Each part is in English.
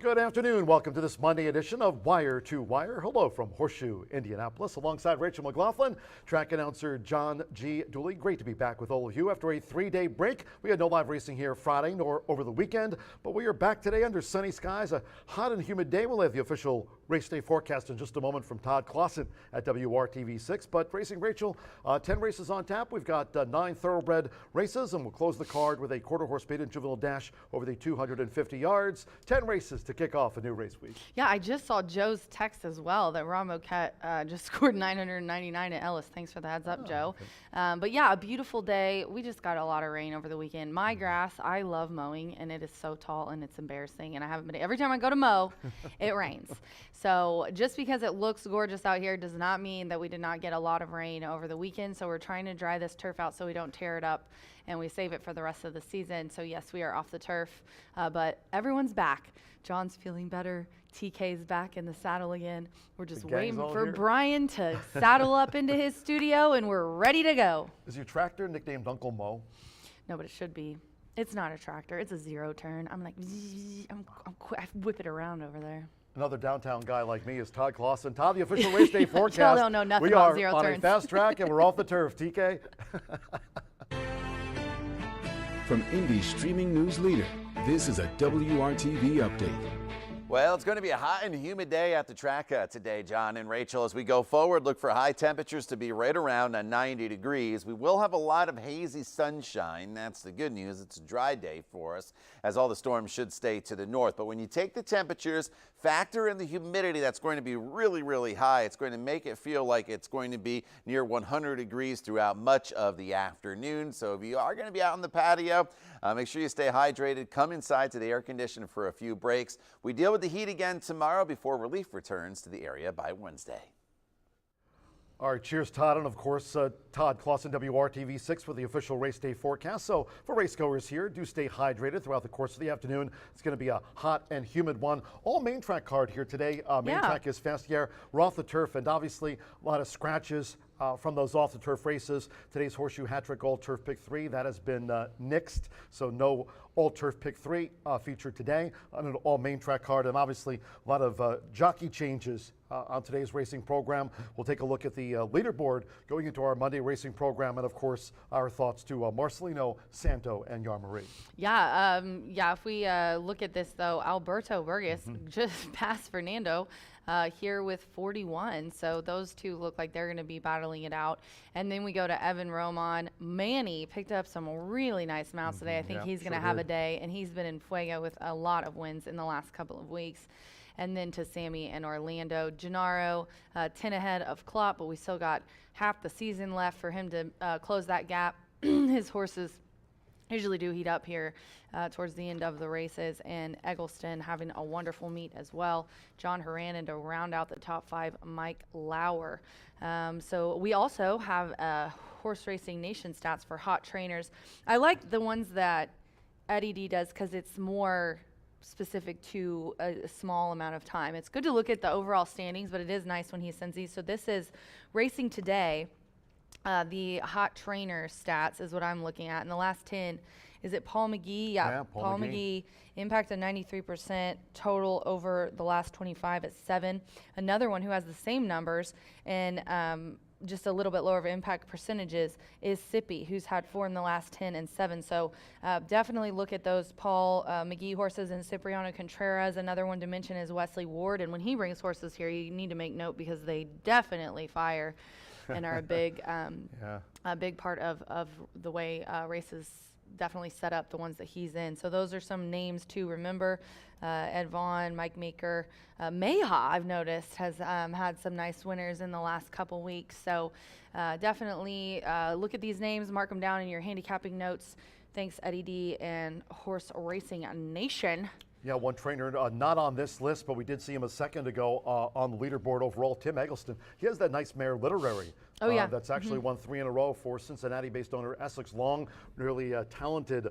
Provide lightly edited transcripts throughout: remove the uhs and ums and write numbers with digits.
Good afternoon. Welcome to this Monday edition of Wire to Wire. Hello from Horseshoe, Indianapolis, alongside Rachel McLaughlin, track announcer John G. Dooley. Great to be back with all of you after a 3-day break. We had no live racing here Friday nor over the weekend, but we are back today under sunny skies. A hot and humid day. We'll have the official race day forecast in just a moment from Todd Clausen at WRTV6. But racing, Rachel, 10 races on tap. We've got 9 thoroughbred races, and we'll close the card with a quarter-horse maiden juvenile dash over the 250 yards. 10 races to kick off a new race week. Yeah, I just saw Joe's text as well that Ron Moquette just scored 999 at Ellis. Thanks for the heads up, Joe. Okay. But yeah, a beautiful day. We just got a lot of rain over the weekend. My grass, I love mowing, and it is so tall and it's embarrassing. And I haven't been, every time I go to mow, it rains. So just because it looks gorgeous out here does not mean that we did not get a lot of rain over the weekend. So we're trying to dry this turf out so we don't tear it up and we save it for the rest of the season. So yes, we are off the turf, but everyone's back. John's feeling better. TK's back in the saddle again. We're just waiting for Brian to saddle up into his studio, and we're ready to go. Is your tractor nicknamed Uncle Mo? No, but it should be. It's not a tractor. It's a zero turn. I'm like, I whip it around over there. Another downtown guy like me is Todd Clausen. Todd, the official race day forecast. Y'all don't know nothing about zero turns. We are on a fast track, and we're off the turf. TK? From Indy's streaming news leader, this is a WRTV update. Well, it's going to be a hot and humid day at the track today, John and Rachel. As we go forward, look for high temperatures to be right around 90 degrees. We will have a lot of hazy sunshine. That's the good news. It's a dry day for us, as all the storms should stay to the north. But when you take the temperatures, factor in the humidity that's going to be really, really high. It's going to make it feel like it's going to be near 100 degrees throughout much of the afternoon. So if you are going to be out on the patio, make sure you stay hydrated. Come inside to the air conditioner for a few breaks. We deal with the heat again tomorrow before relief returns to the area by Wednesday. All right, cheers, Todd, and of course, Todd Clausen, WRTV6 for the official race day forecast. So for racegoers here, do stay hydrated throughout the course of the afternoon. It's going to be a hot and humid one. All main track card here today. Main track is fast air. We're off the turf, and obviously a lot of scratches from those off the turf races. Today's Horseshoe Hat-Trick All Turf Pick 3, that has been nixed, so no All Turf Pick 3 featured today on an all main track card, and obviously a lot of jockey changes on today's racing program. We'll take a look at the leaderboard going into our Monday racing program, and of course our thoughts to Marcelino, Santo, and Yarmarie. Yeah, if we look at this though, Alberto Burgess just passed Fernando here with 41. So those two look like they're going to be battling it out. And then we go to Evan Roman. Manny picked up some really nice mounts today. I think he's going to have a day, and he's been in fuego with a lot of wins in the last couple of weeks. And then to Sammy and Orlando. Gennaro, 10 ahead of Klopp, but we still got half the season left for him to close that gap. His horses usually do heat up here towards the end of the races, and Eggleston having a wonderful meet as well. John Haranen to round out the top 5, Mike Lauer. So we also have Horse Racing Nation stats for hot trainers. I like the ones that Eddie D does because it's more specific to a small amount of time. It's good to look at the overall standings, but it is nice when he sends these. So this is Racing Today. The hot trainer stats is what I'm looking at. In the last 10, is it Paul McGee? Yeah, Paul McGee. Impact of 93%, total over the last 25 at 7. Another one who has the same numbers and just a little bit lower of impact percentages is Sippy, who's had 4 in the last 10 and 7. So definitely look at those Paul McGee horses and Cipriano Contreras. Another one to mention is Wesley Ward. And when he brings horses here, you need to make note because they definitely fire and are a big part of the way races definitely set up, the ones that he's in. So those are some names to remember. Ed Vaughn, Mike Meeker, Mayha, I've noticed, has had some nice winners in the last couple weeks. So definitely look at these names, mark them down in your handicapping notes. Thanks, Eddie D and Horse Racing Nation. Yeah, one trainer not on this list, but we did see him a second ago on the leaderboard overall, Tim Eggleston. He has that nice mare, Literary, Oh, yeah. That's actually won 3 in a row for Cincinnati-based owner Essex Long. Really talented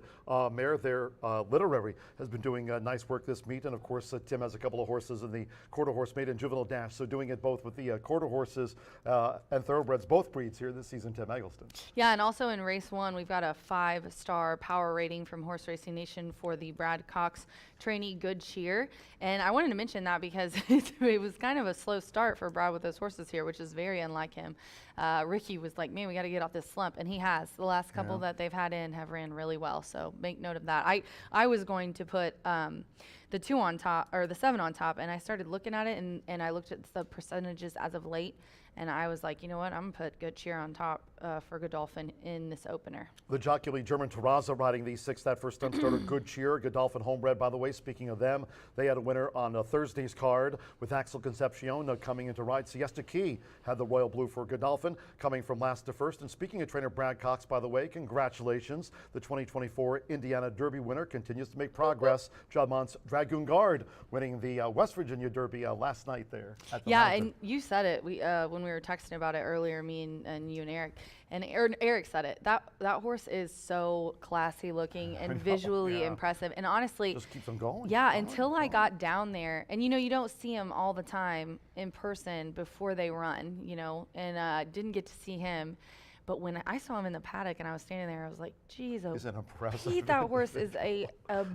mare there. Literary has been doing nice work this meet. And of course, Tim has a couple of horses in the quarter horse maiden juvenile dash. So doing it both with the quarter horses and thoroughbreds, both breeds here this season, Tim Eggleston. Yeah, and also in race 1, we've got a 5-star power rating from Horse Racing Nation for the Brad Cox trainee Good Cheer. And I wanted to mention that because it was kind of a slow start for Brad with those horses here, which is very unlike him. Ricky was like, man, we got to get off this slump. And he has. The last couple that they've had in have ran really well. So make note of that. I was going to put the 2 on top, or the 7 on top, and I started looking at it, and I looked at the percentages as of late. And I was like, you know what? I'm going to put Good Cheer on top for Godolphin in this opener. The jockey German Terraza riding the 6th, that first stunt starter, Good Cheer. Godolphin homebred, by the way. Speaking of them, they had a winner on Thursday's card with Axel Concepcion coming in to ride. Siesta Key had the royal blue for Godolphin, coming from last to first. And speaking of trainer Brad Cox, by the way, congratulations. The 2024 Indiana Derby winner continues to make progress. Judmont's Dragoon Guard winning the West Virginia Derby last night there at the Mountain. And you said it when we were texting about it earlier, me and you and Eric. And Eric said it. That horse is so classy looking and visually impressive. And honestly, just keeps on going. Yeah, until I got down there, and you don't see him all the time in person before they run, and didn't get to see him. But when I saw him in the paddock and I was standing there, I was like, geez, isn't impressive? Pete, that horse is a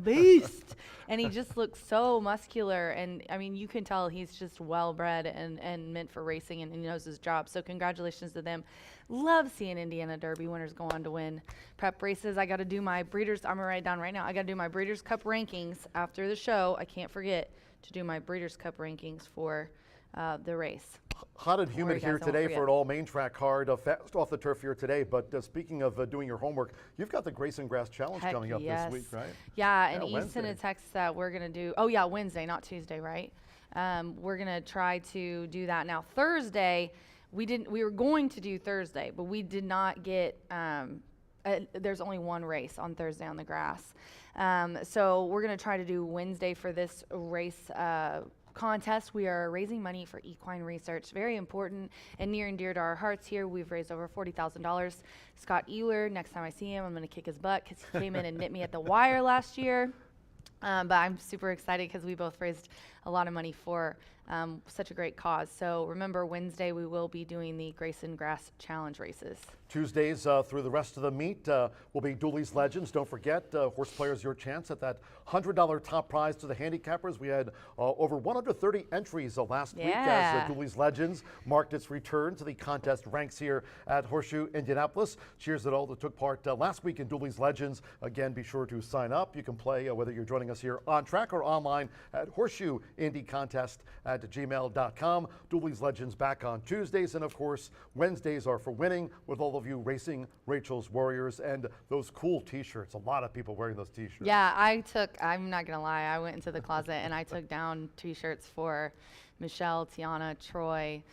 beast. And he just looks so muscular. And I mean, you can tell he's just well bred and meant for racing, and he knows his job. So congratulations to them. Love seeing Indiana Derby winners go on to win prep races. I got to do my Breeders', I'm going to write it down right now. I got to do my Breeders' Cup rankings after the show. I can't forget to do my Breeders' Cup rankings for the race. Hot and humid here today for an all main track card. Fast off the turf here today. But speaking of doing your homework, you've got the Grace and Grass Challenge coming up this week, right? Yeah, and East sent a text that we're going to do. Oh, yeah, Wednesday, not Tuesday, right? We're going to try to do that. Now, Thursday, we were going to do Thursday, but we did not get there's only one race on Thursday on the grass. So we're going to try to do Wednesday for this race contest. We are raising money for equine research. Very important and near and dear to our hearts here. We've raised over $40,000. Scott Euler, next time I see him, I'm going to kick his butt because he came in and nipped me at the wire last year. But I'm super excited because we both raised a lot of money for such a great cause. So remember, Wednesday we will be doing the Grace and Grass Challenge races. Tuesdays through the rest of the meet will be Dooley's Legends. Don't forget, horse players, your chance at that $100 top prize to the handicappers. We had over 130 entries last week as Dooley's Legends marked its return to the contest ranks here at Horseshoe Indianapolis. Cheers to all that took part last week in Dooley's Legends. Again, be sure to sign up. You can play whether you're joining us here on track or online at horseshoeindycontest@gmail.com. Dooley's Legends back on Tuesdays, and of course, Wednesdays are for winning with all of you racing Rachel's Warriors and those cool t-shirts. A lot of people wearing those t-shirts. Yeah, I'm not gonna lie, I went into the closet and I took down t-shirts for Michelle, Tiana, Troy,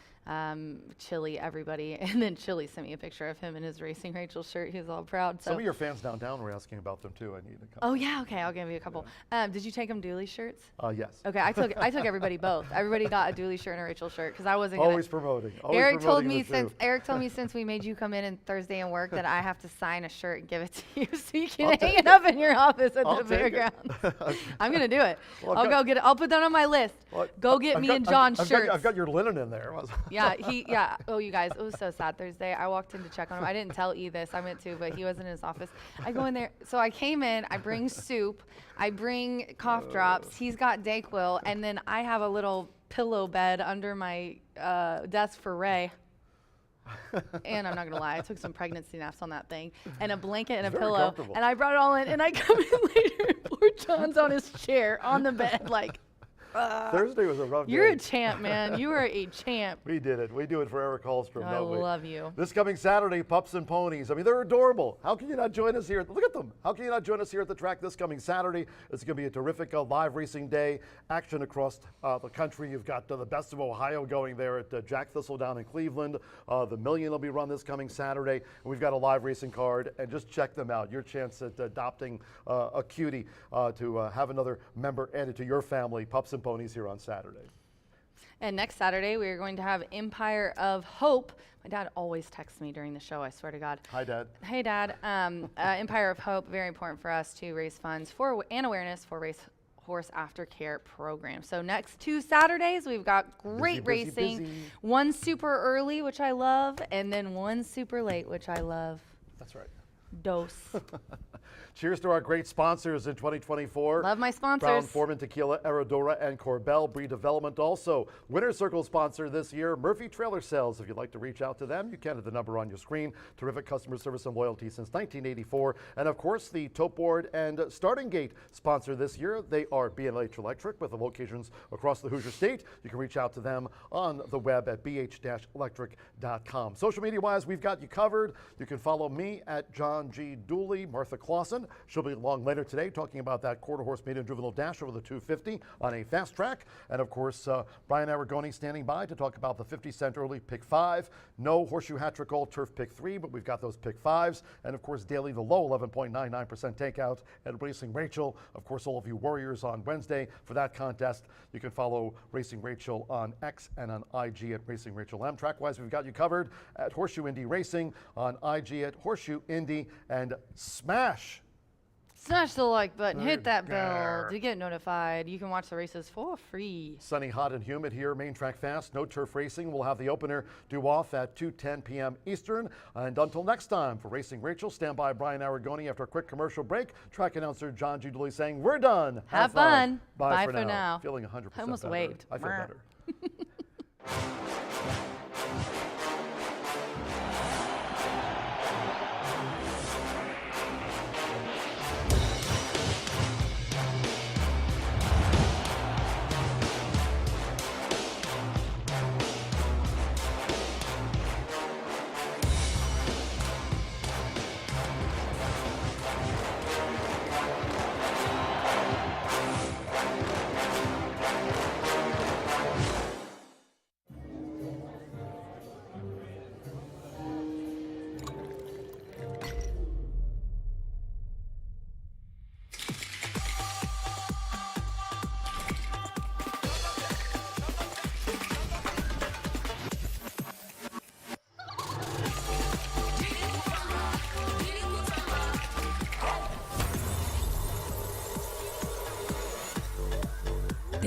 Chili, everybody, and then Chili sent me a picture of him in his Racing Rachel shirt. He was all proud. So. Some of your fans downtown were asking about them too. I need to come. Oh yeah, okay, I'll give you a couple. Yeah. Did you take them Dooley shirts? Yes. Okay, I took everybody both. Everybody got a Dooley shirt and a Rachel shirt because I wasn't always promoting. Eric told me since we made you come in and Thursday and work that I have to sign a shirt and give it to you so you can hang it up in your office at the fairground. I'm gonna do it. Well, I'll go get it. I'll put that on my list. Well, go get me and John shirts. I've got your linen in there. Yeah. Oh, you guys, it was so sad Thursday. I walked in to check on him. I didn't tell E this. I meant to, but he wasn't in his office. I go in there. So I came in. I bring soup. I bring cough drops. He's got Dayquil. And then I have a little pillow bed under my desk for Ray. And I'm not going to lie, I took some pregnancy naps on that thing. And a blanket and a pillow. And I brought it all in. And I come in later and poor John's on his chair on the bed like. Thursday was a rough day. You're a champ, man. You are a champ. We did it. We do it for Eric Hallstrom. I love you. This coming Saturday, Pups and Ponies. I mean, they're adorable. How can you not join us here? Look at them. How can you not join us here at the track this coming Saturday? It's going to be a terrific live racing day. Action across the country. You've got the Best of Ohio going there at Jack Thistledown in Cleveland. The Million will be run this coming Saturday. And we've got a live racing card. And just check them out. Your chance at adopting a cutie to have another member added to your family. Pups and Ponies here on Saturday. And next Saturday, we are going to have Empire of Hope. My dad always texts me during the show, I swear to God. Hi, Dad. Hey, Dad. Empire of Hope, very important for us to raise funds for and awareness for horse aftercare program. So next 2 Saturdays, we've got great racing. One super early, which I love, and then one super late, which I love. That's right. Dose. Cheers to our great sponsors in 2024. Love my sponsors. Brown-Forman Tequila, Aradora, and Corbel Breed Development. Also, Winter Circle sponsor this year, Murphy Trailer Sales. If you'd like to reach out to them, you can at the number on your screen. Terrific customer service and loyalty since 1984. And of course, the Tote Board and Starting Gate sponsor this year. They are B&H Electric with locations across the Hoosier State. You can reach out to them on the web at bh-electric.com. Social media-wise, we've got you covered. You can follow me at John G. Dooley. Martha Clausen, she'll be along later today talking about that quarter horse maiden juvenile dash over the 250 on a fast track. And of course, Brian Aragoni standing by to talk about the 50-cent early pick 5. No horseshoe hat trick all turf pick 3, but we've got those pick 5s. And of course, daily the low 11.99% takeout at Racing Rachel. Of course, all of you Warriors on Wednesday for that contest. You can follow Racing Rachel on X and on IG at Racing Rachel M. Track-wise, we've got you covered at Horseshoe Indy Racing, on IG at Horseshoe Indy, and smash Smash the like button, hit that bell to get notified. You can watch the races for free. Sunny, hot, and humid here. Main track fast, no turf racing. We'll have the opener due off at 2:10 p.m. Eastern. And until next time, for Racing Rachel, stand by Brian Aragoni after a quick commercial break. Track announcer John G. Dooley saying, we're done. Have fun. Bye for now. Feeling 100% I almost better. waved. I feel better.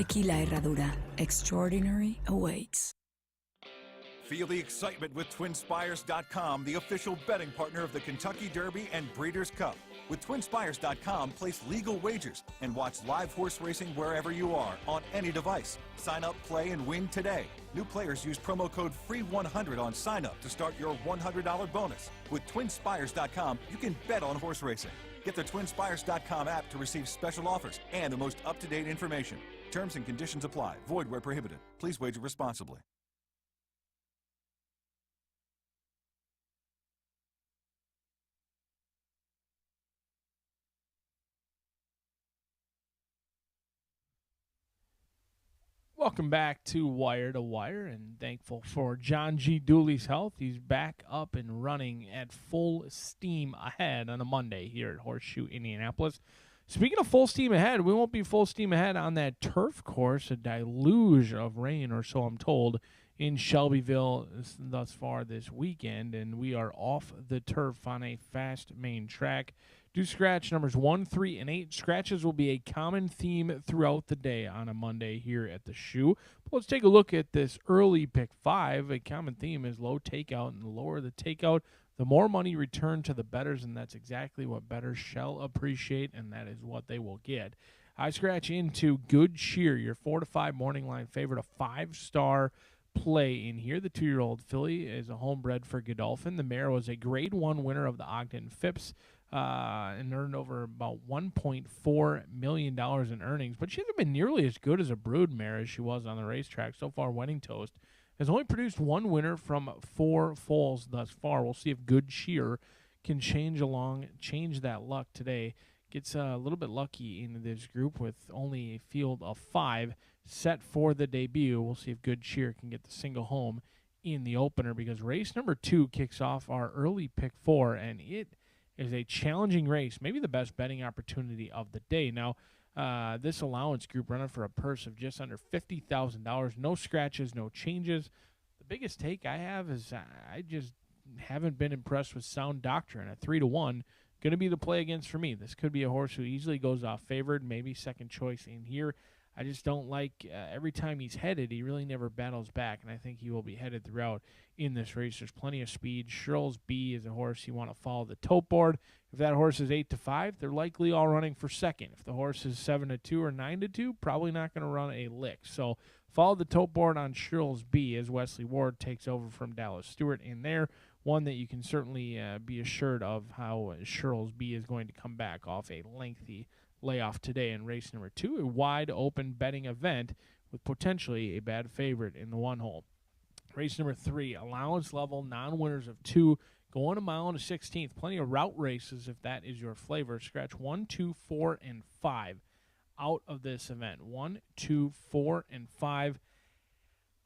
Tequila Herradura. Extraordinary awaits. Feel the excitement with TwinSpires.com, the official betting partner of the Kentucky Derby and Breeders' Cup. With TwinSpires.com, place legal wagers and watch live horse racing wherever you are on any device. Sign up, play, and win today. New players use promo code FREE100 on sign up to start your $100 bonus. With TwinSpires.com, you can bet on horse racing. Get the TwinSpires.com app to receive special offers and the most up-to-date information. Terms and conditions apply. Void where prohibited. Please wager responsibly. Welcome back to Wire to Wire, and thankful for John G. Dooley's health. He's back up and running at full steam ahead on a Monday here at Horseshoe Indianapolis. Speaking of full steam ahead, we won't be full steam ahead on that turf course, a deluge of rain or so I'm told, in Shelbyville thus far this weekend, and we are off the turf on a fast main track. Do scratch numbers 1, 3, and 8. Scratches will be a common theme throughout the day on a Monday here at the Shoe. But let's take a look at this early pick 5. A common theme is low takeout, and the lower the takeout, the more money returned to the bettors, and that's exactly what bettors shall appreciate, and that is what they will get. I scratch into Good Cheer, your 4 to 5 morning line favorite, a 5-star play in here. The 2-year-old filly is a homebred for Godolphin. The mare was a Grade 1 winner of the Ogden Phipps and earned over about $1.4 million in earnings, but she hasn't been nearly as good as a brood mare as she was on the racetrack. So far, Wedding Toast has only produced 1 winner from 4 foals thus far. We'll see if Good Cheer can change that luck today. Gets a little bit lucky in this group with only a field of 5 set for the debut. We'll see if Good Cheer can get the single home in the opener, because race number 2 kicks off our early pick 4, and it is a challenging race, maybe the best betting opportunity of the day. Now, This allowance group running for a purse of just under $50,000. No scratches, no changes. The biggest take I have is I just haven't been impressed with Sound Doctrine at 3-1. Going to be the play against for me. This could be a horse who easily goes off favored, maybe second choice in here. I just don't like every time he's headed, he really never battles back, and I think he will be headed throughout in this race. There's plenty of speed. Shirl's B is a horse you want to follow the tote board. If that horse is 8-5, they're likely all running for second. If the horse is 7-2 or 9-2, probably not going to run a lick. So follow the tote board on Shirl's B as Wesley Ward takes over from Dallas Stewart in there. One that you can certainly be assured of how Shirl's B is going to come back off a lengthy layoff today in race number 2, a wide open betting event with potentially a bad favorite in the one hole. Race number 3, allowance level, non-winners of 2, going a mile and a 16th. Plenty of route races if that is your flavor. Scratch 1, 2, 4, and 5 out of this event. 1, 2, 4, and 5.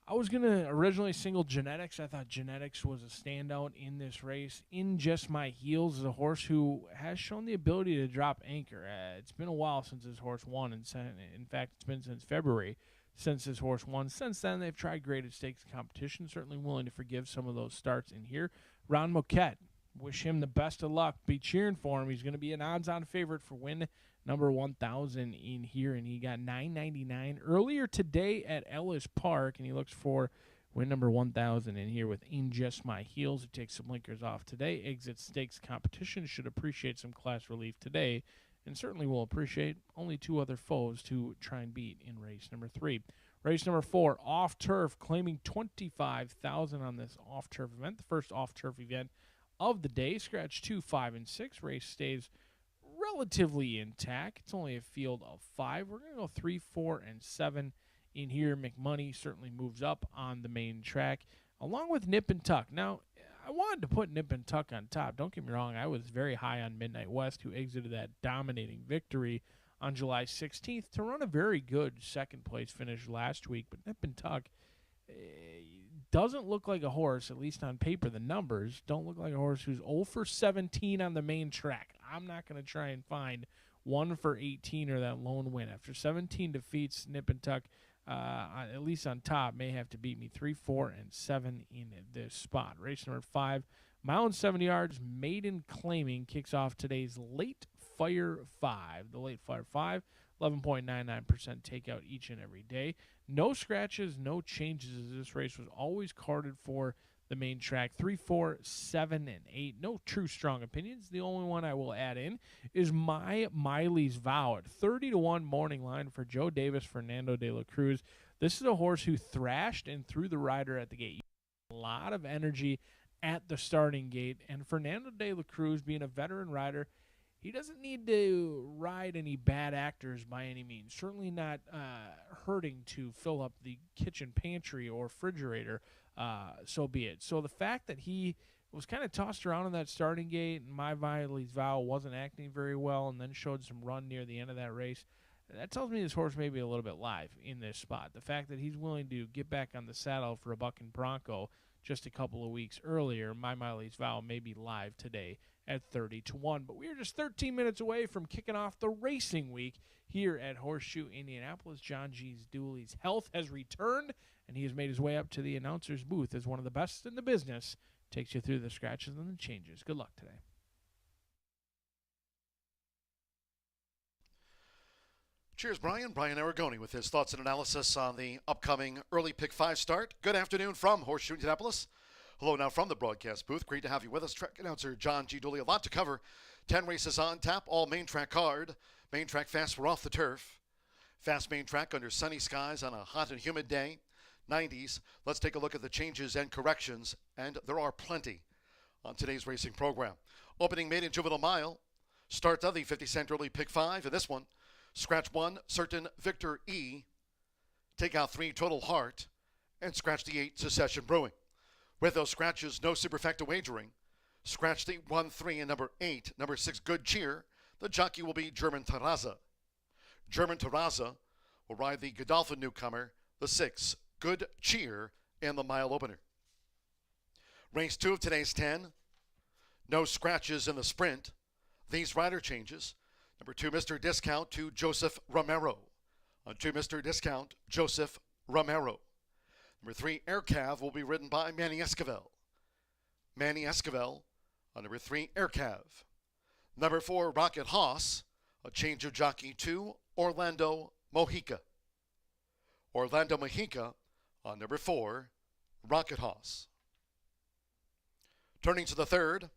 I was going to originally single Genetics. I thought Genetics was a standout in this race. In Just My Heels is a horse who has shown the ability to drop anchor. It's been a while since this horse won. In fact, it's been since February since this horse won. Since then, they've tried graded stakes competition. Certainly willing to forgive some of those starts in here. Ron Moquette, wish him the best of luck. Be cheering for him. He's going to be an odds-on favorite for win number 1,000 in here, and he got $9.99 earlier today at Ellis Park, and he looks for win number 1,000 in here with In Just My Heels. He takes some linkers off today. Exit stakes competition, should appreciate some class relief today, and certainly will appreciate only 2 other foes to try and beat in race number 3. Race number 4, Off Turf, claiming $25,000 on this Off Turf event, the first Off Turf event of the day. Scratch 2, 5, and 6. Race stays relatively intact. It's only a field of 5. We're going to go 3, 4, and 7 in here. McMoney certainly moves up on the main track, along with Nip and Tuck. Now, I wanted to put Nip and Tuck on top. Don't get me wrong. I was very high on Midnight West, who exited that dominating victory on July 16th to run a very good second-place finish last week. But Nip and Tuck doesn't look like a horse, at least on paper. The numbers don't look like a horse who's 0 for 17 on the main track. I'm not going to try and find 1 for 18 or that lone win. After 17 defeats, Nip and Tuck, at least on top, may have to beat me 3, 4, and 7 in this spot. Race number 5, mile and 70 yards, maiden claiming, kicks off today's Late Fire 5. The Late Fire 5, 11.99% takeout each and every day. No scratches, no changes, as this race was always carded for the main track. 3, 4, 7, and 8. No true strong opinions. The only one I will add in is My Miley's Vow at 30-1 morning line for Joe Davis, Fernando de la Cruz. This is a horse who thrashed and threw the rider at the gate. A lot of energy at the starting gate, and Fernando de la Cruz, being a veteran rider, he doesn't need to ride any bad actors by any means. Certainly not hurting to fill up the kitchen pantry or refrigerator, so be it. So the fact that he was kind of tossed around in that starting gate, and My Miley's Vow wasn't acting very well, and then showed some run near the end of that race, that tells me this horse may be a little bit live in this spot. The fact that he's willing to get back on the saddle for a buck and Bronco just a couple of weeks earlier, My Miley's Vow may be live today at 30-1. But we are just 13 minutes away from kicking off the racing week here at Horseshoe Indianapolis. John G. Dooley's health has returned, and he has made his way up to the announcer's booth as one of the best in the business. Takes you through the scratches and the changes. Good luck today. Cheers, Brian. Brian Aragoni with his thoughts and analysis on the upcoming early pick 5 start. Good afternoon from Horseshoe Indianapolis. Hello now from the broadcast booth. Great to have you with us. Track announcer John G. Dooley. A lot to cover. 10 races on tap, all main track card. Main track fast, we're off the turf. Fast main track under sunny skies on a hot and humid day. 90s. Let's take a look at the changes and corrections, and there are plenty on today's racing program. Opening maiden juvenile mile. Start of the 50-cent early pick 5. In this one, scratch 1, Certain Victor E. Take out 3, Total Heart. And scratch the 8, Secession Brewing. With those scratches, no superfecta wagering. Scratch the 1, 3, and number 8. Number 6, Good Cheer. The jockey will be German Terraza. German Terraza will ride the Godolphin newcomer, the 6, Good Cheer, in the mile opener. Race 2 of today's 10. No scratches in the sprint. These rider changes. Number 2, Mr. Discount to Joseph Romero. On 2, Mr. Discount, Joseph Romero. Number 3, Air Cav will be ridden by Manny Esquivel. Manny Esquivel on number 3, Air Cav. Number 4, Rocket Hoss, a change of jockey to Orlando Mojica. Orlando Mojica on number 4, Rocket Hoss. Turning to the third,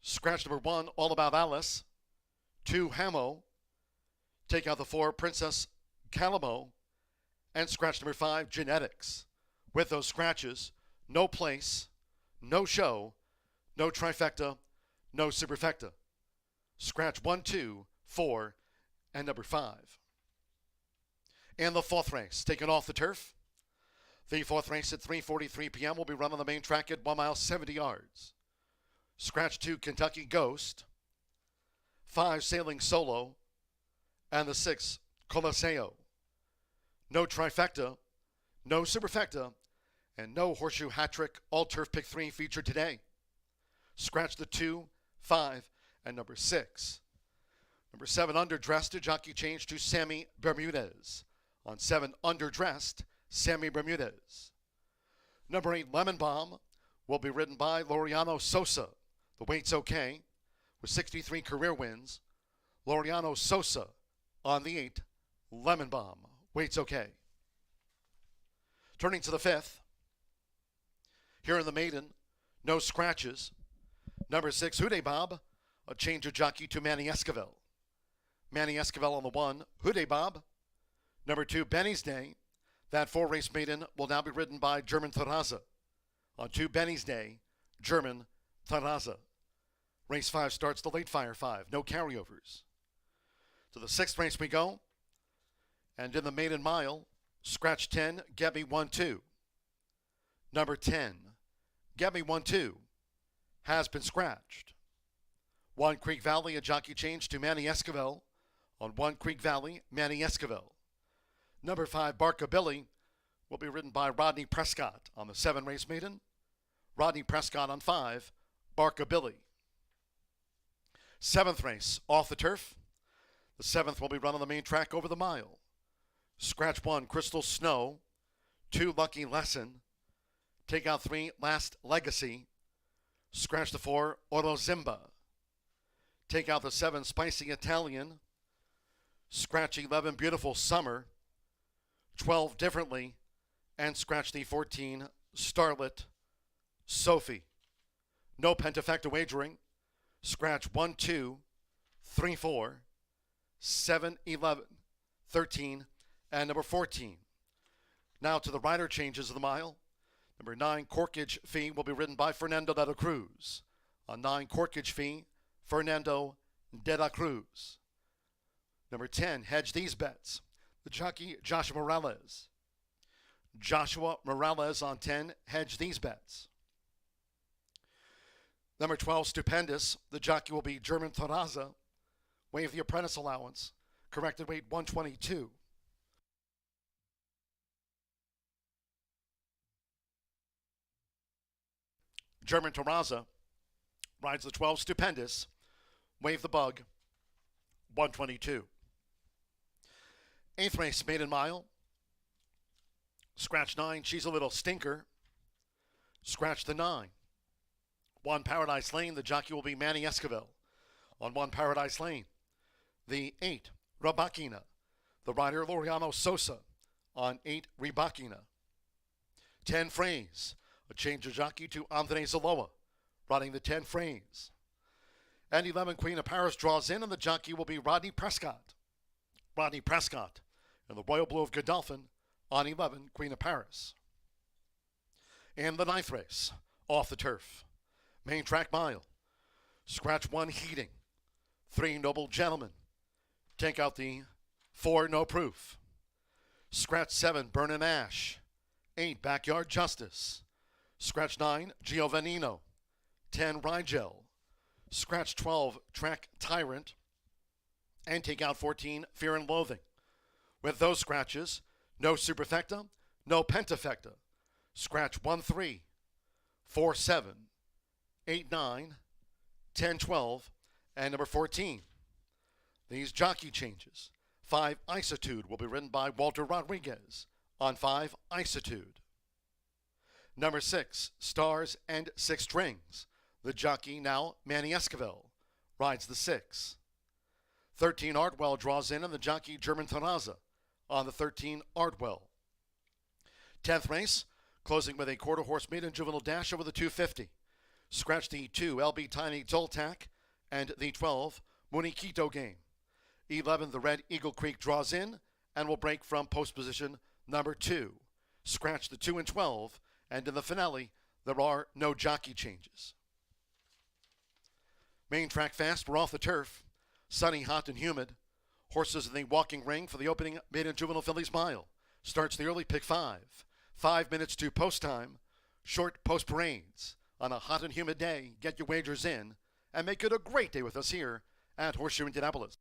scratch number 1, All About Alice. 2, Hamo. Take out the 4, Princess Calamo. And scratch number 5, Genetics. With those scratches, no place, no show, no trifecta, no superfecta. Scratch 1, 2, 4, and number 5. And the fourth race, taken off the turf. The fourth race at 3:43 p.m. will be run on the main track at 1 mile 70 yards. Scratch 2, Kentucky Ghost. 5, Sailing Solo. And the 6, Coliseo. No trifecta, no superfecta, and no horseshoe hat trick. All turf pick 3 featured today. Scratch the 2, 5, and number 6. Number 7, Underdressed, a jockey change to Sammy Bermudez. On 7, Underdressed, Sammy Bermudez. Number 8, Lemon Bomb, will be ridden by Laureano Sosa. The weight's okay, with 63 career wins. Laureano Sosa on the 8, Lemon Bomb. Weight's okay. Turning to the 5th. Here in the maiden, no scratches. Number 6, Hude Bob, a change of jockey to Manny Esquivel. Manny Esquivel on the 1, Hude Bob. Number 2, Benny's Day. That 4-race maiden will now be ridden by German Terraza. On 2, Benny's Day, German Terraza. Race 5 starts the late fire 5, no carryovers. To the 6th race we go. And in the maiden mile, scratch 10, Gebby 1-2. Number 10, Gebby 1-2, has been scratched. 1 Creek Valley, a jockey change to Manny Esquivel. On 1 Creek Valley, Manny Esquivel. Number 5, Barkabilly, will be ridden by Rodney Prescott on the 7-race maiden. Rodney Prescott on 5, Barkabilly. 7th race, off the turf. The 7th will be run on the main track over the mile. Scratch 1, Crystal Snow. 2, Lucky Lesson. Take out 3, Last Legacy. Scratch the 4, Orozimba. Take out the 7, Spicy Italian. Scratch 11, Beautiful Summer. 12, Differently. And scratch the 14, Starlet Sophie. No pentafecta wagering. Scratch 1, 2, 3, 4, 7, 11, 13, and number 14. Now to the rider changes of the mile. Number 9, Corkage Fee, will be ridden by Fernando de la Cruz. On 9, Corkage Fee, Fernando de la Cruz. Number 10, Hedge These Bets, the jockey Joshua Morales. Joshua Morales on 10, Hedge These Bets. Number 12, Stupendous, the jockey will be German Terraza. Waive the apprentice allowance. Corrected weight 122. German Terraza rides the 12, Stupendous. Waive the bug 122. 8th race, maiden mile. Scratch 9, She's a Little Stinker. Scratch the 9. 1 Paradise Lane, the jockey will be Manny Esquivel. On 1 Paradise Lane. The 8, Rabakina, the rider Laureano Sosa. On 8, Rebakina. 10 Phrase, a change of jockey to Andre Zaloa, riding the 10 Phrase. And 11 Queen of Paris draws in, and the jockey will be Rodney Prescott. Rodney Prescott in the Royal Blue of Godolphin on 11 Queen of Paris. And the 9th race, off the turf. Main track mile. Scratch 1, Heating. 3, Noble Gentleman. Take out the 4, No Proof. Scratch 7, Burn and Ash. 8, Backyard Justice. Scratch 9, Giovannino. 10, Rigel. Scratch 12, Track Tyrant. And take out 14, Fear and Loathing. With those scratches, no superfecta, no pentafecta. Scratch 1, 3, 4, 7, 8, 9, 10, 12, and number 14. These jockey changes. 5 Isitude will be ridden by Walter Rodriguez on 5 Isitude. Number 6, Stars and 6 Strings. The jockey, now Manny Esquivel, rides the 6. 13 Artwell draws in, and the jockey German Terraza on the 13 Artwell. 10th race, closing with a quarter horse maiden juvenile dash over the 250. Scratch the 2 LB Tiny Toltac and the 12 Muniquito Game. 11, the Red Eagle Creek draws in and will break from post position number 2. Scratch the 2 and 12, and in the finale, there are no jockey changes. Main track fast, we're off the turf. Sunny, hot, and humid. Horses in the walking ring for the opening maiden juvenile fillies mile. Starts the early pick 5. 5 minutes to post time. Short post parades. On a hot and humid day, get your wagers in and make it a great day with us here at Horseshoe Indianapolis.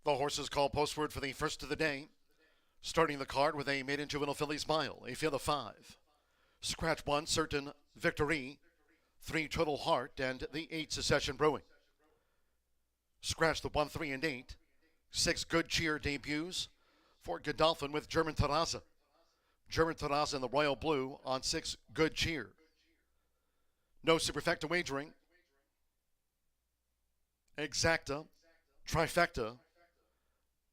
The horses call postword for the first of the day. Starting the card with a maiden juvenile fillies mile, a field of 5. Scratch 1, Certain Victory. 3, Total Heart, and the 8, Secession Brewing. Scratch the 1, 3, and 8. 6, Good Cheer debuts. 4, Godolphin with German Terraza. German Terraza in the royal blue on 6, Good Cheer. No superfecta wagering. Exacta, trifecta.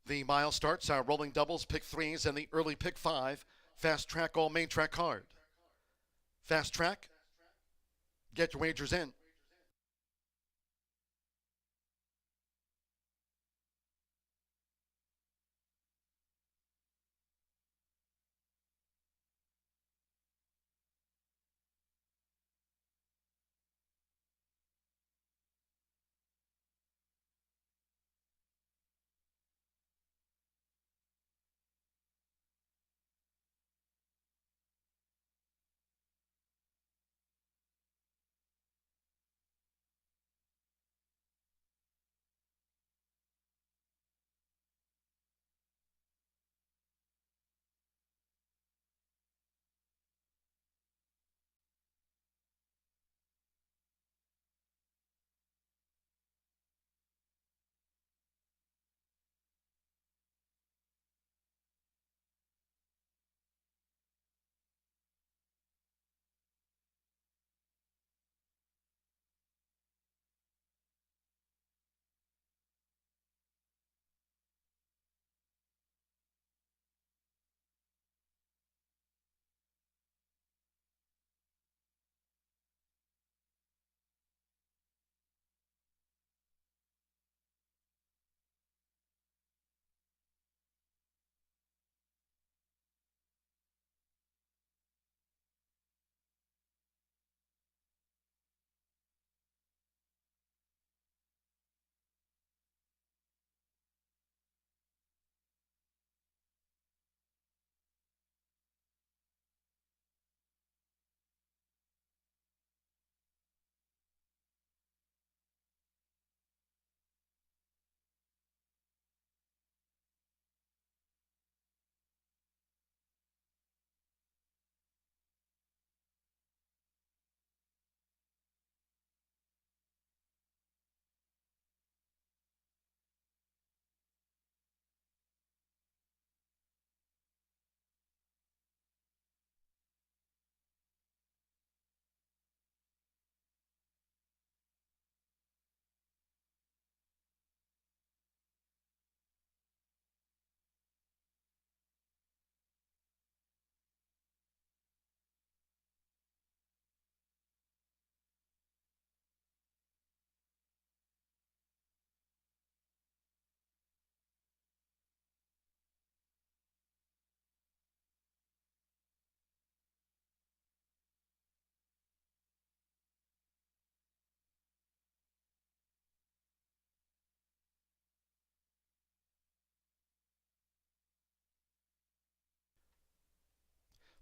The mile starts, our rolling doubles, pick 3s, and the early pick 5. Fast track, all main track card. Fast track. Get your wagers in.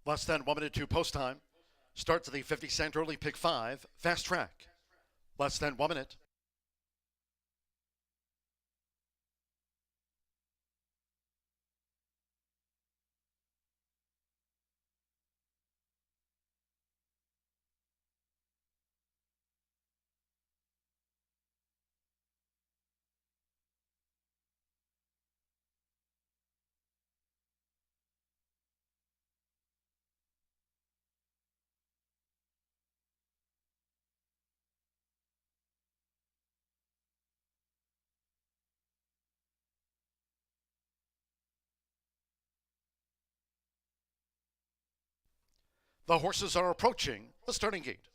Less than 1 minute to post time. Starts at the 50-cent early pick 5. Fast track. Less than 1 minute. The horses are approaching the starting gate.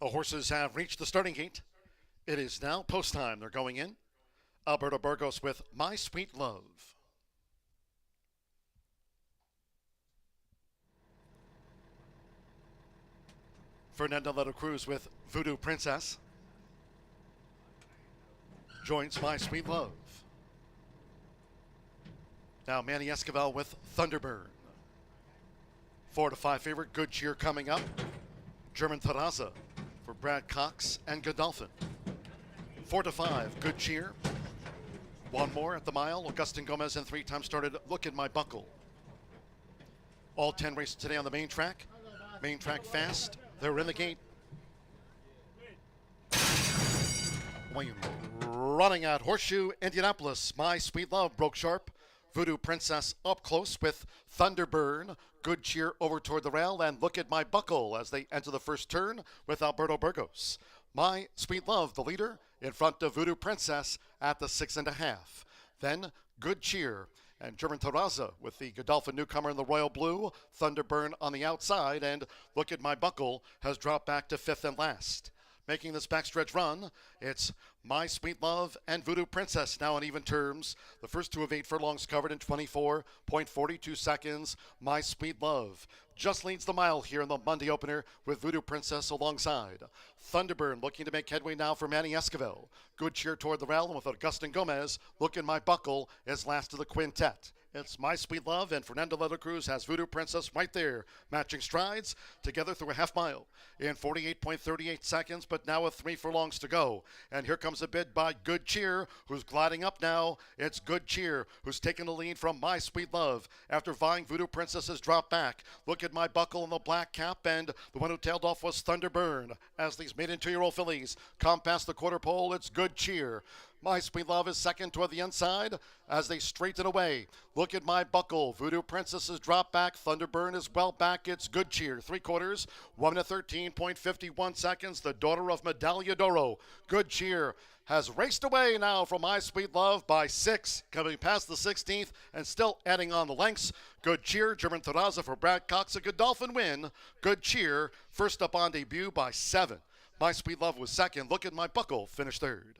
The horses have reached the starting gate. It is now post time. They're going in. Alberto Burgos with My Sweet Love. Fernando Leto Cruz with Voodoo Princess. Joins My Sweet Love. Now Manny Esquivel with Thunderburn. 4 to 5 favorite, Good Cheer coming up. German Terraza for Brad Cox and Godolphin. 4 to 5, Good Cheer. One more at the mile. Augustin Gomez in 3 times started. Look at My Buckle. All 10 races today on the main track. Main track fast. They're in the gate. Running at Horseshoe Indianapolis. My Sweet Love broke sharp. Voodoo Princess up close with Thunderburn. Good Cheer over toward the rail, and Look at My Buckle as they enter the first turn with Alberto Burgos. My Sweet Love, the leader, in front of Voodoo Princess at the 6.5. Then Good Cheer and German Terraza with the Godolphin newcomer in the royal blue. Thunderburn on the outside, and Look at My Buckle has dropped back to 5th and last. Making this backstretch run, it's My Sweet Love and Voodoo Princess now on even terms. The first 2 of 8 furlongs covered in 24.42 seconds. My Sweet Love just leads the mile here in the Monday opener with Voodoo Princess alongside. Thunderburn looking to make headway now for Manny Esquivel. Good Cheer toward the rail, and with Augustin Gomez, Look at My Buckle is last of the quintet. It's My Sweet Love, and Fernando Leto Cruz has Voodoo Princess right there, matching strides together through a half mile in 48.38 seconds, but now with 3 furlongs to go. And here comes a bid by Good Cheer, who's gliding up now. It's Good Cheer who's taken the lead from My Sweet Love after vying. Voodoo Princess has dropped back. Look at My Buckle in the black cap, and the one who tailed off was Thunderburn. As these maiden 2-year-old fillies come past the quarter pole, it's Good Cheer. My Sweet Love is second toward the inside as they straighten away. Look at My Buckle. Voodoo Princess has dropped back. Thunderburn is well back. It's Good Cheer. 3/4, 1 to 13.51 seconds. The daughter of Medaglia d'Oro. Good Cheer has raced away now from My Sweet Love by 6, coming past the 16th and still adding on the lengths. Good Cheer, German Terraza for Brad Cox, a Godolphin win. Good Cheer, first up on debut by 7. My Sweet Love was second. Look at My Buckle, finished third.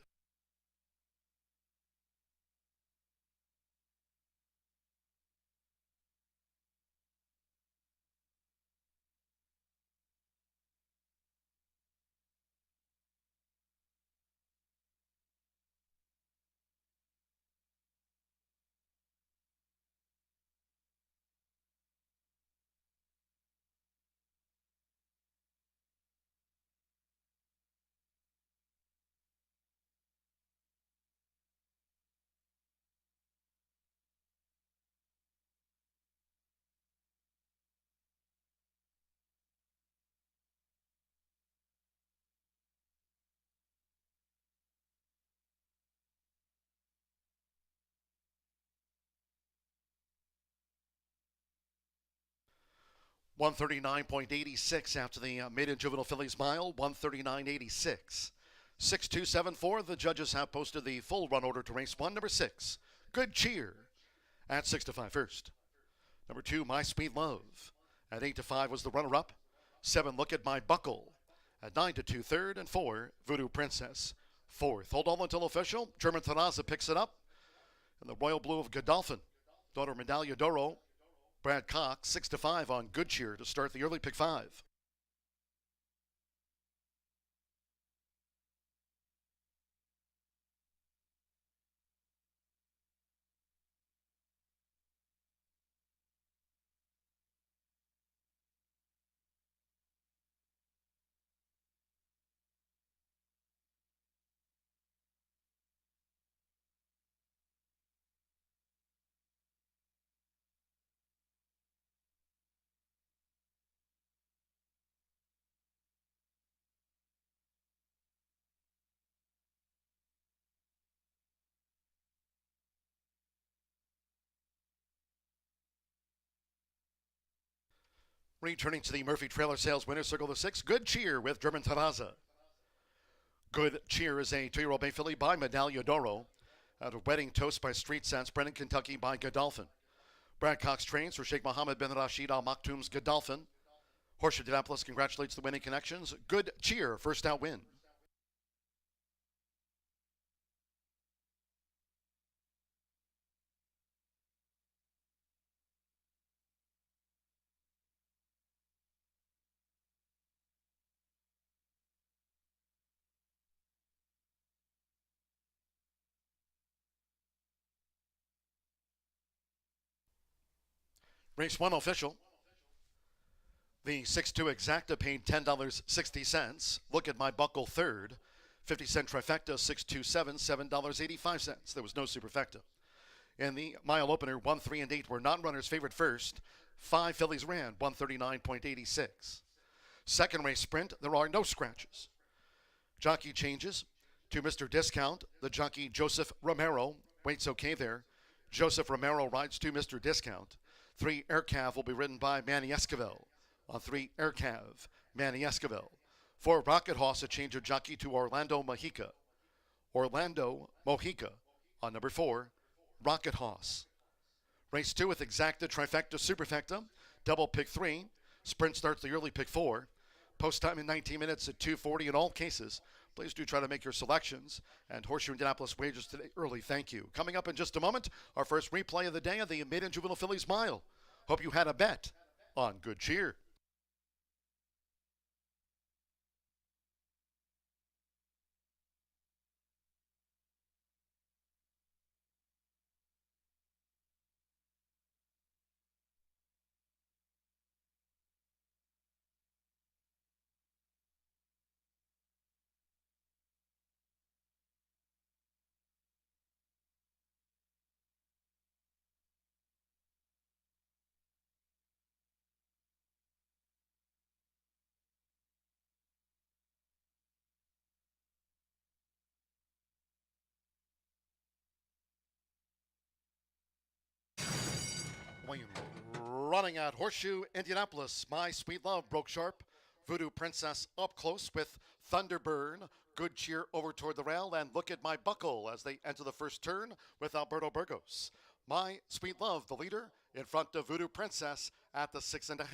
$139.86 after the maiden juvenile fillies mile. 139.86. 6274. The judges have posted the full run order to race 1, number 6. Good Cheer at 6 to 5 first. Number 2, My Sweet Love. At 8 to 5 was the runner-up. 7, Look at My Buckle. At 9 to 2 third, and 4, Voodoo Princess fourth. Hold on until official. German Terraza picks it up. And the royal blue of Godolphin. Daughter Medaglia d'Oro. Brad Cox, 6 to 5 on Good Cheer to start the early pick 5. Returning to the Murphy Trailer Sales winner circle of 6, Good Cheer with German Terraza. Good Cheer is a 2-year-old bay filly by Medaglia d'Oro. Out of Wedding Toast by Street Sense, Brennan, Kentucky by Godolphin. Brad Cox trains for Sheikh Mohammed bin Rashid Al Maktoum's Godolphin. Horseshoe Indianapolis congratulates the winning connections. Good cheer, first out win. Race 1 official. The 6-2 exacta paid $10.60. Look at my buckle third. 50-cent trifecta, 627, $7.85. There was no superfecta. In the mile opener, 1, 3, and 8 were non-runners favored first. 5 fillies ran, 139.86. Second race sprint, there are no scratches. Jockey changes to Mr. Discount. The jockey Joseph Romero waits okay there. Joseph Romero rides to Mr. Discount. 3 Air Cav will be ridden by Manny Esquivel. On 3 Air Cav, Manny Esquivel. 4 Rocket Hoss, a change of jockey to Orlando Mojica. Orlando Mojica on number 4, Rocket Hoss. Race 2 with exacta, trifecta, superfecta, double pick 3. Sprint starts the early pick 4. Post time in 19 minutes at 2:40 in all cases. Please do try to make your selections. And Horseshoe Indianapolis wagers today early, thank you. Coming up in just a moment, our first replay of the day of the Maiden Juvenile Fillies Mile. Hope you had a bet on Good Cheer. Running at Horseshoe Indianapolis, My Sweet Love broke sharp. Voodoo Princess up close with Thunderburn. Good Cheer over toward the rail, and Look at My Buckle as they enter the first turn with Alberto Burgos. My Sweet Love, the leader, in front of Voodoo Princess at the 6.5.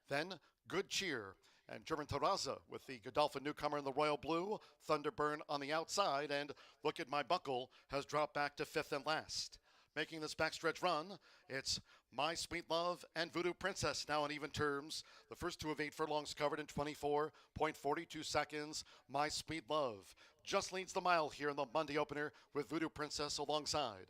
Then Good Cheer and German Terraza with the Godolphin newcomer in the royal blue. Thunderburn on the outside, and Look at My Buckle has dropped back to 5th and last. Making this backstretch run, it's My Sweet Love and Voodoo Princess now on even terms. The first 2 of 8 furlongs covered in 24.42 seconds. My Sweet Love just leads the mile here in the Monday opener with Voodoo Princess alongside.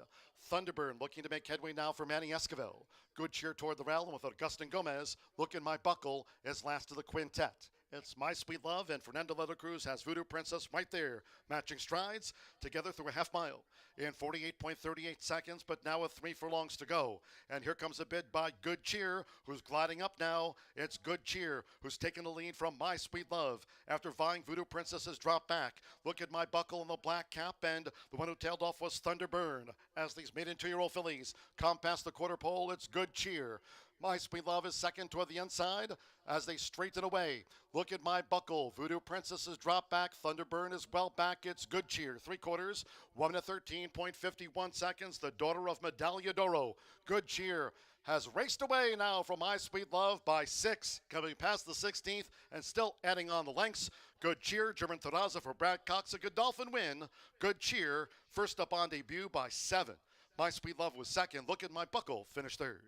Thunderburn looking to make headway now for Manny Esquivel. Good Cheer toward the rail, and with Augustin Gomez, Look at My Buckle is last of the quintet. It's My Sweet Love, and Fernando Leather Cruz has Voodoo Princess right there, matching strides together through a half mile in 48.38 seconds, but now with 3 furlongs to go. And here comes a bid by Good Cheer, who's gliding up now. It's Good Cheer, who's taken the lead from My Sweet Love after vying Voodoo Princess's drop back. Look at My Buckle in the black cap, and the one who tailed off was Thunderburn. As these maiden 2-year-old fillies come past the quarter pole, it's Good Cheer. My Sweet Love is second toward the inside as they straighten away. Look at My Buckle. Voodoo Princess's drop back. Thunderburn is well back. It's Good Cheer. 3/4, 1 minute 13.51 seconds. The daughter of Medaglia d'Oro. Good Cheer has raced away now from My Sweet Love by 6, coming past the 16th and still adding on the lengths. Good Cheer, German Terraza for Brad Cox, a Godolphin win. Good Cheer, first up on debut by 7. My Sweet Love was second. Look at My Buckle, finished third.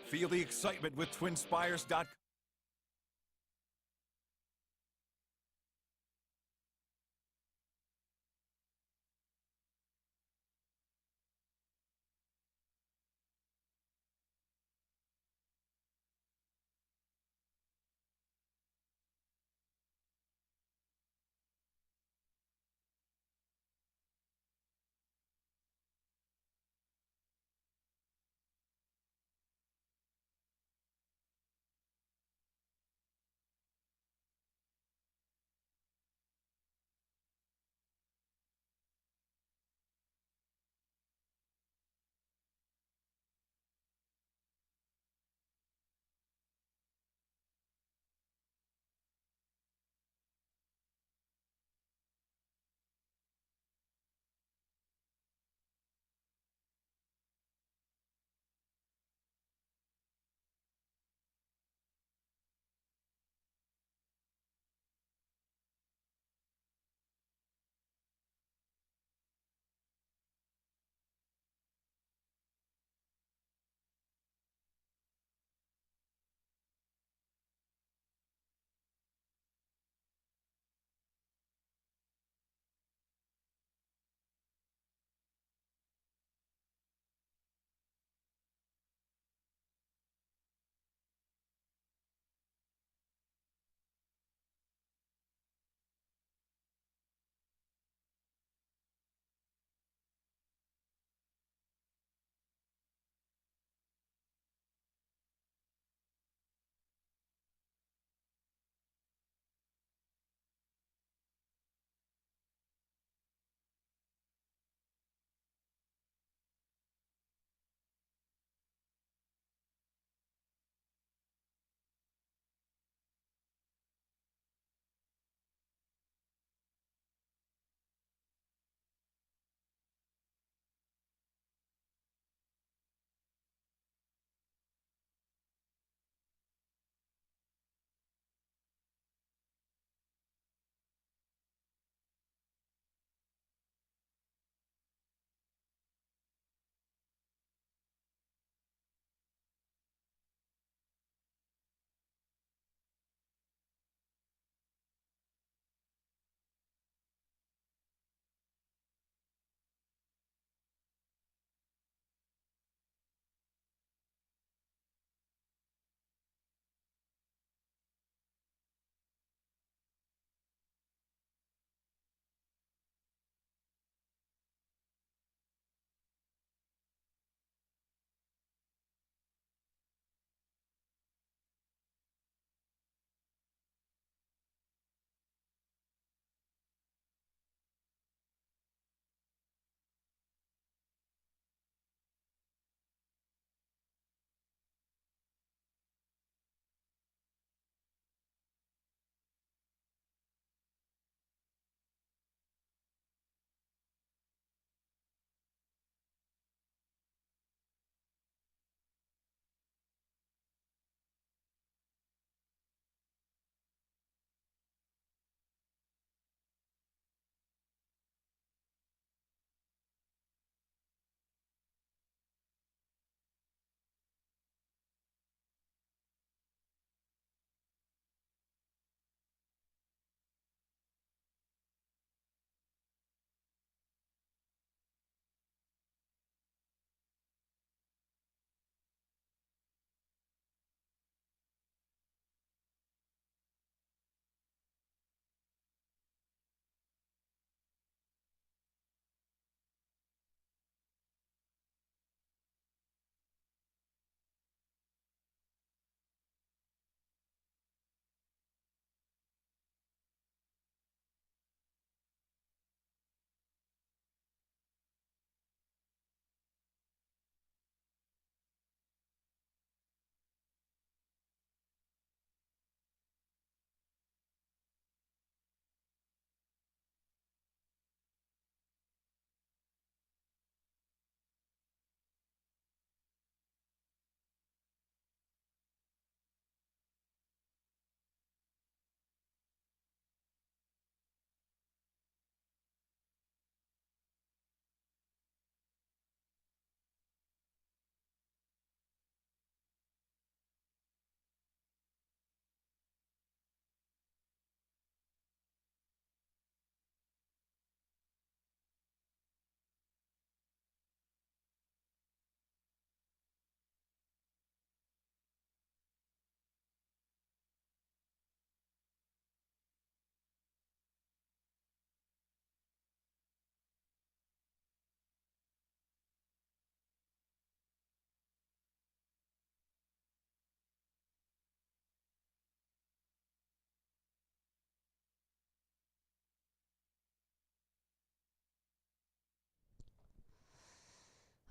Feel the excitement with TwinSpires.com.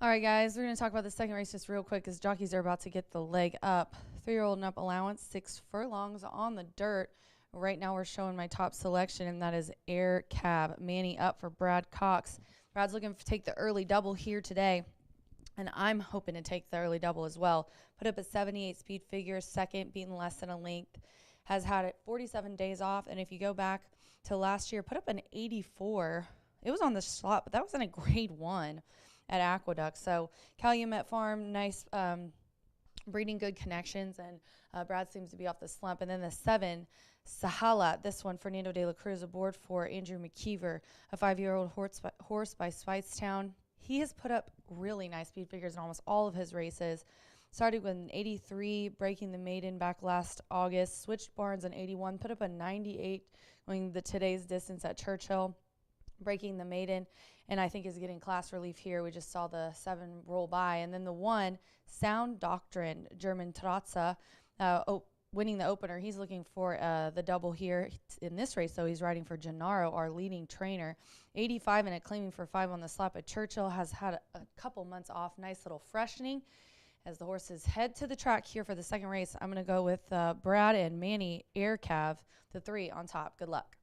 All right, guys, we're going to talk about the second race just real quick because jockeys are about to get the leg up. 3-year-old and up allowance, 6 furlongs on the dirt. Right now we're showing my top selection, and that is Air Cab. Manny up for Brad Cox. Brad's looking to take the early double here today, and I'm hoping to take the early double as well. Put up a 78 speed figure, second, beating less than a length. Has had it 47 days off, and if you go back to last year, put up an 84. It was on the slot, but that was in a grade 1 at Aqueduct. So Calumet Farm, nice breeding, good connections, and Brad seems to be off the slump. And then the 7, Sahala, this one, Fernando de la Cruz aboard for Andrew McKeever, a 5-year-old horse by Switestown. He has put up really nice speed figures in almost all of his races. Started with an 83, breaking the maiden back last August. Switched barns an 81, put up a 98 going today's distance at Churchill, breaking the maiden, and I think is getting class relief here. We just saw the 7 roll by. And then the 1, Sound Doctrine, German Trotza, winning the opener. He's looking for the double here in this race, though. He's riding for Gennaro, our leading trainer. 85 and a claiming for 5 on the slap at Churchill. Has had a couple months off. Nice little freshening as the horses head to the track here for the second race. I'm going to go with Brad and Manny Air Cav, the 3 on top. Good luck.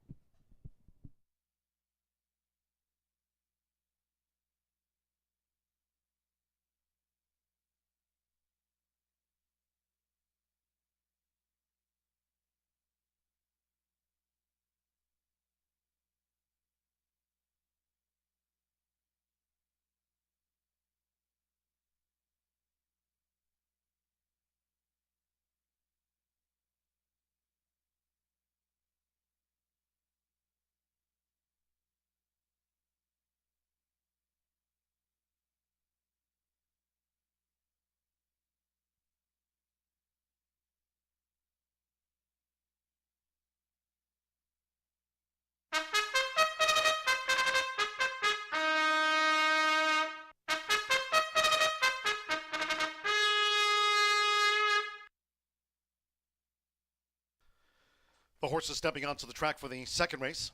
The horses stepping onto the track for the second race.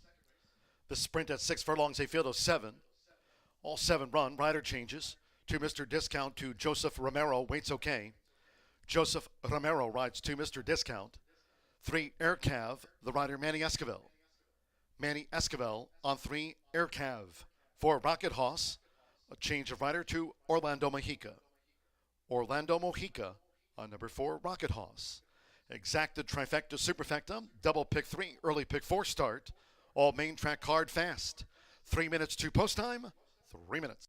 The sprint at 6 furlongs, a field of 7. All 7 run. Rider changes. 2 Mr. Discount to Joseph Romero. Waits okay. Joseph Romero rides 2 Mr. Discount. 3 Air Cav, the rider Manny Esquivel. Manny Esquivel on 3 Air Cav. 4 Rocket Hoss, a change of rider to Orlando Mojica. Orlando Mojica on number 4 Rocket Hoss. Exacted trifecta superfecta, double pick 3, early pick 4 start. All main track card fast. 3 minutes to post time, 3 minutes.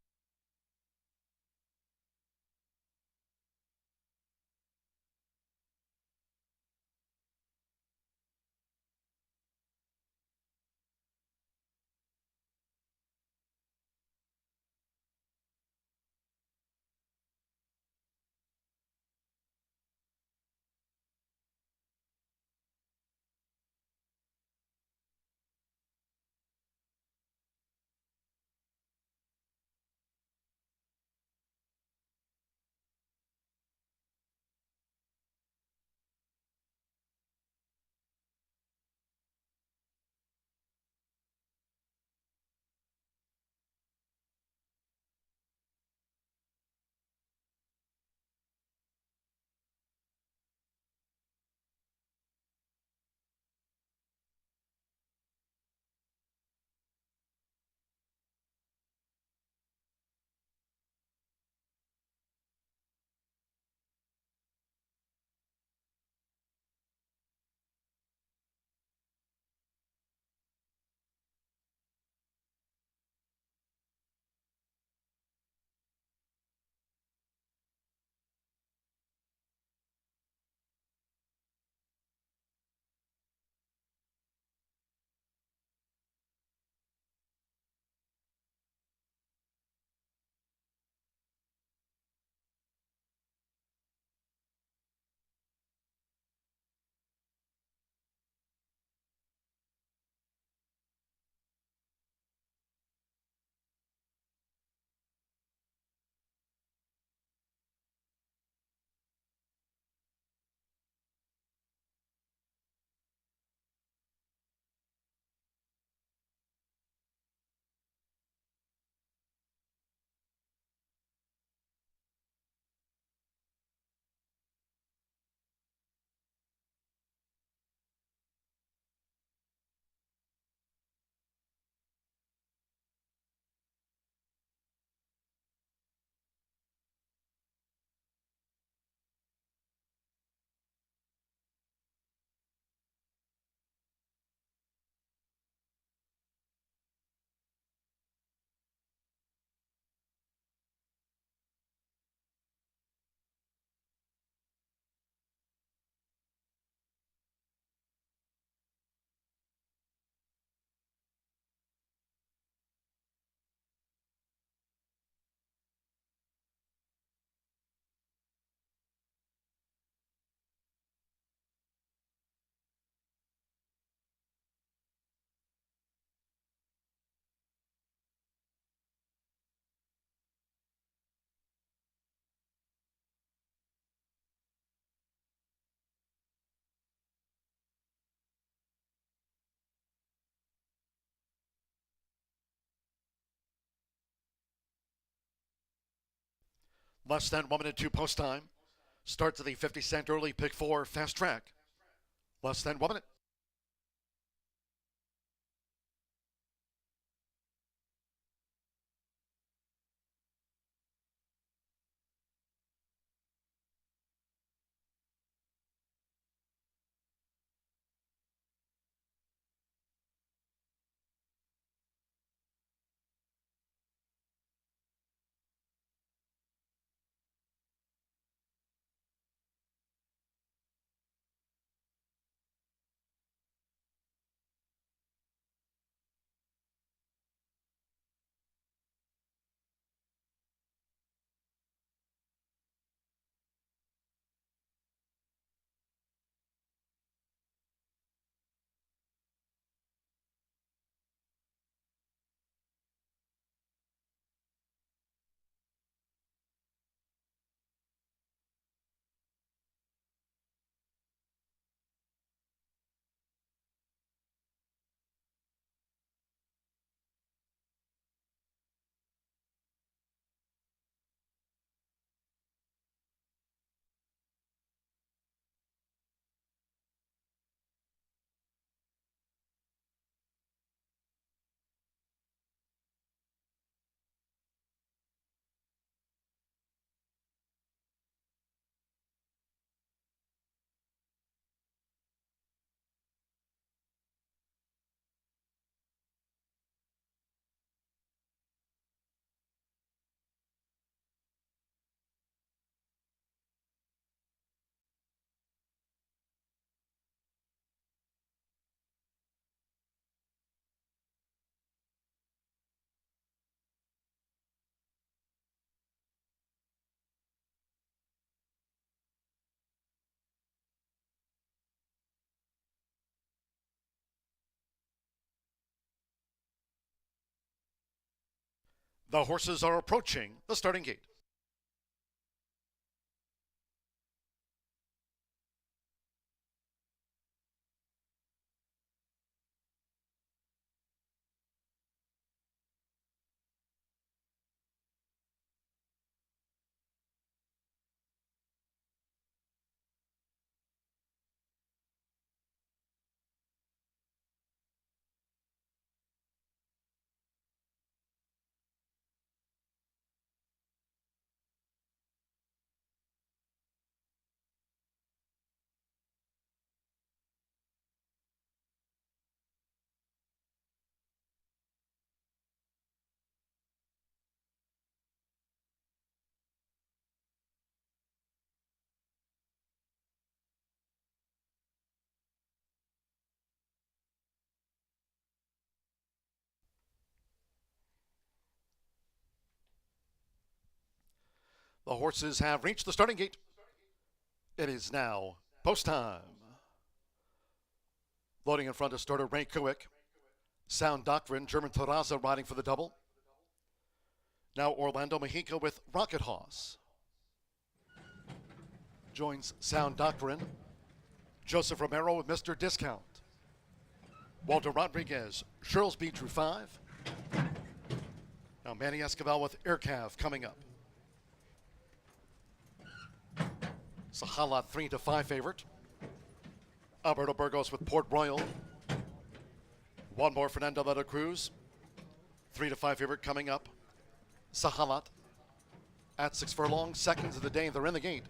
Less than 1 minute 2 post time. Start to the 50-cent early pick 4 fast track. Less than 1 minute. The horses are approaching the starting gate. The horses have reached the starting gate. It is now post time. Loading in front of starter Ray Kuick. Sound Doctrine, German Terraza riding for the double. Now Orlando Mexico with Rocket Hoss. Joins Sound Doctrine. Joseph Romero with Mr. Discount. Walter Rodriguez, Shirlsby True 5. Now Manny Escobar with Aircav coming up. Sahalat 3-5 favorite. Alberto Burgos with Port Royal. One more Fernando de la Cruz. 3-5 favorite coming up. Sahalat at 6 furlongs, seconds of the day. They're in the gate.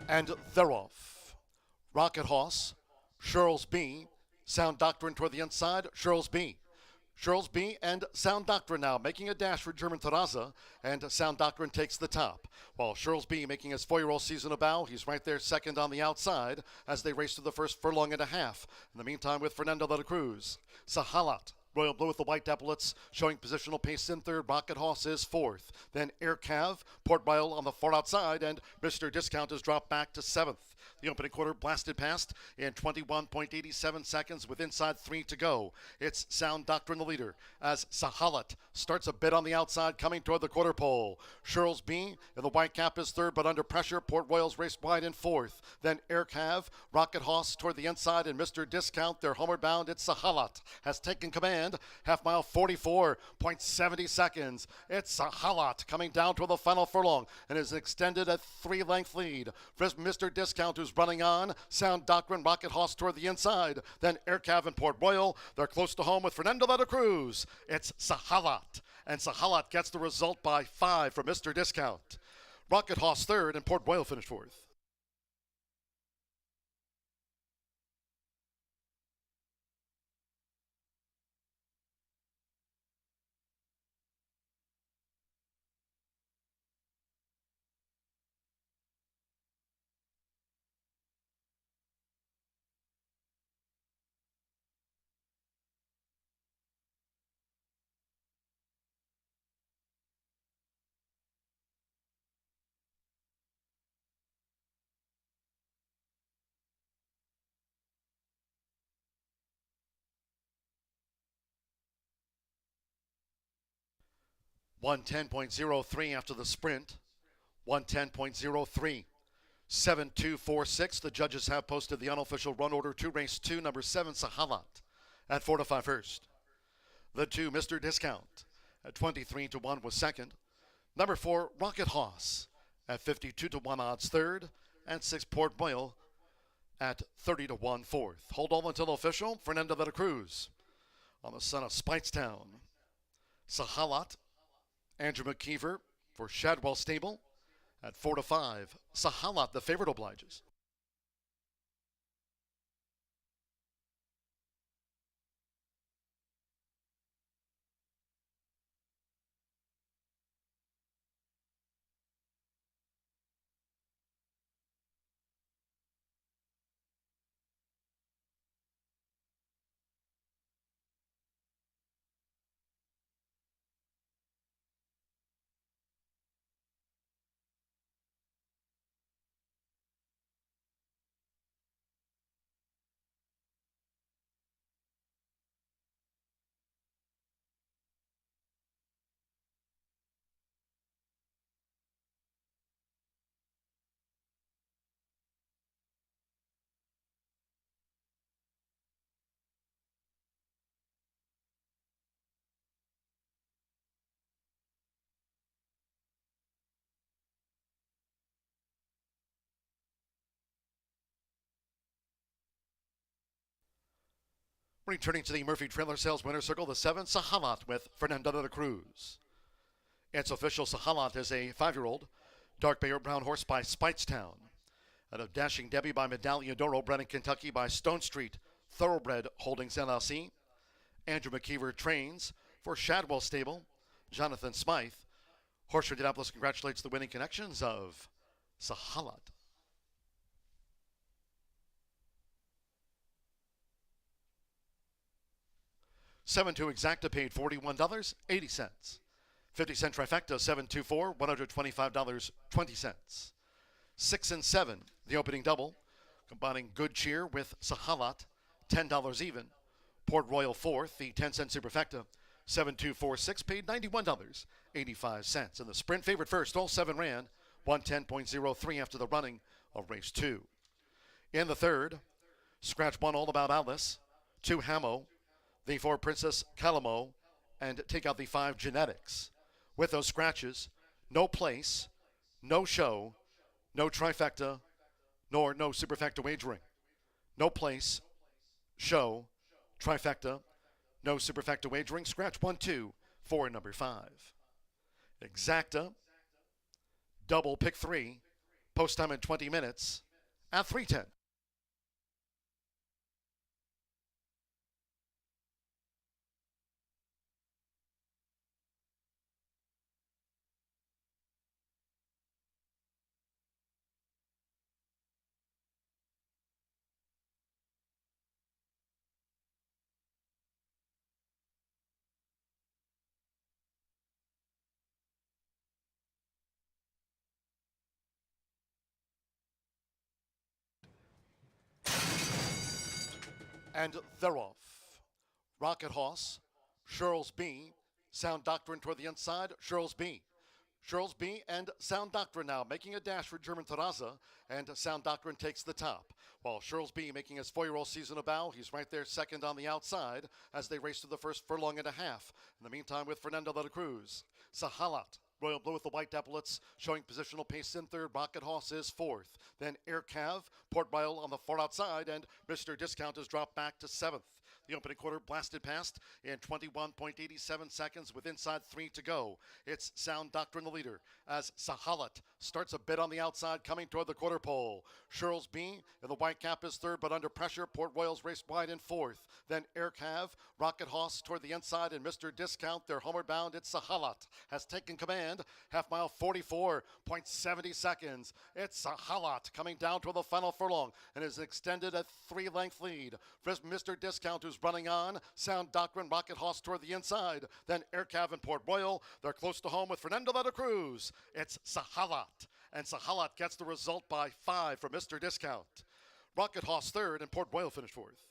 And they're off. Rocket Hoss, Shirlsby, Sound Doctrine toward the inside. Shirlsby and Sound Doctrine now making a dash for German Terraza, and Sound Doctrine takes the top. While Shirlsby making his 4-year-old season a bow, he's right there second on the outside as they race to the first furlong and a half. In the meantime, with Fernando de la Cruz, Sahalat, Royal Blue with the white epaulets, showing positional pace in third. Rocket Hoss is fourth. Then Aircav, Port Royal on the far outside, and Mr. Discount has dropped back to seventh. The opening quarter blasted past in 21.87 seconds with inside 3 to go. It's Sound Doctrine the leader as Sahalat starts a bit on the outside coming toward the quarter pole. Shirlsby in the white cap is third but under pressure. Port Royal's raced wide in fourth. Then Aircav, Rocket Hoss toward the inside, and Mr. Discount, they're homeward bound. It's Sahalat has taken command. end. Half mile 44.70 seconds. It's Sahalat coming down to the final furlong and is extended a 3-length lead. First, Mr. Discount, who's running on. Sound Doctrine, Rocket Hoss toward the inside. Then Air Cav and Port Royal. They're close to home with Fernando de la Cruz. It's Sahalat. And Sahalat gets the result by 5 for Mr. Discount. Rocket Hoss third and Port Royal finished fourth. .110.03 after the sprint. 110.03. 7246. The judges have posted the unofficial run order to race 2, number 7, Sahalat, at 4 to 5 first. The 2, Mr. Discount, at 23 to 1 was second. Number 4, Rocket Hoss, at 52 to 1 odds third. And 6, Port Royal, at 30 to 1 fourth. Hold on until official. Fernando de la Cruz on the son of Speightstown. Sahalat, Andrew McKeever for Shadwell Stable at 4 to 5. Sahalat, the favorite, obliges. Returning to the Murphy Trailer Sales Winner Circle, the 7, Sahalat with Fernando de la Cruz. It's official. Sahalat is a 5-year-old dark bay or brown horse by Speightstown. Out of Dashing Debbie by Medallia Doro, bred in Kentucky by Stone Street Thoroughbred Holdings LLC. Andrew McKeever trains for Shadwell Stable. Jonathan Smythe. Horseshoe Indianapolis congratulates the winning connections of Sahalat. $7-2 Exacta paid $41.80. 50-cent trifecta, 724, $125.20. 6 and 7, the opening double, combining Good Cheer with Sahalat, $10 even. Port Royal fourth, the 10-cent superfecta, 7246, paid $91.85. And the sprint favorite first, all 7 ran, 110.03 after the running of race 2. In the third, scratch 1 All About Alice, 2 Hamo, the 4 Princess Calamo, and take out the 5 Genetics. With those scratches, no place, no show, no trifecta, nor no superfecta wagering. No place, show, trifecta, no superfecta wagering. Scratch 1, 2 for number 5. Exacta, double pick 3, post time in 20 minutes at 3:10. And they're off. Rocket Hoss, Shirls B, Sound Doctrine toward the inside, Shirls B. Charles B. and Sound Doctrine now making a dash for German Terraza, and Sound Doctrine takes the top. While Charles B. making his 4-year-old season a bow, he's right there second on the outside as they race to the first furlong and a half. In the meantime, with Fernando de la Cruz, Sahalat, Royal Blue with the white epaulets showing positional pace in third. Rocket Hoss is fourth. Then Air Cav, Port Royal on the far outside, and Mr. Discount has dropped back to seventh. The opening quarter blasted past in 21.87 seconds with inside 3 to go. It's Sound Doctrine the leader as Sahalat starts a bit on the outside coming toward the quarter pole. Charles B. in the white cap is third but under pressure. Port Royal's raced wide in fourth. Then Air Cav, Rocket Hoss toward the inside, and Mr. Discount, they're homeward bound. It's Sahalat has taken command. Half mile 44.70 seconds. It's Sahalat coming down toward the final furlong and is extended a 3-length lead. First, Mr. Discount who's running on. Sound Doctrine, Rocket Hoss toward the inside. Then Air Cav and Port Royal. They're close to home with Fernando de la Cruz. It's Sahalat. And Sahalat gets the result by 5 for Mr. Discount. Rocket Hoss third and Port Royal finished fourth.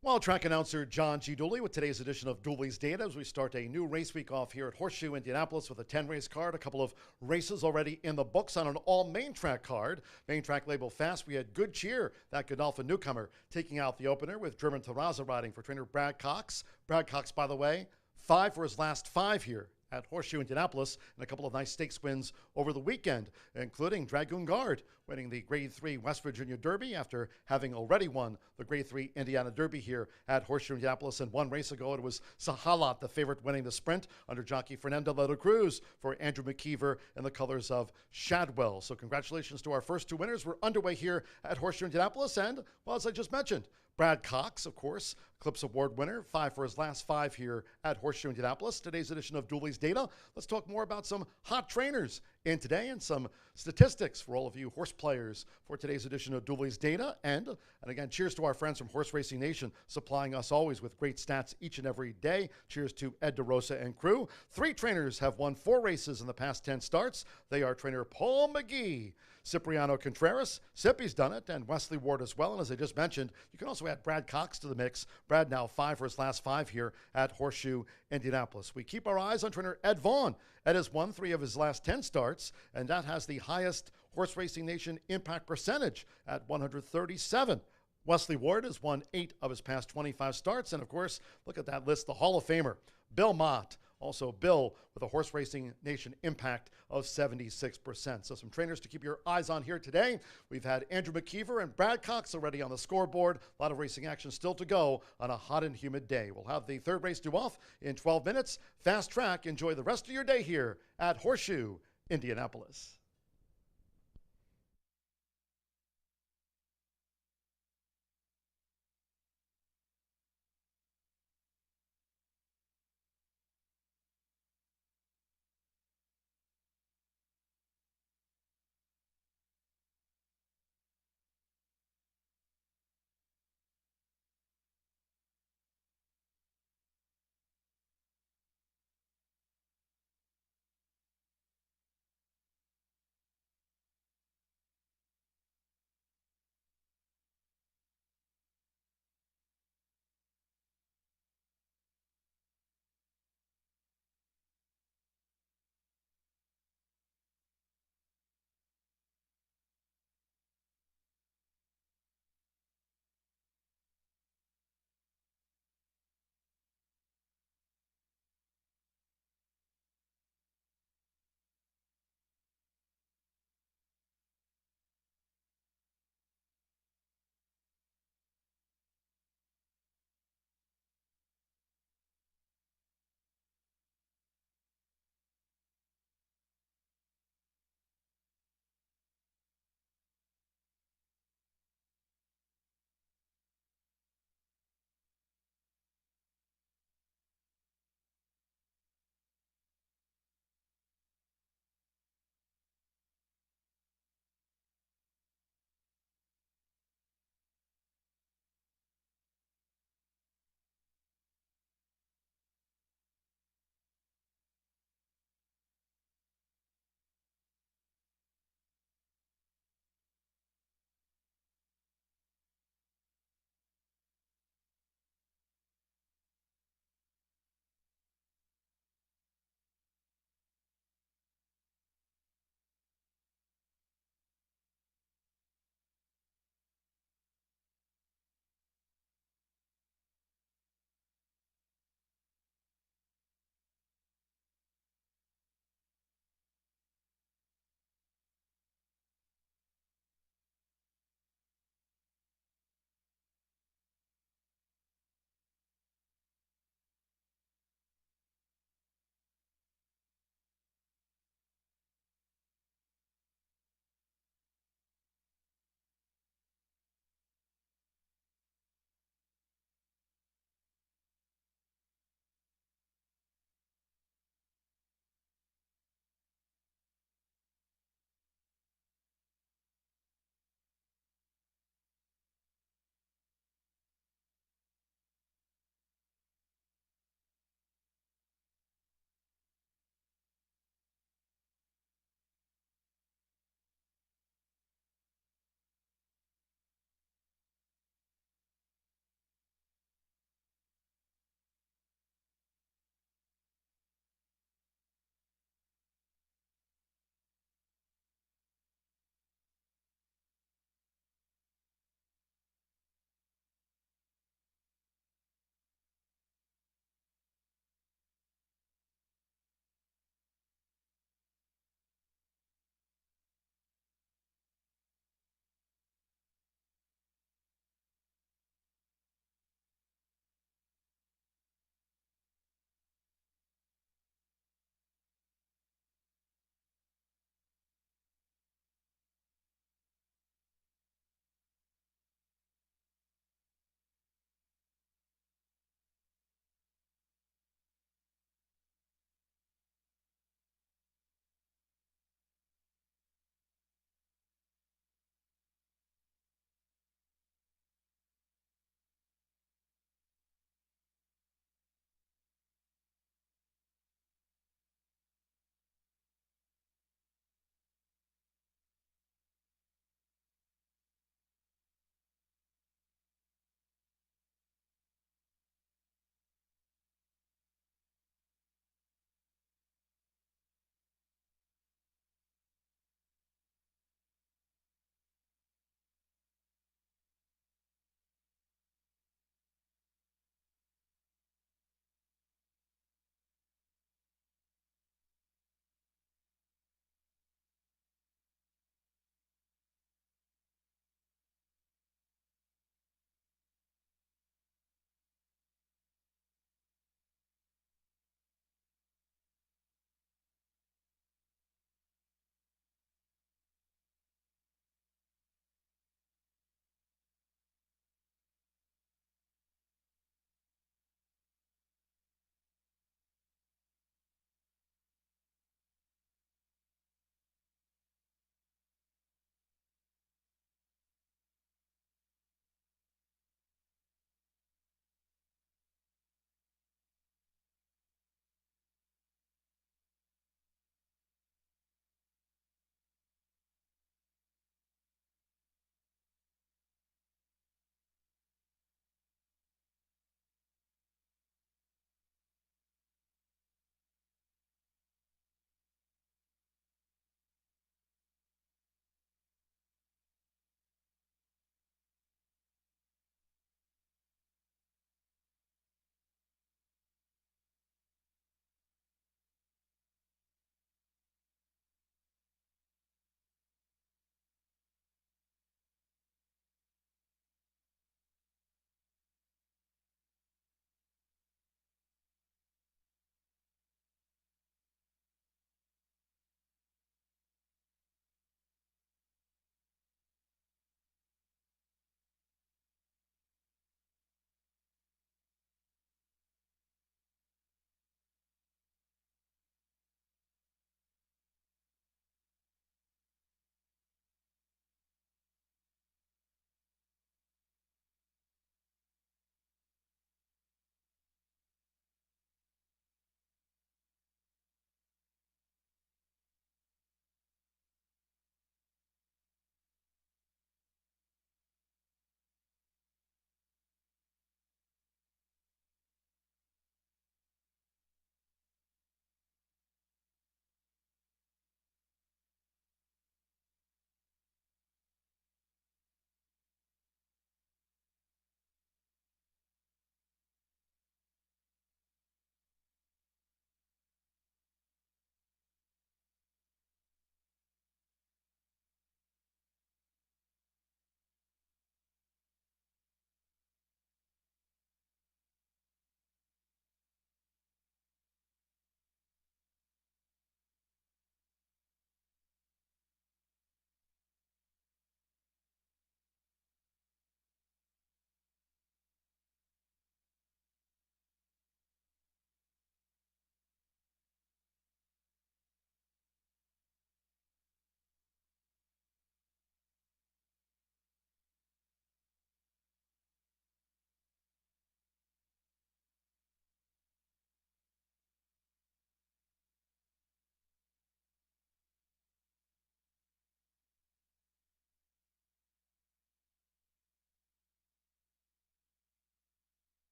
Well, track announcer John G. Dooley with today's edition of Dooley's Data as we start a new race week off here at Horseshoe Indianapolis with a 10-race card. A couple of races already in the books on an all-main track card. Main track labeled fast. We had Good Cheer, that Godolphin newcomer, taking out the opener with German Terraza riding for trainer Brad Cox. Brad Cox, by the way, 5 for his last 5 here at Horseshoe Indianapolis, and a couple of nice stakes wins over the weekend, including Dragoon Guard winning the Grade 3 West Virginia Derby after having already won the Grade 3 Indiana Derby here at Horseshoe Indianapolis. And one race ago, it was Sahalat, the favorite, winning the sprint under jockey Fernando de la Cruz for Andrew McKeever in the colors of Shadwell. So congratulations to our first 2 winners. We're underway here at Horseshoe Indianapolis, and, well, as I just mentioned, Brad Cox, of course, Eclipse Award winner, 5 for his last 5 here at Horseshoe Indianapolis. Today's edition of Dooley's Data. Let's talk more about some hot trainers in today and some statistics for all of you horse players for today's edition of Dooley's Data. And again, cheers to our friends from Horse Racing Nation, supplying us always with great stats each and every day. Cheers to Ed DeRosa and crew. 3 trainers have won 4 races in the past 10 starts. They are trainer Paul McGee, Cipriano Contreras, Sippy's done it, and Wesley Ward as well. And as I just mentioned, you can also add Brad Cox to the mix. Brad now 5 for his last 5 here at Horseshoe Indianapolis. We keep our eyes on trainer Ed Vaughn. Ed has won 3 of his last 10 starts, and that has the highest Horse Racing Nation impact percentage at 137. Wesley Ward has won 8 of his past 25 starts. And of course, look at that list, the Hall of Famer, Bill Mott. Also, Bill with a Horse Racing Nation impact of 76%. So some trainers to keep your eyes on here today. We've had Andrew McKeever and Brad Cox already on the scoreboard. A lot of racing action still to go on a hot and humid day. We'll have the 3rd race due off in 12 minutes. Fast track. Enjoy the rest of your day here at Horseshoe Indianapolis.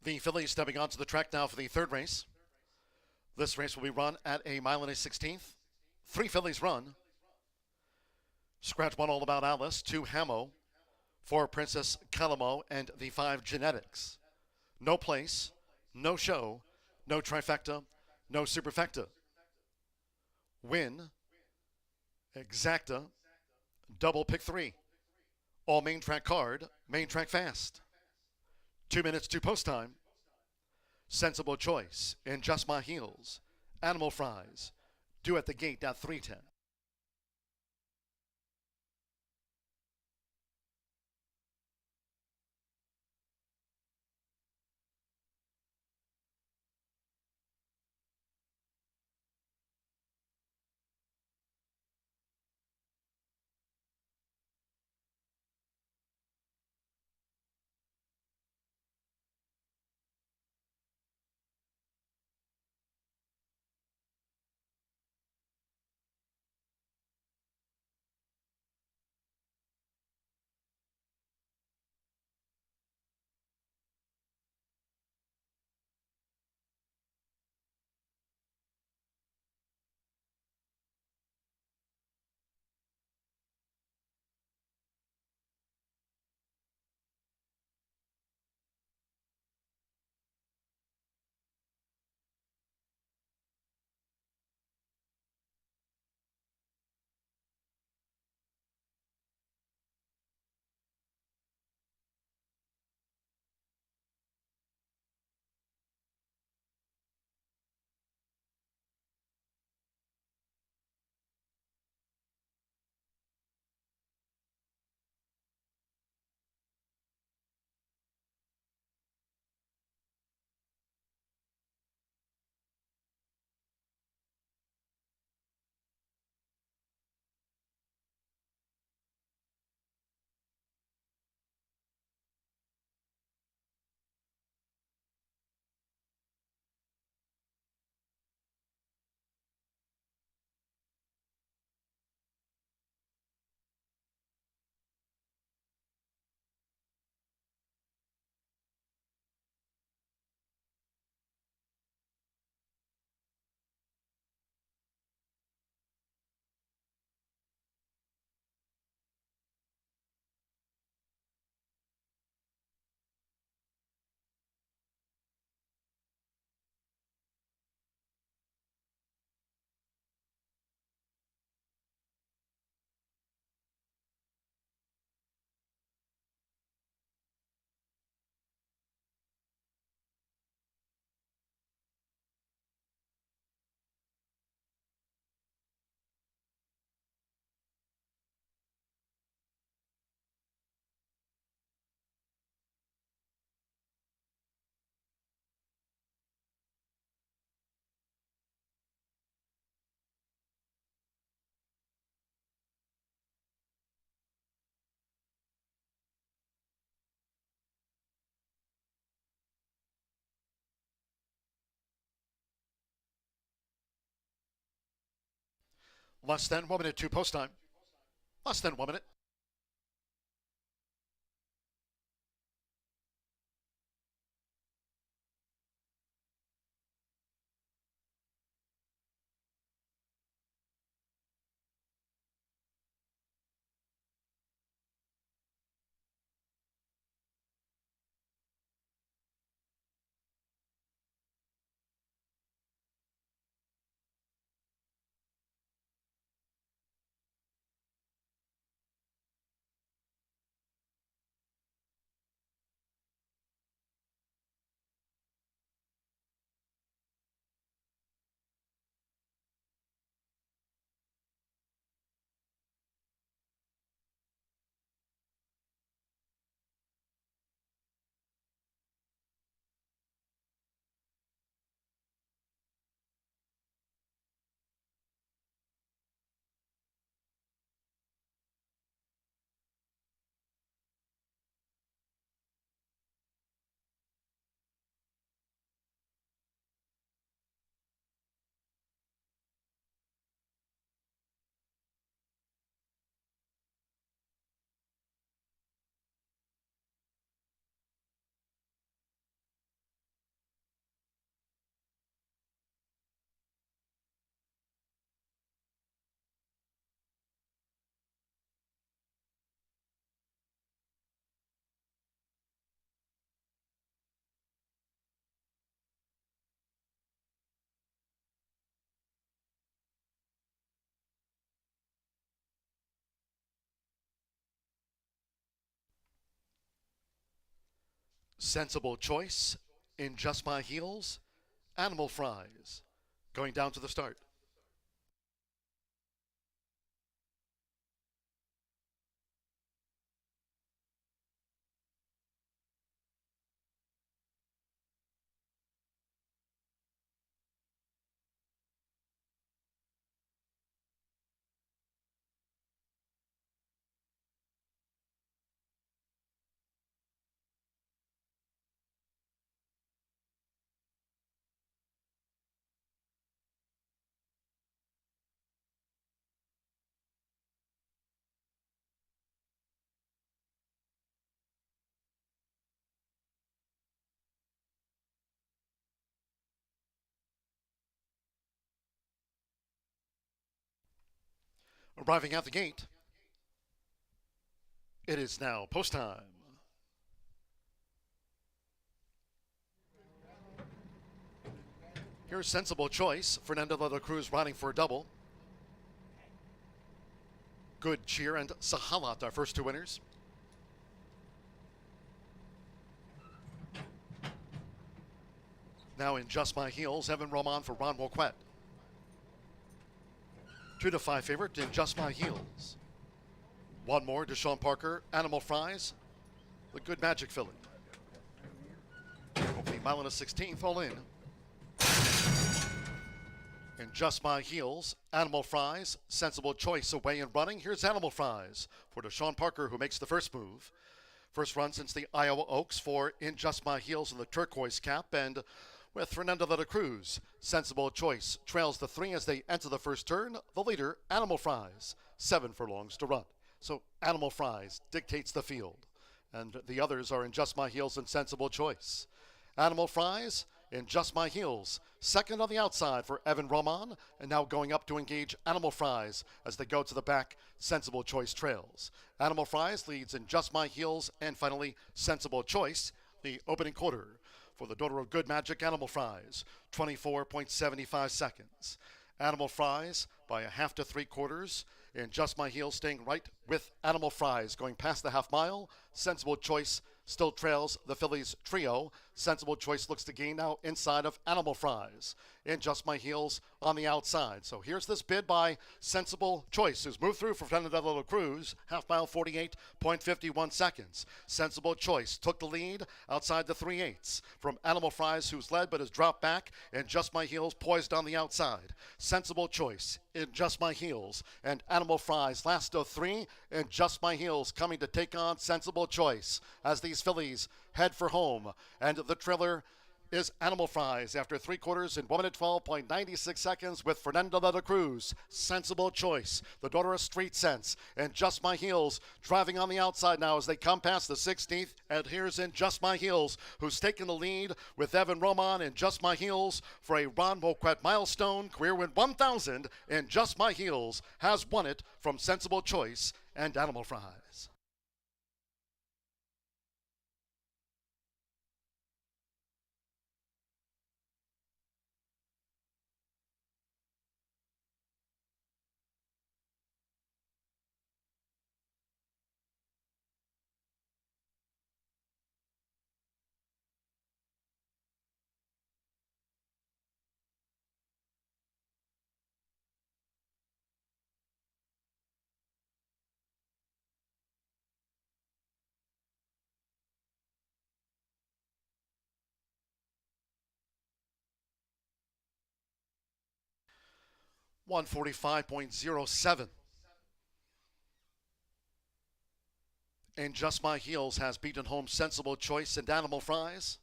The fillies stepping onto the track now for the third race. This race will be run at a mile and a 16th. 3 fillies run. Scratch 1 All About Alice, 2 Hamo, 4 Princess Calamo, and the 5 Genetics. No place, no show, no trifecta, no superfecta. Win, exacta, double pick 3. All main track card, main track fast. 2 minutes to post time. Sensible choice in Just My Heels. Animal Fries, due at the gate at 3:10. Less than 1 minute to post time. Less than 1 minute. Sensible Choice, In Just My Heels, Animal Fries. Going down to the start. Arriving at the gate, it is now post time. Here's Sensible Choice, Fernando de la Cruz riding for a double. Good Cheer and Sahalat, our first two winners. Now in Just My Heels, Evan Roman for Ron Woquet. 2-5 favorite in Just My Heels. One more, Deshaun Parker, Animal Fries, the Good Magic filly. Hopefully mile and a 16th, all in. In Just My Heels, Animal Fries, Sensible Choice away and running. Here's Animal Fries for Deshaun Parker, who makes the first move. First run since the Iowa Oaks for In Just My Heels in the turquoise cap, and with Fernando de la Cruz, Sensible Choice trails the three as they enter the first turn. The leader, Animal Fries, 7 furlongs to run. So Animal Fries dictates the field, and the others are In Just My Heels and Sensible Choice. Animal Fries in Just My Heels, second on the outside for Evan Roman, and now going up to engage Animal Fries as they go to the back. Sensible Choice trails. Animal Fries leads in Just My Heels, and finally Sensible Choice, the opening quarter for the daughter of Good Magic, Animal Fries, 24.75 seconds. Animal Fries by a half to 3/4. In Just My Heels, staying right with Animal Fries, going past the half mile. Sensible Choice still trails the fillies trio. Sensible Choice looks to gain now inside of Animal Fries. In Just My Heels on the outside. So here's this bid by Sensible Choice, who's moved through for Fernando de la Cruz. Half mile, 48.51 seconds. Sensible Choice took the lead outside the 3/8 from Animal Fries, who's led but has dropped back. And Just My Heels poised on the outside. Sensible Choice in Just My Heels, and Animal Fries last of three. And Just My Heels coming to take on Sensible Choice as these fillies head for home. And the trailer is Animal Fries after 3/4 in 1 minute 12.96 seconds with Fernando de la Cruz. Sensible Choice, the daughter of Street Sense, and Just My Heels driving on the outside now as they come past the 16th. And here's In Just My Heels, who's taken the lead with Evan Roman in Just My Heels for a Ron Woquet milestone career win 1,000. And Just My Heels has won it from Sensible Choice and Animal Fries. $145.07. And Just My Heels has beaten home Sensible Choice and Animal Fries.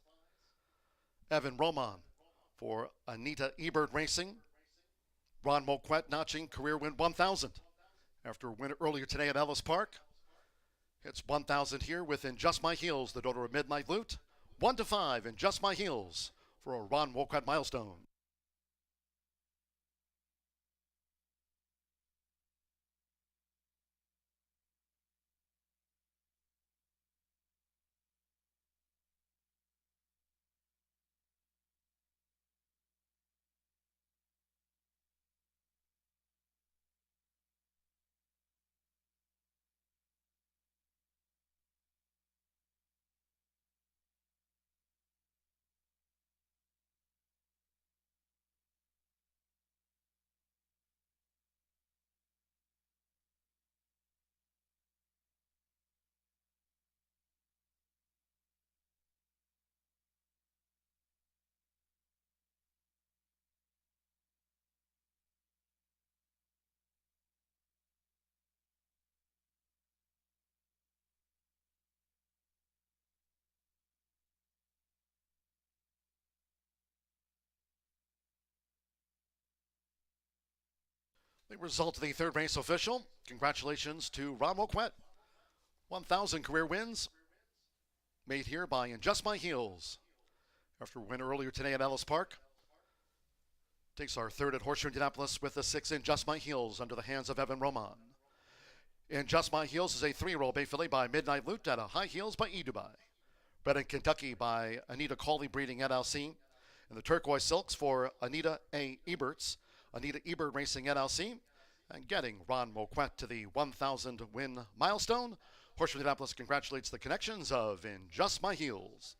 Evan Roman for Anita Ebert Racing. Ron Woquet notching career win 1,000 after a win earlier today at Ellis Park. It's 1,000 here with In Just My Heels, the daughter of Midnight Loot. 1-5 in Just My Heels for a Ron Woquet milestone. The result of the third race official. Congratulations to Ron Moquette. 1,000 career wins made here by In Just My Heels. After a win earlier today at Ellis Park. Takes our third at Horseshoe Indianapolis with the 6 In Just My Heels under the hands of Evan Roman. In Just My Heels is a 3-year-old bay filly by Midnight Lute at a High Heels by E. Dubai. Bred in Kentucky by Anita Cawley breeding NLC. And the Turquoise Silks for Anita A. Eberts. Anita Ebert racing NLC. And getting Ron Moquette to the 1,000 win milestone. Horseshoe Indianapolis congratulates the connections of In Just My Heels.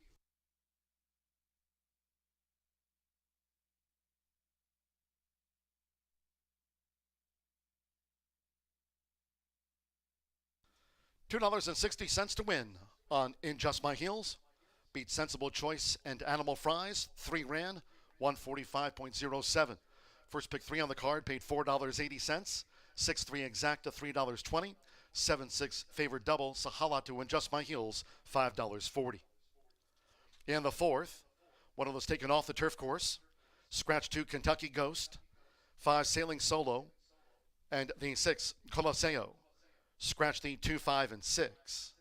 $2.60 to win on In Just My Heels. Beat Sensible Choice and Animal Fries. 3 ran, 145.07. First pick 3 on the card paid $4.80. 6-3 exacta, $3.20. 7-6 favored double, Sahala to In Just My Heels, $5.40. In the fourth, one of those taken off the turf course. Scratch 2 Kentucky Ghost. 5 Sailing Solo. And the 6 Coloseo. Scratch the 2, 5, and 6.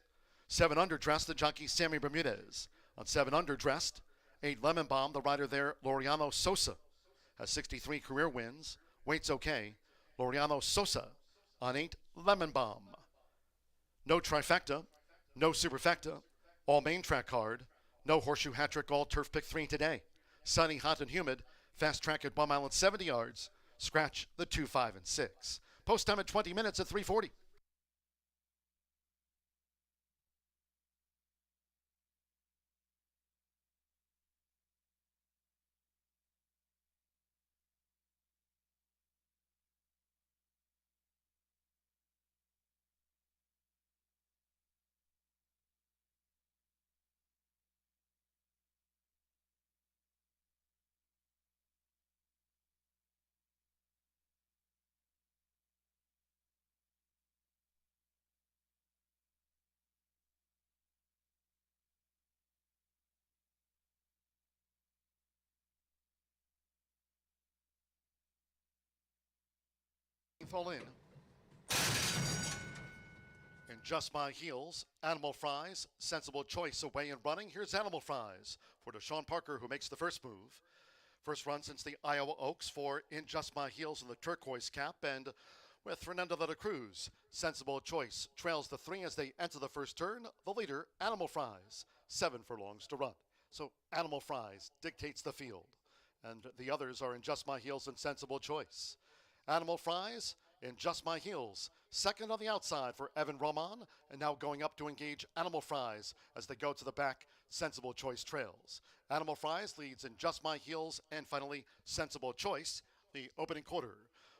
7 underdressed, the jockey Sammy Bermudez. On 7 underdressed, 8 Lemon Bomb, the rider there, Laureano Sosa. Has 63 career wins. Weight's okay. Laureano Sosa on 8 Lemon Bomb. No trifecta, no superfecta, all main track card, no horseshoe hat trick, all turf pick 3 today. Sunny, hot, and humid. Fast track at 1 mile and 70 yards. Scratch the 2, 5, and 6. Post time at 20 minutes at 3:40. Fall in. In Just My Heels, Animal Fries, Sensible Choice away and running. Here's Animal Fries for Deshaun Parker, who makes the first move. First run since the Iowa Oaks for In Just My Heels in the turquoise cap. And with Fernando de la Cruz, Sensible Choice trails the 3 as they enter the first turn. The leader, Animal Fries, 7 furlongs to run. So Animal Fries dictates the field. And the others are In Just My Heels and Sensible Choice. Animal Fries In Just My Heels. Second on the outside for Evan Roman. And now going up to engage Animal Fries as they go to the back. Sensible Choice trails. Animal Fries leads In Just My Heels. And finally, Sensible Choice, the opening quarter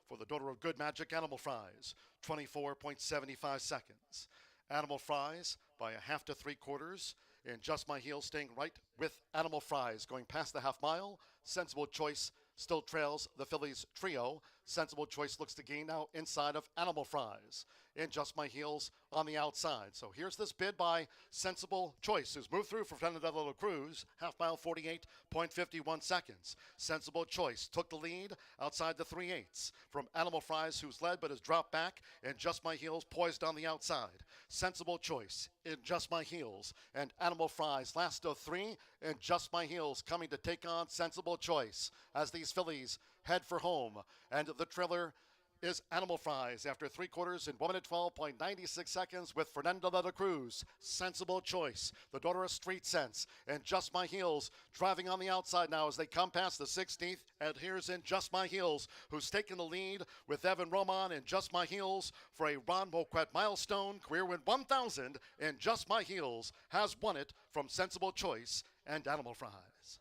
for the daughter of Good Magic, Animal Fries. 24.75 seconds. Animal Fries by a half to 3/4. In Just My Heels staying right with Animal Fries going past the half mile. Sensible Choice still trails the fillies trio. Sensible Choice looks to gain now inside of Animal Fries. In Just My Heels on the outside. So here's this bid by Sensible Choice, who's moved through for Fernando de la Cruz. Half mile, 48.51 seconds. Sensible Choice took the lead outside the 3/8 from Animal Fries, who's led but has dropped back. And Just My Heels poised on the outside. Sensible Choice In Just My Heels. And Animal Fries last of 3. And Just My Heels coming to take on Sensible Choice as these fillies head for home. And the trailer is Animal Fries after 3/4 in 1 minute 12.96 seconds with Fernando de la Cruz. Sensible Choice, the daughter of Street Sense, and Just My Heels driving on the outside now as they come past the 16th. And here's In Just My Heels, who's taken the lead with Evan Roman in Just My Heels for a Ron Moquette milestone career win 1,000. And Just My Heels has won it from Sensible Choice and Animal Fries.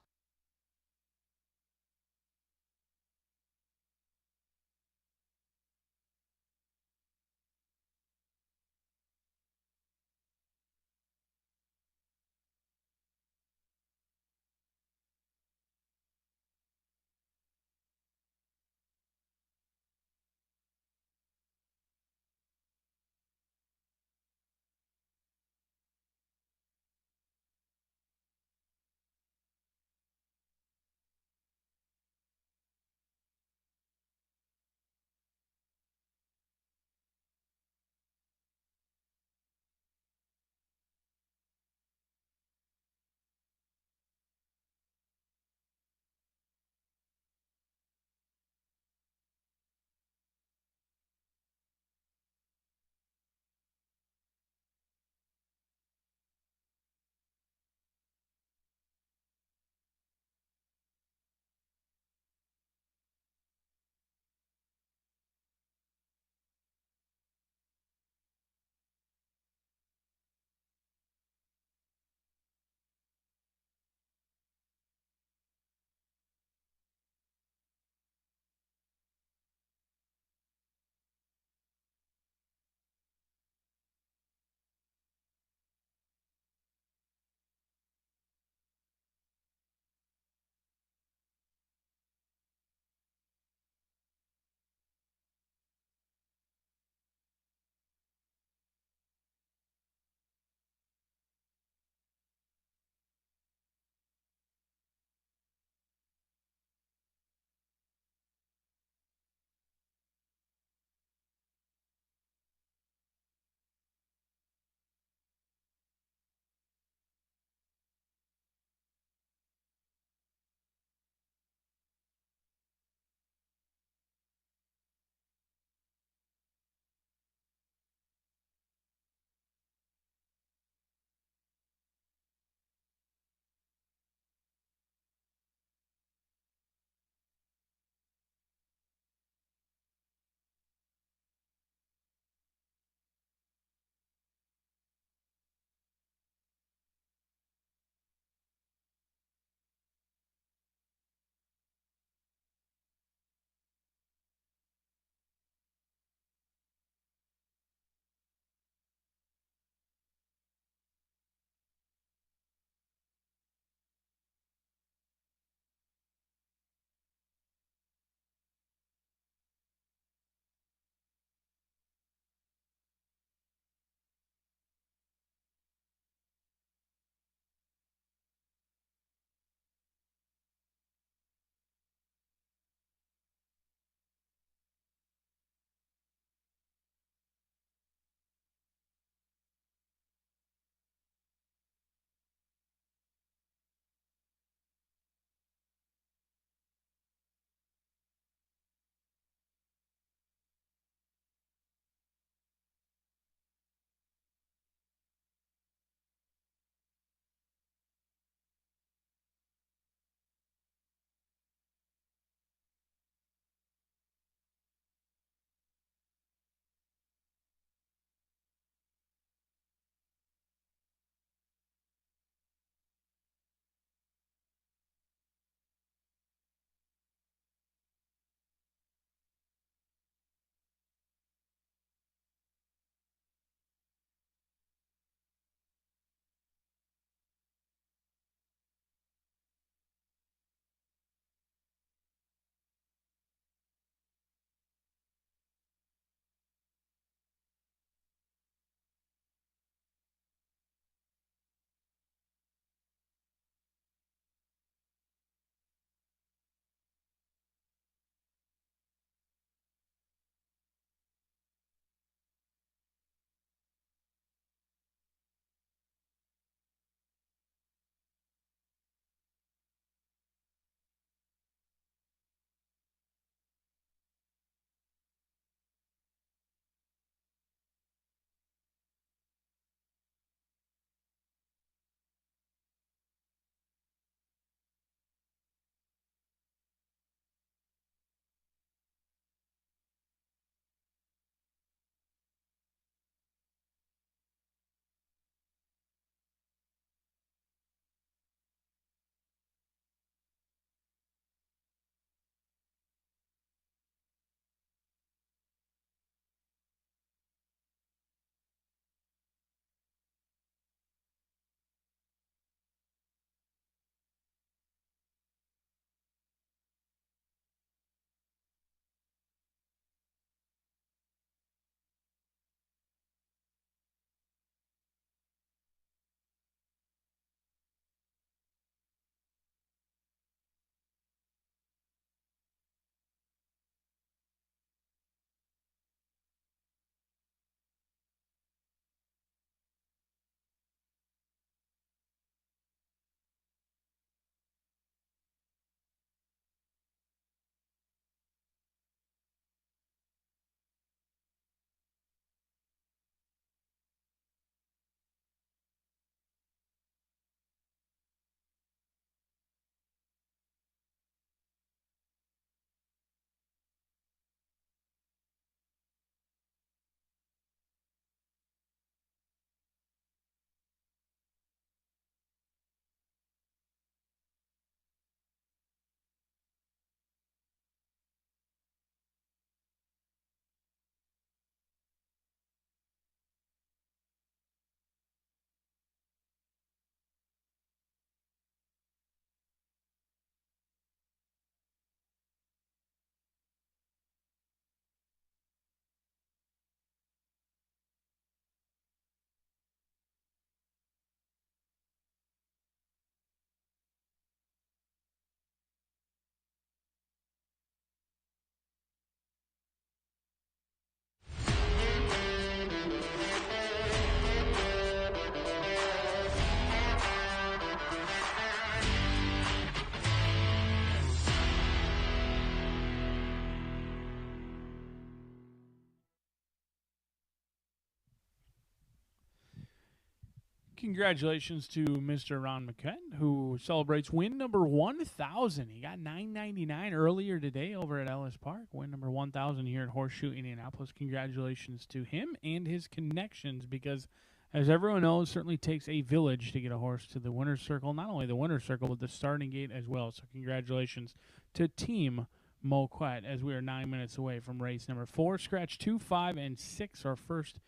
Congratulations to Mr. Ron McKen, who celebrates win number 1,000. He got $9.99 earlier today over at Ellis Park. Win number 1,000 here at Horseshoe Indianapolis. Congratulations to him and his connections, because, as everyone knows, it certainly takes a village to get a horse to the winner's circle. Not only the winner's circle, but the starting gate as well. So congratulations to Team Moquette, as we are 9 minutes away from race number 4. Scratch 2, 5, and 6, our first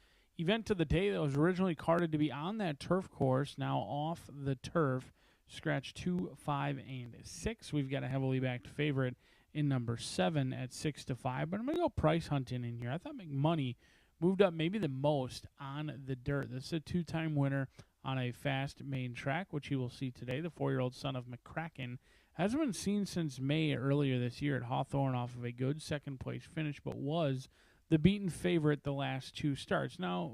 event of the day that was originally carded to be on that turf course, now off the turf. Scratch 2, 5, and 6. We've got a heavily backed favorite in number 7 at 6-5. But I'm going to go price hunting in here. I thought McMoney moved up maybe the most on the dirt. This is a 2-time winner on a fast main track, which you will see today. The 4-year-old son of McCracken hasn't been seen since May earlier this year at Hawthorne off of a good second-place finish, but was the beaten favorite the last 2 starts. Now,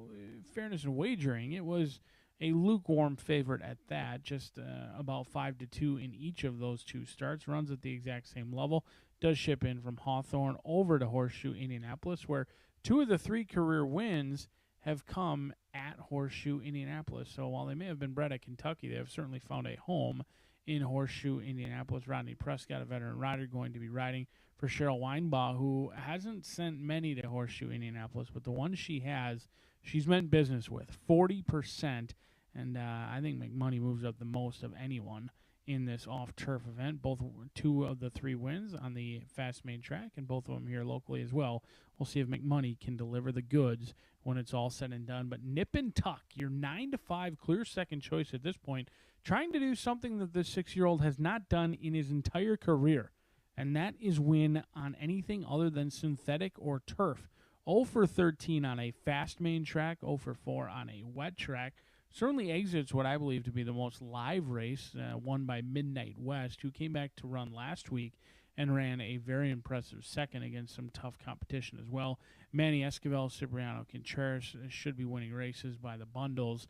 fairness in wagering, it was a lukewarm favorite at that, just about 5-2 in each of those 2 starts. Runs at the exact same level. Does ship in from Hawthorne over to Horseshoe Indianapolis, where 2 of the 3 career wins have come at Horseshoe Indianapolis. So while they may have been bred at Kentucky, they have certainly found a home in Horseshoe Indianapolis. Rodney Prescott, a veteran rider, going to be riding for Cheryl Weinbaugh, who hasn't sent many to Horseshoe Indianapolis, but the ones she has, she's meant business with, 40%. And I think McMoney moves up the most of anyone in this off-turf event. Both 2 of the 3 wins on the fast main track, and both of them here locally as well. We'll see if McMoney can deliver the goods when it's all said and done. But nip and tuck, your 9-5 clear second choice at this point, trying to do something that this 6-year-old has not done in his entire career, and that is win on anything other than synthetic or turf. 0 for 13 on a fast main track, 0 for 4 on a wet track. Certainly exits what I believe to be the most live race, won by Midnight West, who came back to run last week and ran a very impressive second against some tough competition as well. Manny Esquivel, Cipriano Contreras should be winning races by the bundles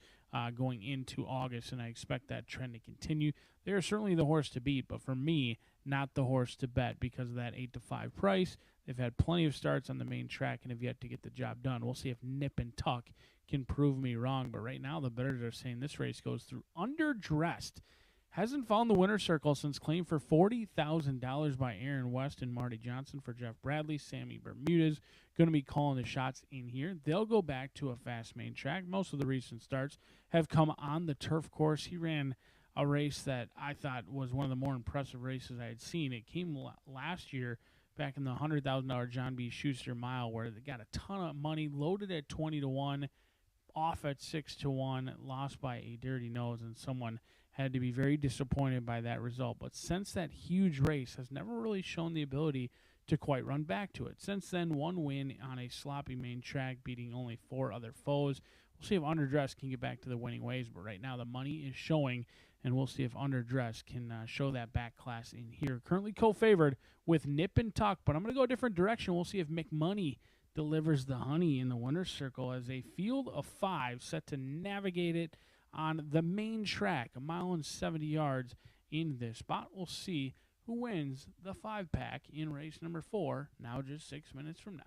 going into August, and I expect that trend to continue. They are certainly the horse to beat, but for me, not the horse to bet because of that 8-5 price. They've had plenty of starts on the main track and have yet to get the job done. We'll see if Nip and Tuck can prove me wrong, but right now the bettors are saying this race goes through Underdressed. Hasn't found the winner's circle since claimed for $40,000 by Aaron West and Marty Johnson for Jeff Bradley. Sammy Bermuda's going to be calling the shots in here. They'll go back to a fast main track. Most of the recent starts have come on the turf course. He ran a race that I thought was one of the more impressive races I had seen. It came last year back in the $100,000 John B. Schuster Mile, where they got a ton of money, loaded at 20-1, off at 6-1, lost by a dirty nose, and someone had to be very disappointed by that result. But since that huge race, has never really shown the ability to quite run back to it. Since then, 1 win on a sloppy main track, beating only 4 other foes. We'll see if Underdressed can get back to the winning ways, but right now the money is showing, and we'll see if Underdressed can show that back class in here. Currently co-favored with Nip and Tuck, but I'm going to go a different direction. We'll see if McMoney delivers the honey in the winner's circle as a field of 5 set to navigate it on the main track, 1 mile and 70 yards in this spot. We'll see who wins the 5-pack in race number 4, now just 6 minutes from now.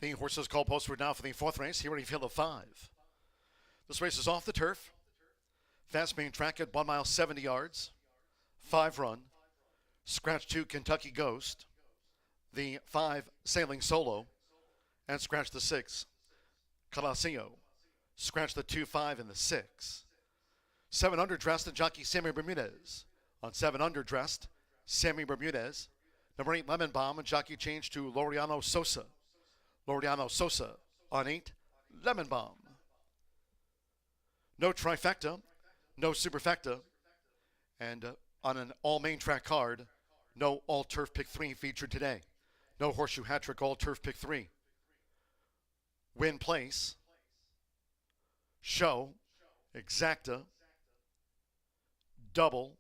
The horses call postward now for the fourth race here at Field of 5. This race is off the turf. Fast main track at 1 mile 70 yards. 5 run. Scratch 2 Kentucky Ghost. The 5 Sailing Solo. And scratch the 6 Calacio. Scratch the 2, 5, and the 6. 7 underdressed and jockey Sammy Bermudez. On 7 underdressed, Sammy Bermudez. Number 8 Lemon Bomb and jockey change to Laureano Sosa. Laureano Sosa on 8, Lemon Bomb. No trifecta, no superfecta, and on an all-main track card, no all-turf pick 3 featured today. No horseshoe hat trick all-turf pick 3. Win place, show, exacta, double,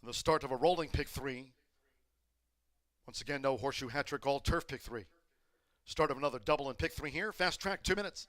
and the start of a rolling pick 3. Once again, no horseshoe hat trick all-turf pick 3. Start of another double and pick 3 here. Fast track, 2 minutes.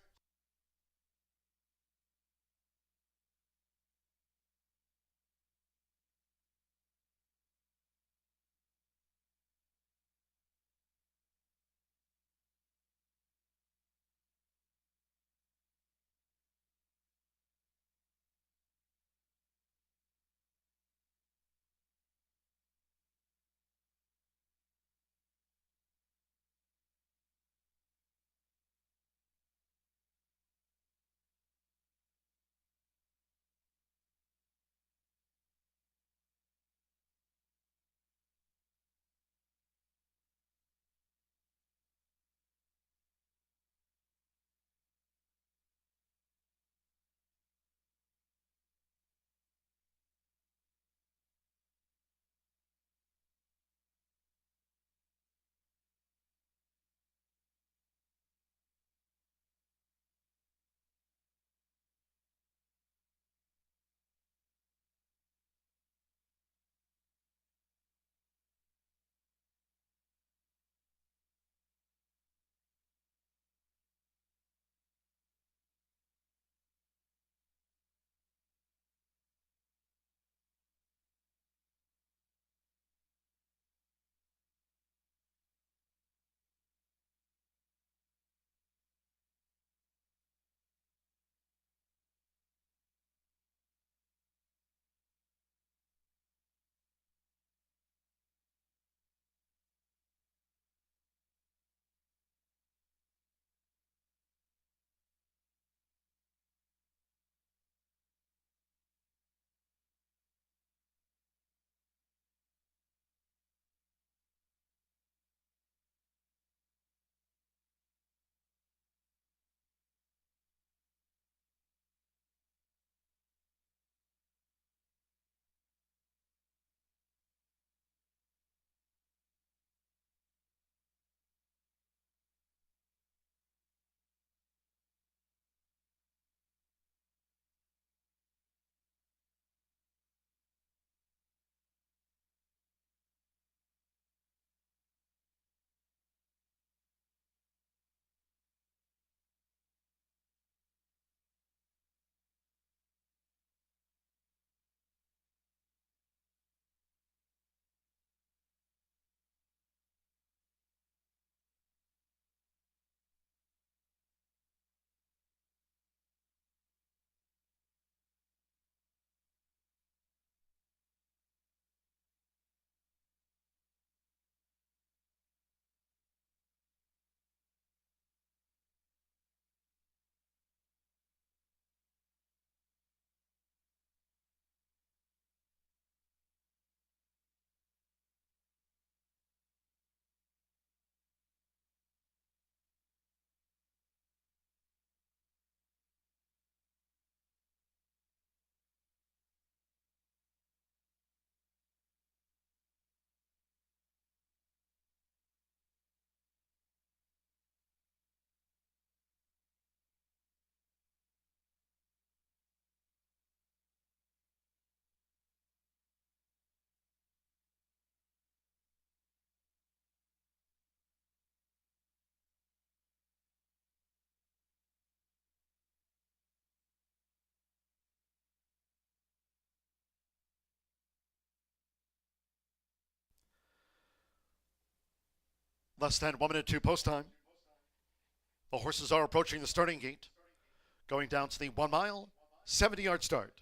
Less than 1 minute to post time. The horses are approaching the starting gate, going down to the 1 mile, 70-yard start.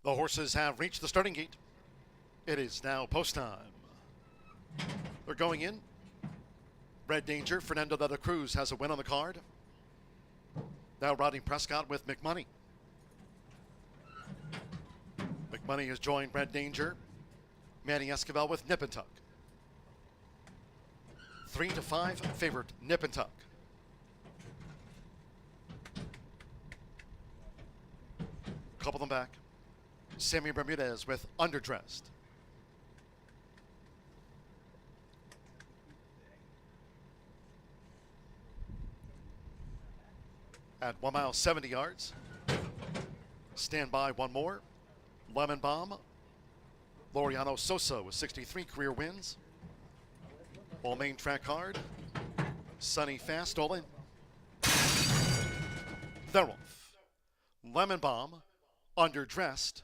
The horses have reached the starting gate. It is now post time. They're going in. Red Danger, Fernando de la Cruz has a win on the card. Now Rodney Prescott with McMoney. McMoney has joined Red Danger. Manny Esquivel with Nip and Tuck. 3-5 favorite Nip and Tuck. Couple them back. Sammy Bermudez with Underdressed. At 1 mile, 70 yards. Stand by one more. Lemon Bomb. Laureano Sosa with 63 career wins. All main track hard. Sunny Fast all in. They're off. Lemon Bomb. Underdressed.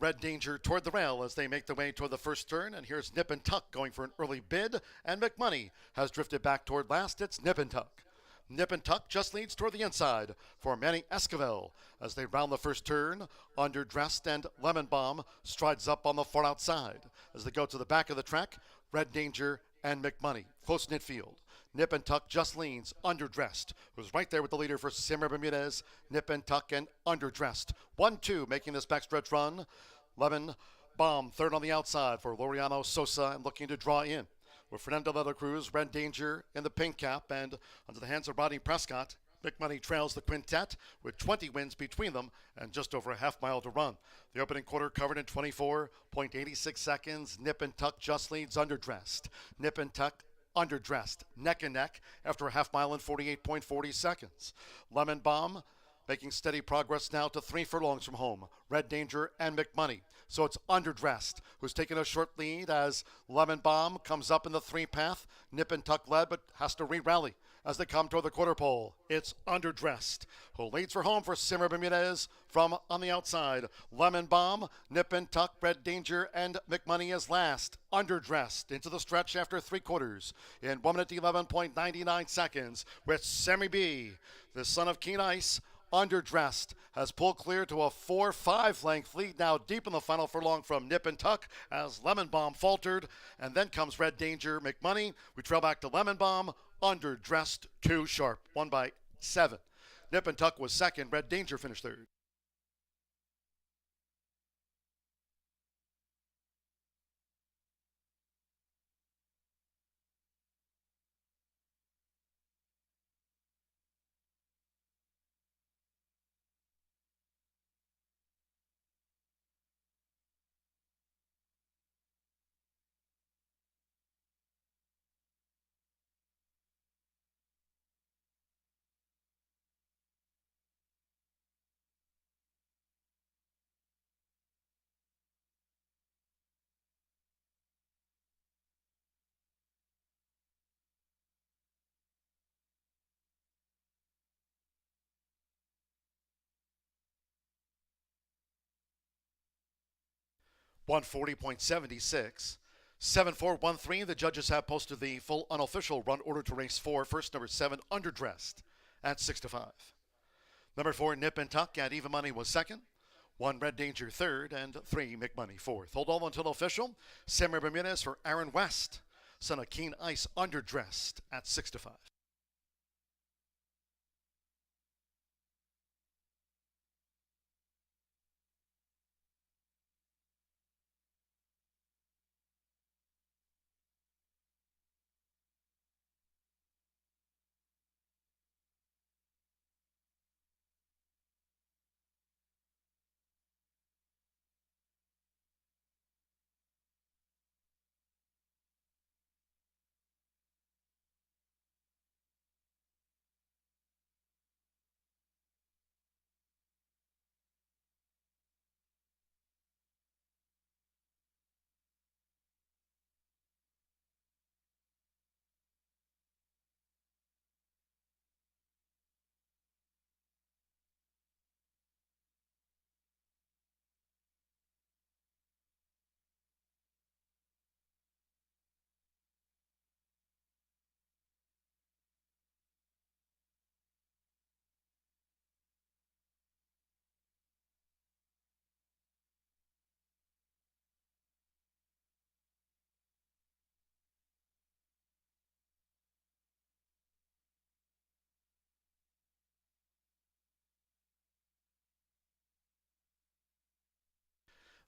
Red Danger toward the rail as they make their way toward the first turn. And here's Nip and Tuck going for an early bid. And McMoney has drifted back toward last. It's Nip and Tuck. Nip and Tuck just leads toward the inside for Manny Esquivel as they round the first turn. Underdressed and Lemon Bomb strides up on the far outside. As they go to the back of the track, Red Danger and McMoney. Close-knit field. Nip and Tuck just leans. Underdressed, who's right there with the leader for Sammy Bermudez. Nip and Tuck and Underdressed. 1-2 making this backstretch run. Lemon Bomb third on the outside for Laureano Sosa and looking to draw in. With Fernando de la Cruz, Red Danger in the pink cap, and under the hands of Rodney Prescott, McMoney trails the quintet with 20 wins between them and just over a half mile to run. The opening quarter covered in 24.86 seconds. Nip and Tuck just leads. Underdressed. Nip and Tuck Underdressed, neck and neck after a half mile in 48.40 seconds. Lemon Bomb making steady progress now to 3 furlongs from home. Red Danger and McMoney. So it's Underdressed who's taking a short lead as Lemon Bomb comes up in the 3 path. Nip and Tuck led but has to re-rally as they come toward the quarter pole. It's Underdressed who leads for home for Sammy Bermudez from on the outside. Lemon Bomb, Nip and Tuck, Red Danger, and McMoney is last. Underdressed into the stretch after 3 quarters in 1 minute 11.99 seconds with Sammy B, the son of Keen Ice. Underdressed has pulled clear to a 4-5 length lead now deep in the final furlong from Nip and Tuck as Lemon Bomb faltered, and then comes Red Danger, McMoney. We trail back to Lemon Bomb. Underdressed 2 sharp, won by 7. Nip and Tuck was second. Red Danger finished third. 140.76. 7413. The judges have posted the full unofficial run order to race 4. First, number 7, Underdressed at 6 to 5. Number 4, Nip and Tuck at even money was second. 1, Red Danger third, and 3, McMoney fourth. Hold on until official. Samuel Bermudez for Aaron West. Son of Keen Ice, Underdressed at 6 to 5.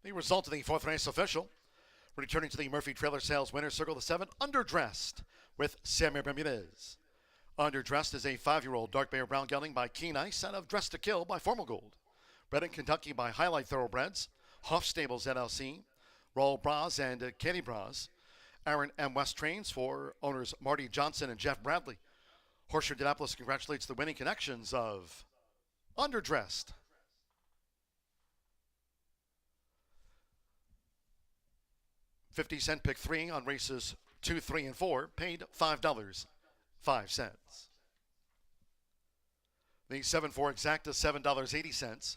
The result of the 4th race official. Returning to the Murphy Trailer Sales winner circle, the 7, Underdressed with Samuel Bermudez. Underdressed is a 5-year-old dark bay brown gelding by Keen Ice out of Dress to Kill by Formal Gold. Bred in Kentucky by Highlight Thoroughbreds, Huff Stables LLC, Roll Bras and Katie Bras. Aaron M. West trains for owners Marty Johnson and Jeff Bradley. Horseshoe Indianapolis congratulates the winning connections of Underdressed. $0.50 pick 3 on races 2, 3, and 4, paid $5.05. The 7-4 exacta, $7.80.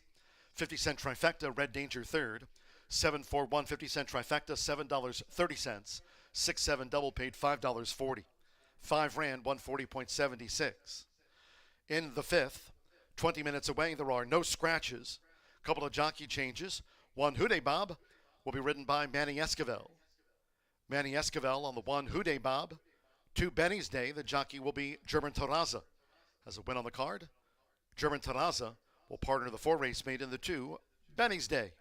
50-cent trifecta, Red Danger third. 7-4-1 50-cent trifecta, $7.30. 6-7 double paid $5.40. 5 rand, 140.76. In the 5th, 20 minutes away, there are no scratches. Couple of jockey changes. 1 Houday Bob will be ridden by Manny Esquivel. Manny Esquivel on the 1 Houday Bob. 2 Benny's Day, the jockey will be German Terraza. Has a win on the card. German Terraza will partner the 4 race mate in the 2 Benny's Day.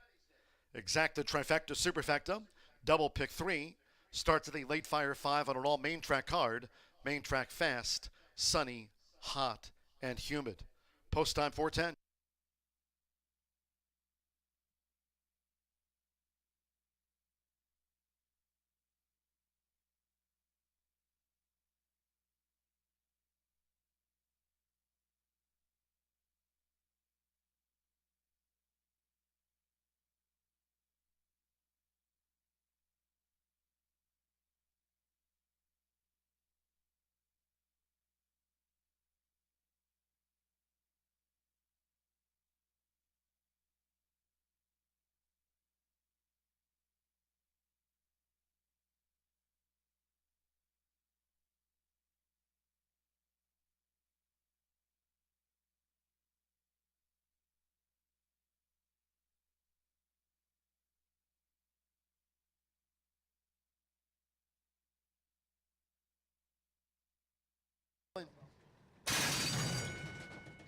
Exacta trifecta superfecta, double pick 3. Starts at the late fire 5 on an all main track card. Main track fast, sunny, hot, and humid. Post time 4:10.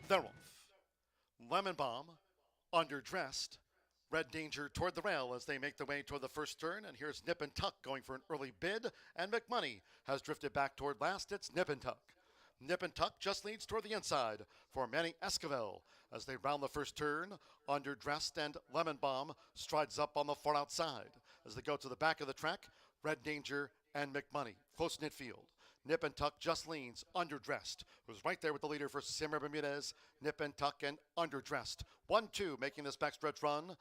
They're off. Lemon Bomb, Underdressed. Red Danger toward the rail as they make their way toward the first turn. And here's Nip and Tuck going for an early bid. And McMoney has drifted back toward last. It's Nip and Tuck. Nip and Tuck just leads toward the inside for Manny Esquivel as they round the first turn. Underdressed and Lemon Bomb strides up on the far outside. As they go to the back of the track, Red Danger and McMoney. Close knit field. Nip and Tuck just leans, Underdressed, who's right there with the leader for Samuel Bermudez. Nip and Tuck and Underdressed. 1-2 making this backstretch run.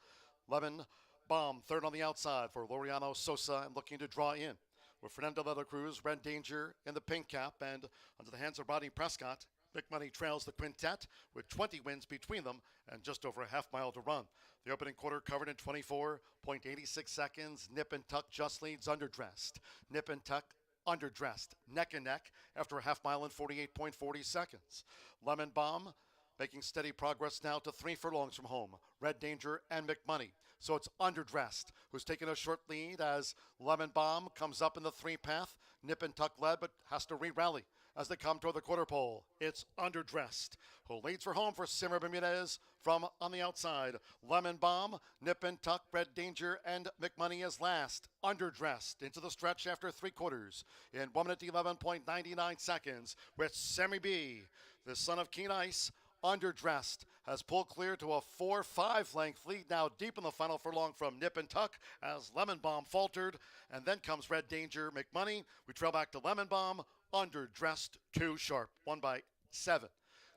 Lemon Bomb third on the outside for Laureano Sosa and looking to draw in. With Fernando de la Cruz, Red Danger in the pink cap and under the hands of Rodney Prescott. McMoney trails the quintet with 20 wins between them and just over a half mile to run. The opening quarter covered in 24.86 seconds. Nip and Tuck just leads Underdressed. Nip and Tuck Underdressed, neck and neck after a half mile in 48.40 seconds. Lemon Bomb making steady progress now to 3 furlongs from home. Red Danger and McMoney. So it's Underdressed who's taking a short lead as Lemon Bomb comes up in the 3 path. Nip and Tuck led but has to re-rally as they come toward the quarter pole. It's Underdressed who leads for home for Simmer Bermudez from on the outside. Lemon Bomb, Nip and Tuck, Red Danger, and McMoney is last. Underdressed into the stretch after 3 quarters in 1 minute 11.99 seconds with Sammy B, the son of Keen Ice. Underdressed has pulled clear to a 4-5 length lead now deep in the final furlong from Nip and Tuck as Lemon Bomb faltered. And then comes Red Danger, McMoney. We trail back to Lemon Bomb. Underdressed, 2 sharp, won by 7.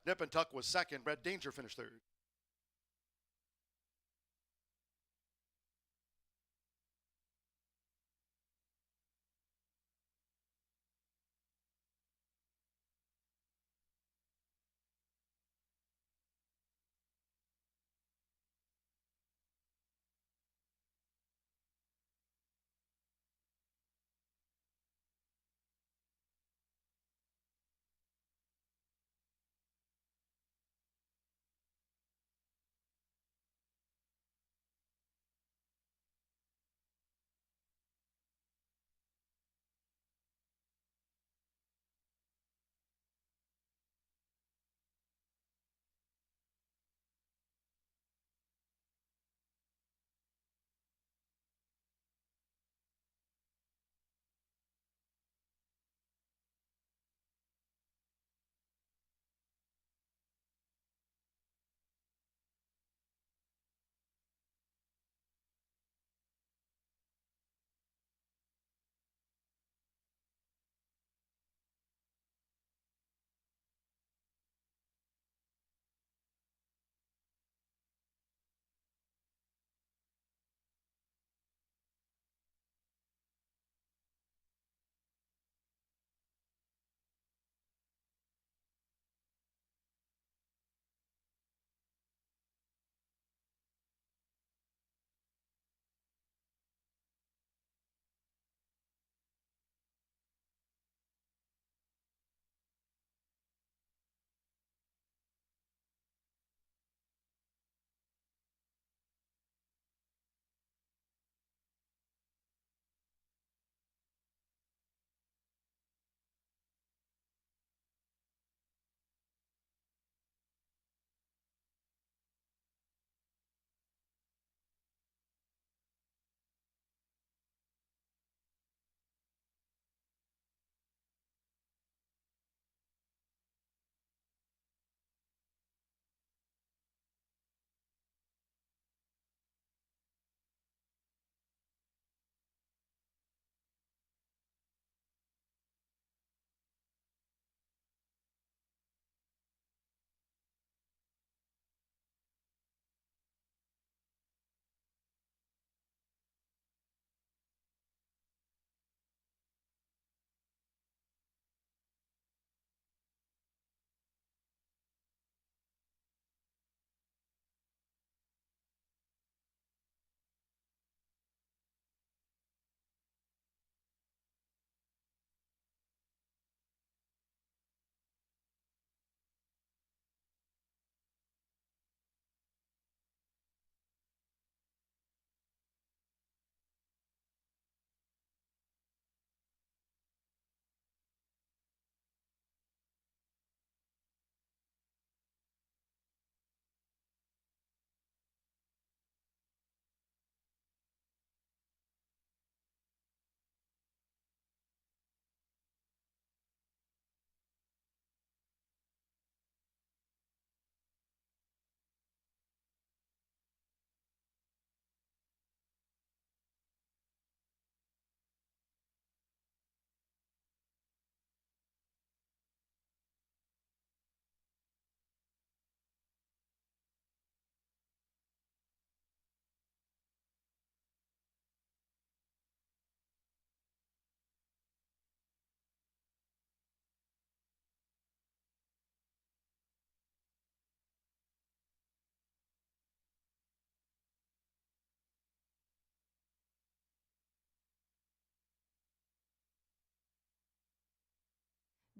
Nip and Tuck was second. Red Danger finished third.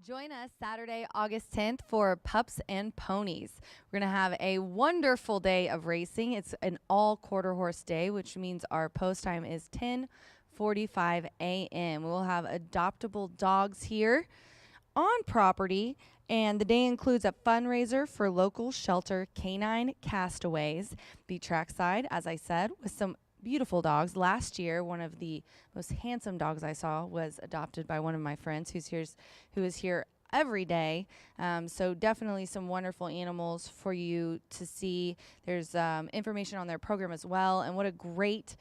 Join us Saturday, August 10th for Pups and Ponies. We're going to have a wonderful day of racing. It's an all quarter horse day, which means our post time is 10:45 a.m. We'll have adoptable dogs here on property, and the day includes a fundraiser for local shelter canine castaways. Be trackside, as I said, with some beautiful dogs. Last year, one of the most handsome dogs I saw was adopted by one of my friends who is here every day. So definitely some wonderful animals for you to see. There's information on their program as well. And what a great,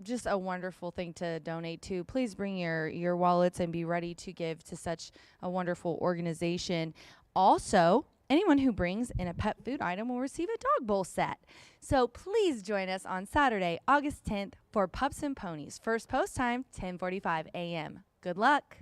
just a wonderful thing to donate to. Please bring your wallets and be ready to give to such a wonderful organization. Also, anyone who brings in a pet food item will receive a dog bowl set. So please join us on Saturday, August 10th for Pups and Ponies. First post time, 10:45 a.m. Good luck.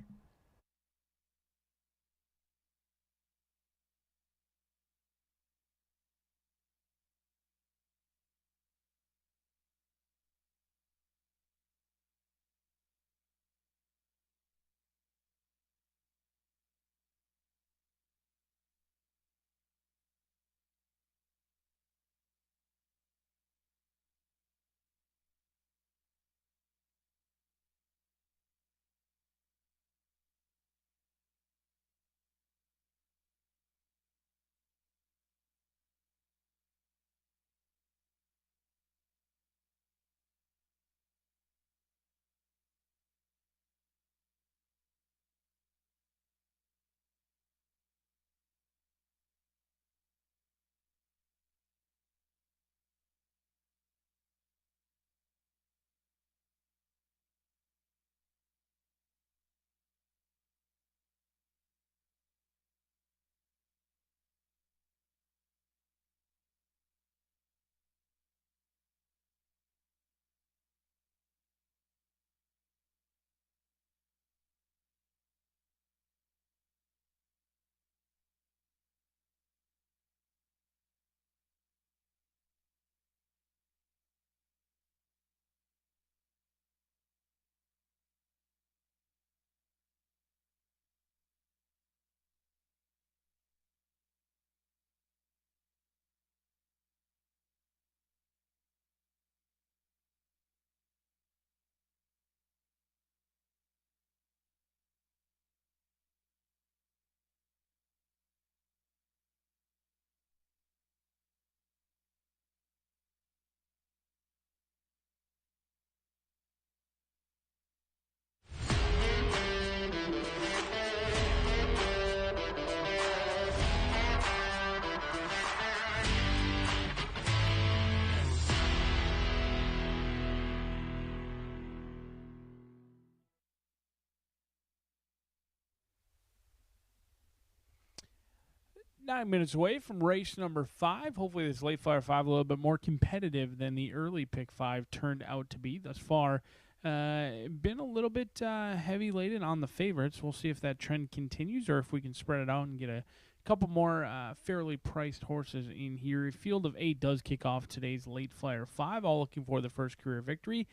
Nine minutes away from race number 5. Hopefully this late flyer 5 a little bit more competitive than the early pick 5 turned out to be thus far. Been a little bit heavy laden on the favorites. We'll see if that trend continues or if we can spread it out and get a couple more fairly priced horses in here. Field of 8 does kick off today's late flyer 5, all looking for the first career victory.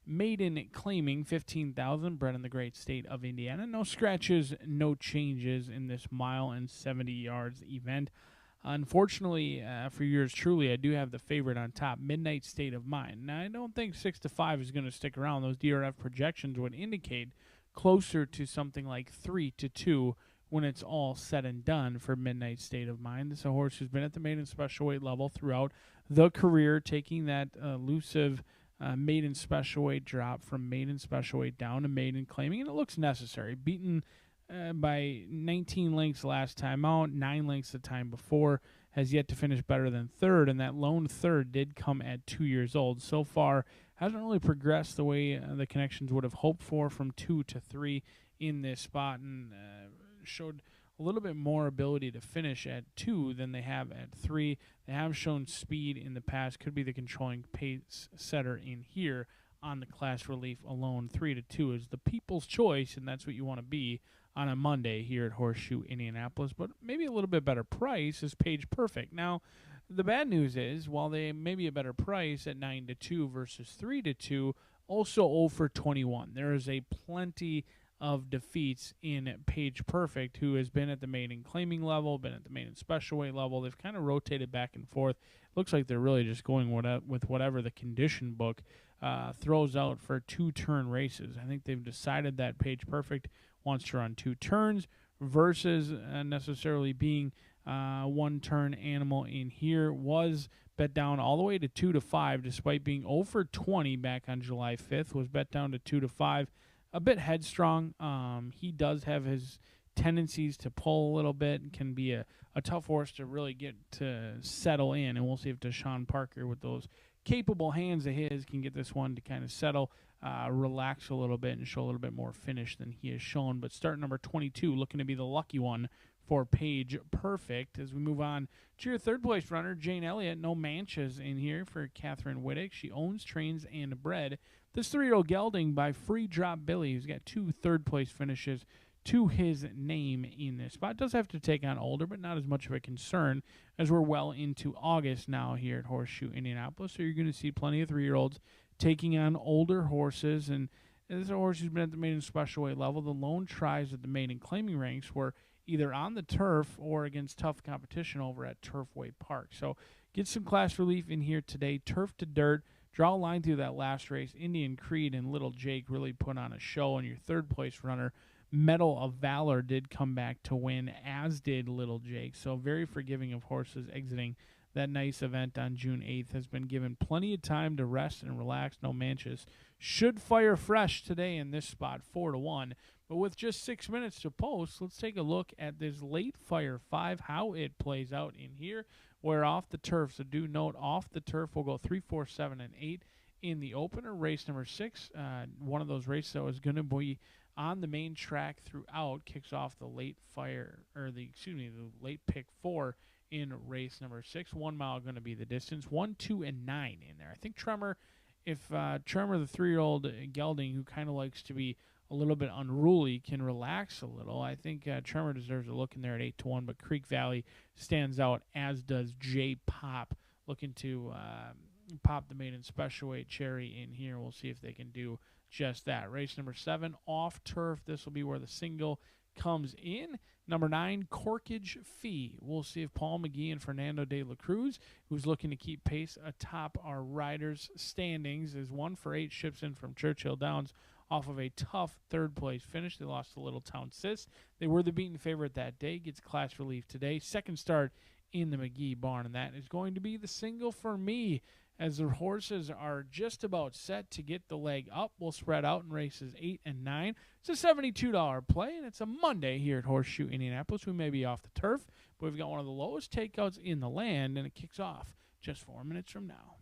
Maiden Claiming, 15,000, bred in the great state of Indiana. No scratches, no changes in this mile and 70 yards event. Unfortunately, for yours truly, I do have the favorite on top, Midnight State of Mind. Now, I don't think 6-5 is going to stick around. Those DRF projections would indicate closer to something like 3-2 when it's all said and done for Midnight State of Mind. This is a horse who's been at the maiden special weight level throughout the career, taking that elusive maiden special weight drop from maiden special weight down to maiden claiming, and it looks necessary. Beaten by 19 lengths last time out, 9 lengths the time before, has yet to finish better than third, and that lone third did come at 2 years old. So far, hasn't really progressed the way the connections would have hoped for from 2 to 3 in this spot, and showed a little bit more ability to finish at 2 than they have at 3. They have shown speed in the past, could be the controlling pace setter in here on the class relief alone. 3-2 is the people's choice, and that's what you want to be on a Monday here at Horseshoe Indianapolis. But maybe a little bit better price is Page Perfect. Now, the bad news is, while they may be a better price at 9-2 versus 3-2, also 0 for 21. There is a plenty of defeats in Page Perfect, who has been at the maiden claiming level, been at the maiden special weight level. They've kind of rotated back and forth. Looks like they're really just going with whatever the condition book throws out for 2-turn races. I think they've decided that Page Perfect wants to run 2 turns versus necessarily being 1-turn animal in here. Was bet down all the way to 2-5, despite being 0 for 20 back on July 5th. Was bet down to 2-5. A bit headstrong. He does have his tendencies to pull a little bit and can be a tough horse to really get to settle in. And we'll see if Deshaun Parker, with those capable hands of his, can get this one to kind of settle, relax a little bit, and show a little bit more finish than he has shown. But start number 22, looking to be the lucky one for Page Perfect. As we move on to your third place runner, Jane Elliott. No manchas in here for Catherine Whittick. She owns, trains, and bred this 3-year-old gelding by Free Drop Billy, who's got 2 third-place finishes to his name in this spot. Does have to take on older, but not as much of a concern as we're well into August now here at Horseshoe Indianapolis. So you're going to see plenty of 3-year-olds taking on older horses. And this is a horse who's been at the maiden special weight level. The lone tries at the maiden claiming ranks were either on the turf or against tough competition over at Turfway Park. So get some class relief in here today. Turf to dirt. Draw a line through that last race. Indian Creed and Little Jake really put on a show. And your third-place runner, Medal of Valor, did come back to win, as did Little Jake. So very forgiving of horses exiting that nice event on June 8th. Has been given plenty of time to rest and relax. No manches. Should fire fresh today in this spot, 4-1. But with just 6 minutes to post, let's take a look at this late fire 5, how it plays out in here. We're off the turf, so do note off the turf we'll go 3, 4, 7, and 8 in the opener. Race number 6, one of those races that was going to be on the main track throughout, kicks off the late fire, or the late pick 4 in race number 6. 1 mile going to be the distance. 1, 2, and 9 in there. I think Tremor, Tremor, the 3-year-old gelding who kind of likes to be a little bit unruly, can relax a little. I think Tremor deserves a look in there at 8-1, but Creek Valley stands out, as does J Pop, looking to pop the maiden special weight cherry in here. We'll see if they can do just that. Race number 7, off turf. This will be where the single comes in. Number 9, Corkage Fee. We'll see if Paul McGee and Fernando de la Cruz, who's looking to keep pace atop our riders' standings, is 1 for 8, ships in from Churchill Downs off of a tough third-place finish. They lost to Little Town Sis. They were the beaten favorite that day. Gets class relief today. Second start in the McGee barn, and that is going to be the single for me, as the horses are just about set to get the leg up. We'll spread out in races 8 and 9. It's a $72 play, and it's a Monday here at Horseshoe Indianapolis. We may be off the turf, but we've got one of the lowest takeouts in the land, and it kicks off just 4 minutes from now.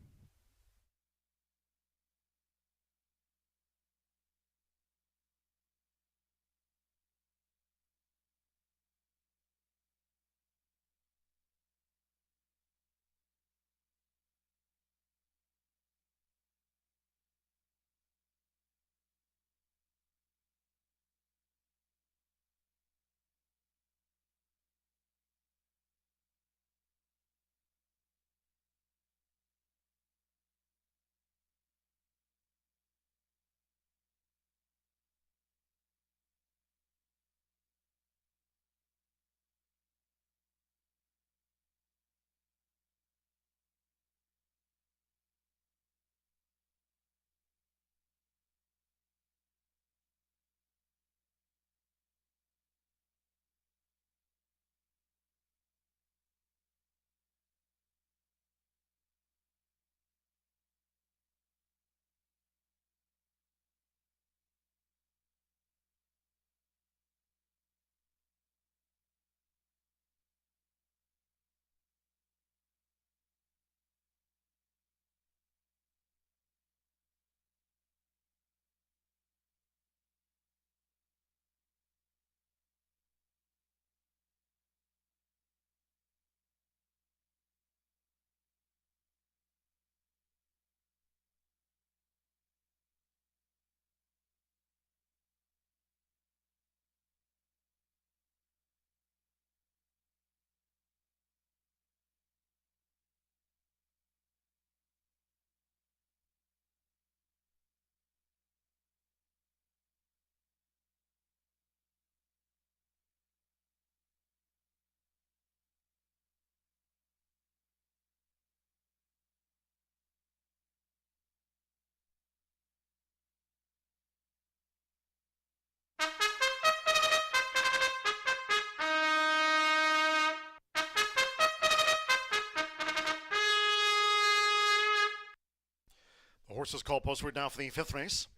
Horses call postward now for the fifth race.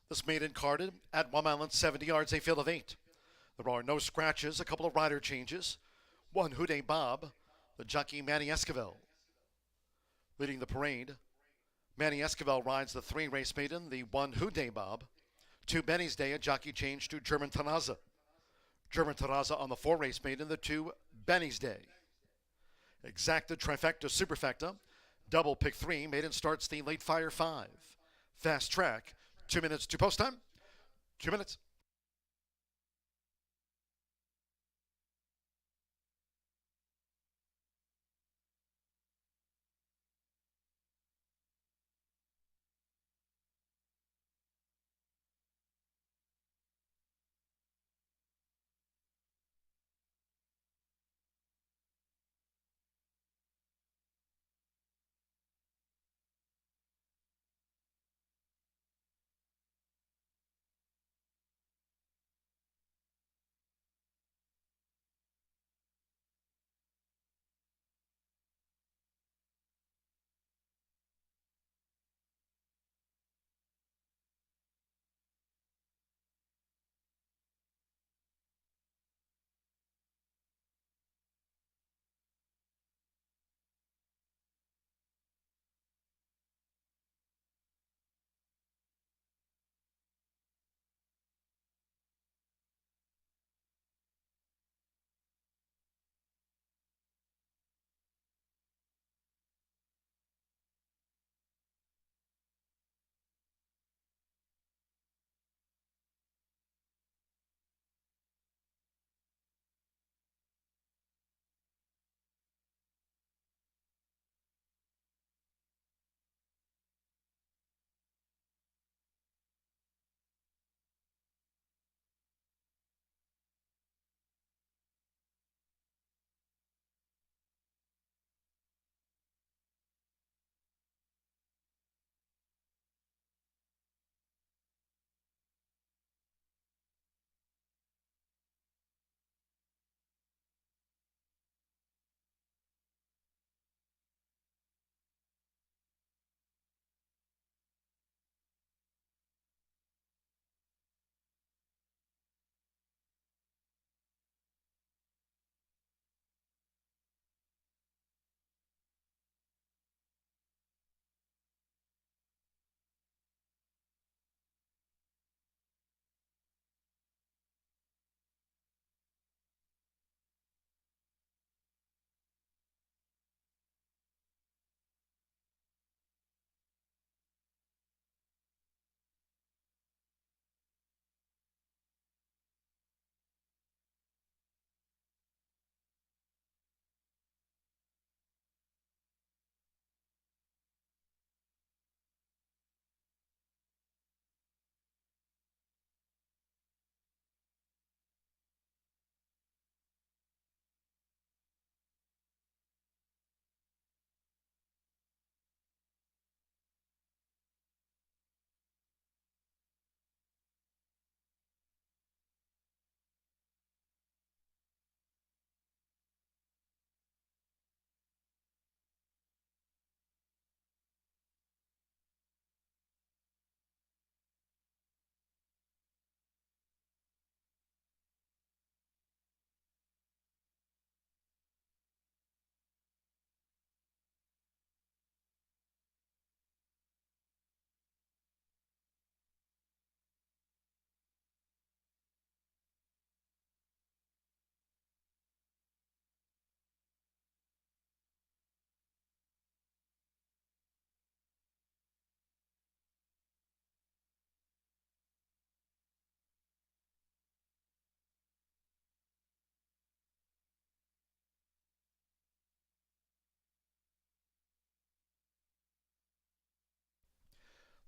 This maiden carded at 1 mile and 70 yards, a field of 8. There are no scratches, a couple of rider changes. One Houday Bob, the jockey Manny Esquivel. Leading the parade, Manny Esquivel rides the 3 race maiden, the 1 Houday Bob. 2 Benny's Day, a jockey change to German Taraza. German Taraza on the 4 race maiden, the 2 Benny's Day. Exacta, trifecta, superfecta. Double pick 3, maiden starts the late fire 5. Fast track, 2 minutes to post time. 2 minutes.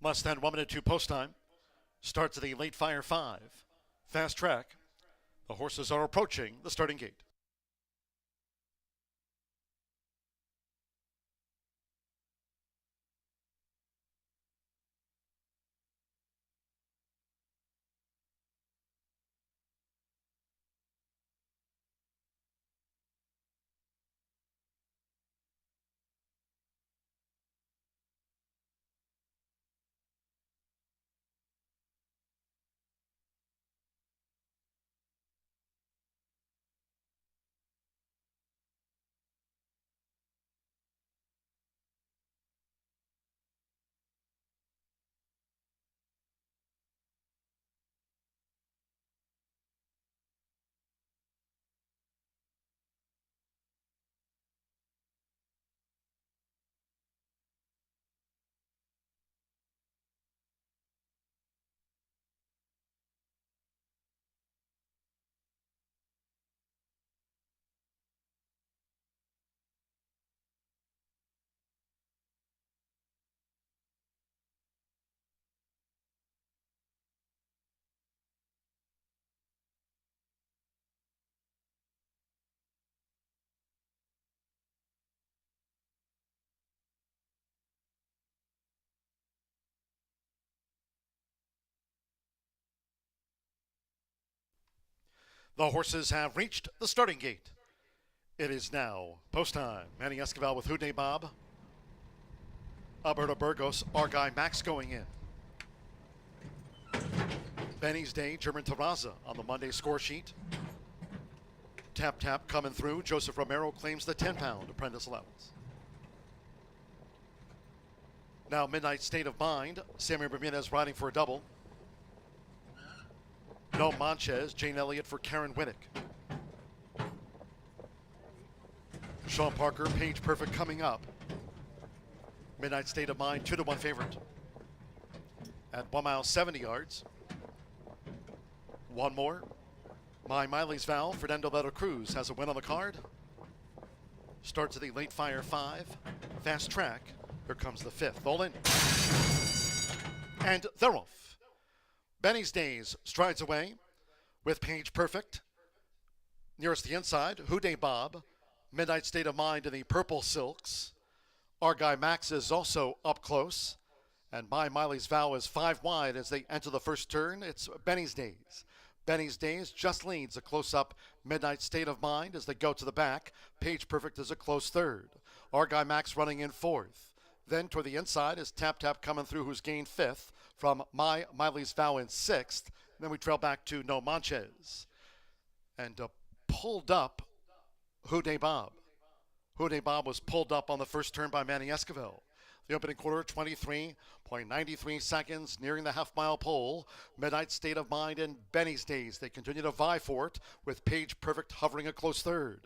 Less than 1 minute to post time. Starts at the late fire 5. Fast track. The horses are approaching the starting gate. The horses have reached the starting gate. It is now post time. Manny Escobar with Houday Bob. Alberto Burgos, our guy Max going in. Benny's Day, German Terraza on the Monday score sheet. Tap Tap coming through. Joseph Romero claims the 10-pound apprentice allowance. Now Midnight State of Mind. Sammy Bermudez riding for a double. No Manches, Jane Elliott for Karen Winnick. Sean Parker, Page Perfect coming up. Midnight State of Mind, 2-1 favorite. At 1 mile, 70 yards. One more. My Miley's Vow, Fernando Leto Cruz has a win on the card. Starts at the late fire 5. Fast track. Here comes the 5th. All in. And they're off. Benny's Days strides away with Page Perfect. Nearest the inside, Houday Bob. Midnight State of Mind in the purple silks. Our guy Max is also up close. And My Miley's Vow is 5 wide as they enter the first turn. It's Benny's Days. Benny's Days just leads a close-up Midnight State of Mind as they go to the back. Page Perfect is a close third. Our guy Max running in 4th. Then toward the inside is Tap Tap coming through, who's gained 5th from My Miley's Vow in 6th. Then we trail back to No Manches. And pulled up Houday Bob. Houday Bob was pulled up on the first turn by Manny Esquivel. The opening quarter, 23.93 seconds, nearing the half-mile pole. Midnight State of Mind and Benny's Days. They continue to vie for it, with Page Perfect hovering a close third.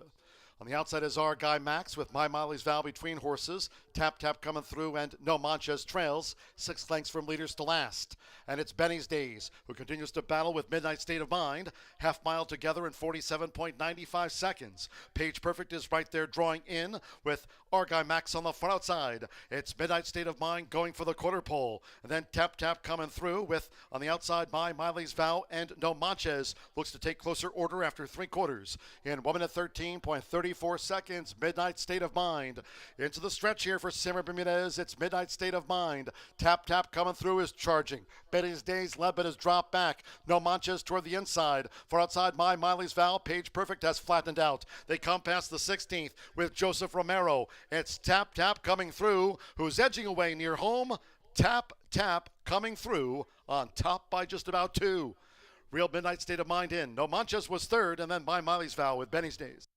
On the outside is our guy Max with My Miley's Vow between horses. Tap Tap coming through and No Manches trails 6 lengths from leaders to last. And it's Benny's Days who continues to battle with Midnight State of Mind. Half mile together in 47.95 seconds. Page Perfect is right there drawing in with our guy Max on the far outside. It's Midnight State of Mind going for the quarter pole. And then Tap Tap coming through with on the outside My Miley's Vow and No Manches looks to take closer order after 3 quarters. In 1 minute 13.34 seconds, Midnight State of Mind. Into the stretch here for Sammy Bermudez. It's Midnight State of Mind. Tap Tap coming through is charging. Benny's Days led but has dropped back. No Manches toward the inside. For outside My Miley's Vow, Page Perfect has flattened out. They come past the 16th with Joseph Romero. It's Tap Tap coming through, who's edging away near home. Tap Tap coming through on top by just about 2. Real Midnight State of Mind in. No Manches was third, and then My Miley's Vow with Benny's Days.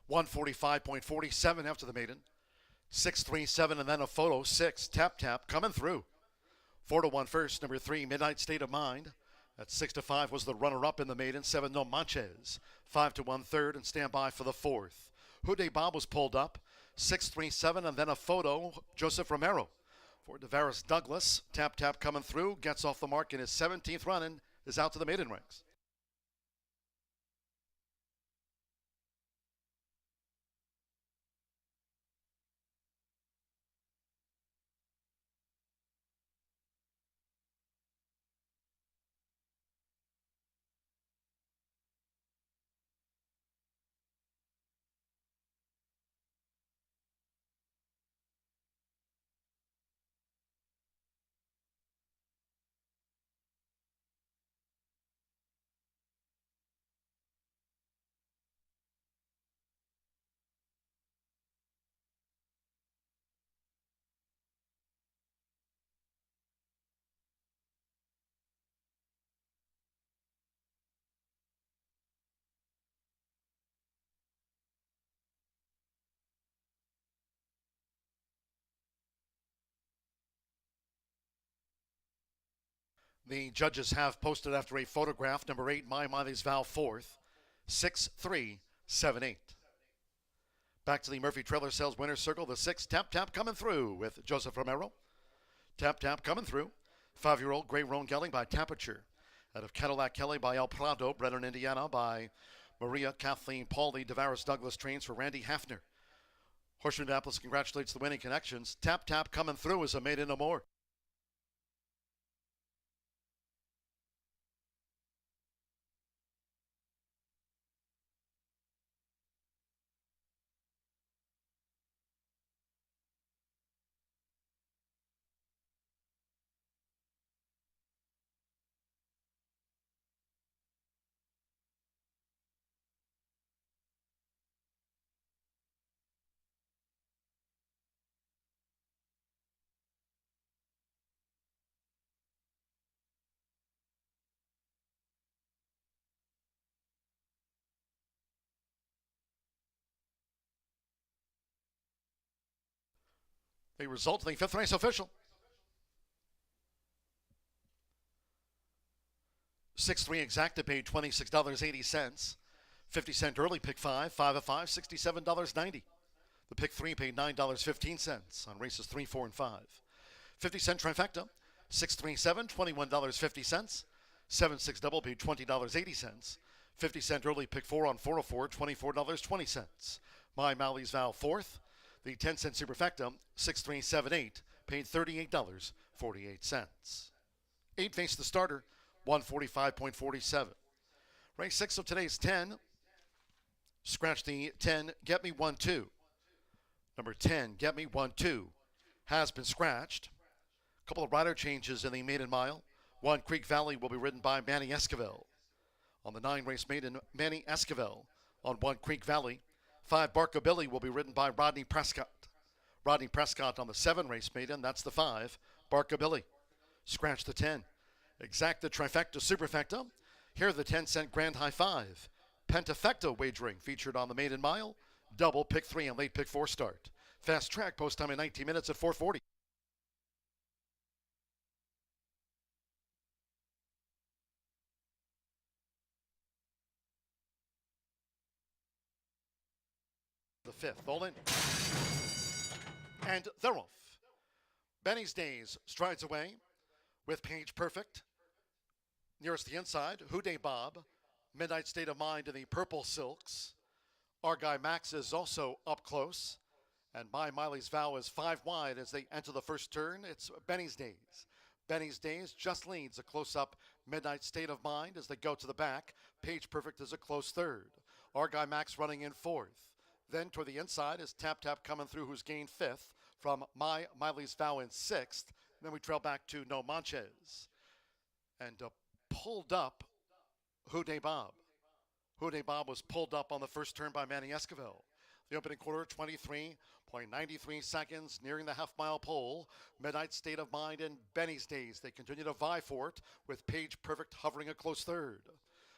.145.47 after the maiden. 6.37 and then a photo. 6. Tap Tap coming through. 4-1 first. Number 3, Midnight State of Mind. At 6-5 was the runner-up in the maiden. 7, No Manches. 5-1 third and stand by for the 4th. Houday Bob was pulled up. 6.37 and then a photo. Joseph Romero. For Devaris Douglas. Tap Tap coming through. Gets off the mark in his 17th run and is out to the maiden ranks. The judges have posted after a photograph. Number 8, My Miley's Vow, 4th. 6-3-7-8. Back to the Murphy Trailer Sales Winner's Circle. The 6, Tap Tap coming through with Joseph Romero. Tap Tap coming through. 5-year-old Gray Roan Gelding by Tapature. Out of Cadillac Kelly by El Prado. Bred in Indiana by Maria Kathleen Pauly. Devaris Douglas trains for Randy Hafner. Horseshoe Indianapolis congratulates the winning connections. Tap Tap coming through is a Made in No More. The result of the 5th race official. 6-3 exacta paid $26.80. 50-cent early pick 5, 5 of 5, $67.90. The pick 3 paid $9.15 on races 3, 4, and 5. 50-cent trifecta, 6-3-7, $21.50. 7-6 double paid $20.80. 50-cent early pick 4 on 404, $24.20. My Mally's Vow 4th. The 10-cent superfecta, 6-3-7-8, paid $38.48. 8 faced the starter, 145.47. Race 6 of today's 10. Scratch the 10, Get Me 1-2. Number 10, Get Me 1-2, has been scratched. A couple of rider changes in the maiden mile. 1 Creek Valley will be ridden by Manny Esquivel. On the 9 race maiden, Manny Esquivel on 1 Creek Valley. 5 Barkabilly will be ridden by Rodney Prescott. Rodney Prescott on the 7 race maiden, that's the 5, Barkabilly. Scratch the 10. Exacta trifecta superfecta. Here are the 10-cent grand high 5. Pentafecta wagering featured on the maiden mile. Double pick 3 and late pick 4 start. Fast track post time in 19 minutes at 4:40. The 5th, all in. And they're off. Benny's Days strides away with Page Perfect. Nearest the inside, Houday Bob. Midnight State of Mind in the purple silks. Our guy Max is also up close. And My Miley's Vow is 5 wide as they enter the first turn. It's Benny's Days. Benny's Days just leads a close-up Midnight State of Mind as they go to the back. Page Perfect is a close 3rd. Our guy Max running in 4th. Then toward the inside is Tap Tap coming through, who's gained 5th from My Miley's Vow in 6th. Then we trail back to No Manches. And pulled up Houday Bob. Houday Bob was pulled up on the first turn by Manny Esquivel. The opening quarter, 23.93 seconds, nearing the half-mile pole. Midnight State of Mind and Benny's Days. They continue to vie for it, with Page Perfect hovering a close 3rd.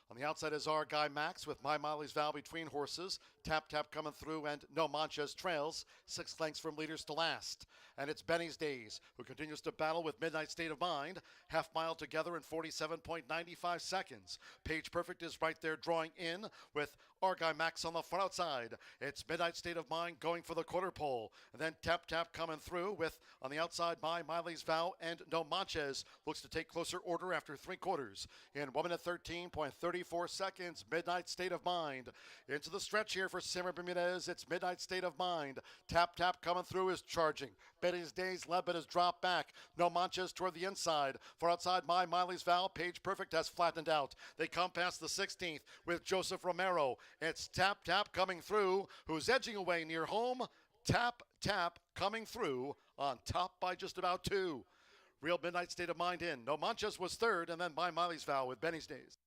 On the outside is our guy Max with My Miley's Vow between horses. Tap Tap coming through and No Manches trails 6 lengths from leaders to last. And it's Benny's Days who continues to battle with Midnight State of Mind. Half mile together in 47.95 seconds. Page Perfect is right there drawing in with our guy Max on the front outside. It's Midnight State of Mind going for the quarter pole. And then Tap Tap coming through with on the outside My Miley's Vow and No Manches looks to take closer order after 3 quarters. In 1 minute 13.34 seconds, Midnight State of Mind. Into the stretch here for Simmer Bermudez. It's Midnight State of Mind. Tap Tap coming through is charging. Benny's Days led but has dropped back. No Manches toward the inside. For outside My Miley's Vow, Page Perfect has flattened out. They come past the 16th with Joseph Romero. It's Tap Tap coming through, who's edging away near home. Tap Tap coming through on top by just about 2. Real Midnight State of Mind in. No Manches was 3rd, and then My Miley's Vow with Benny's Days.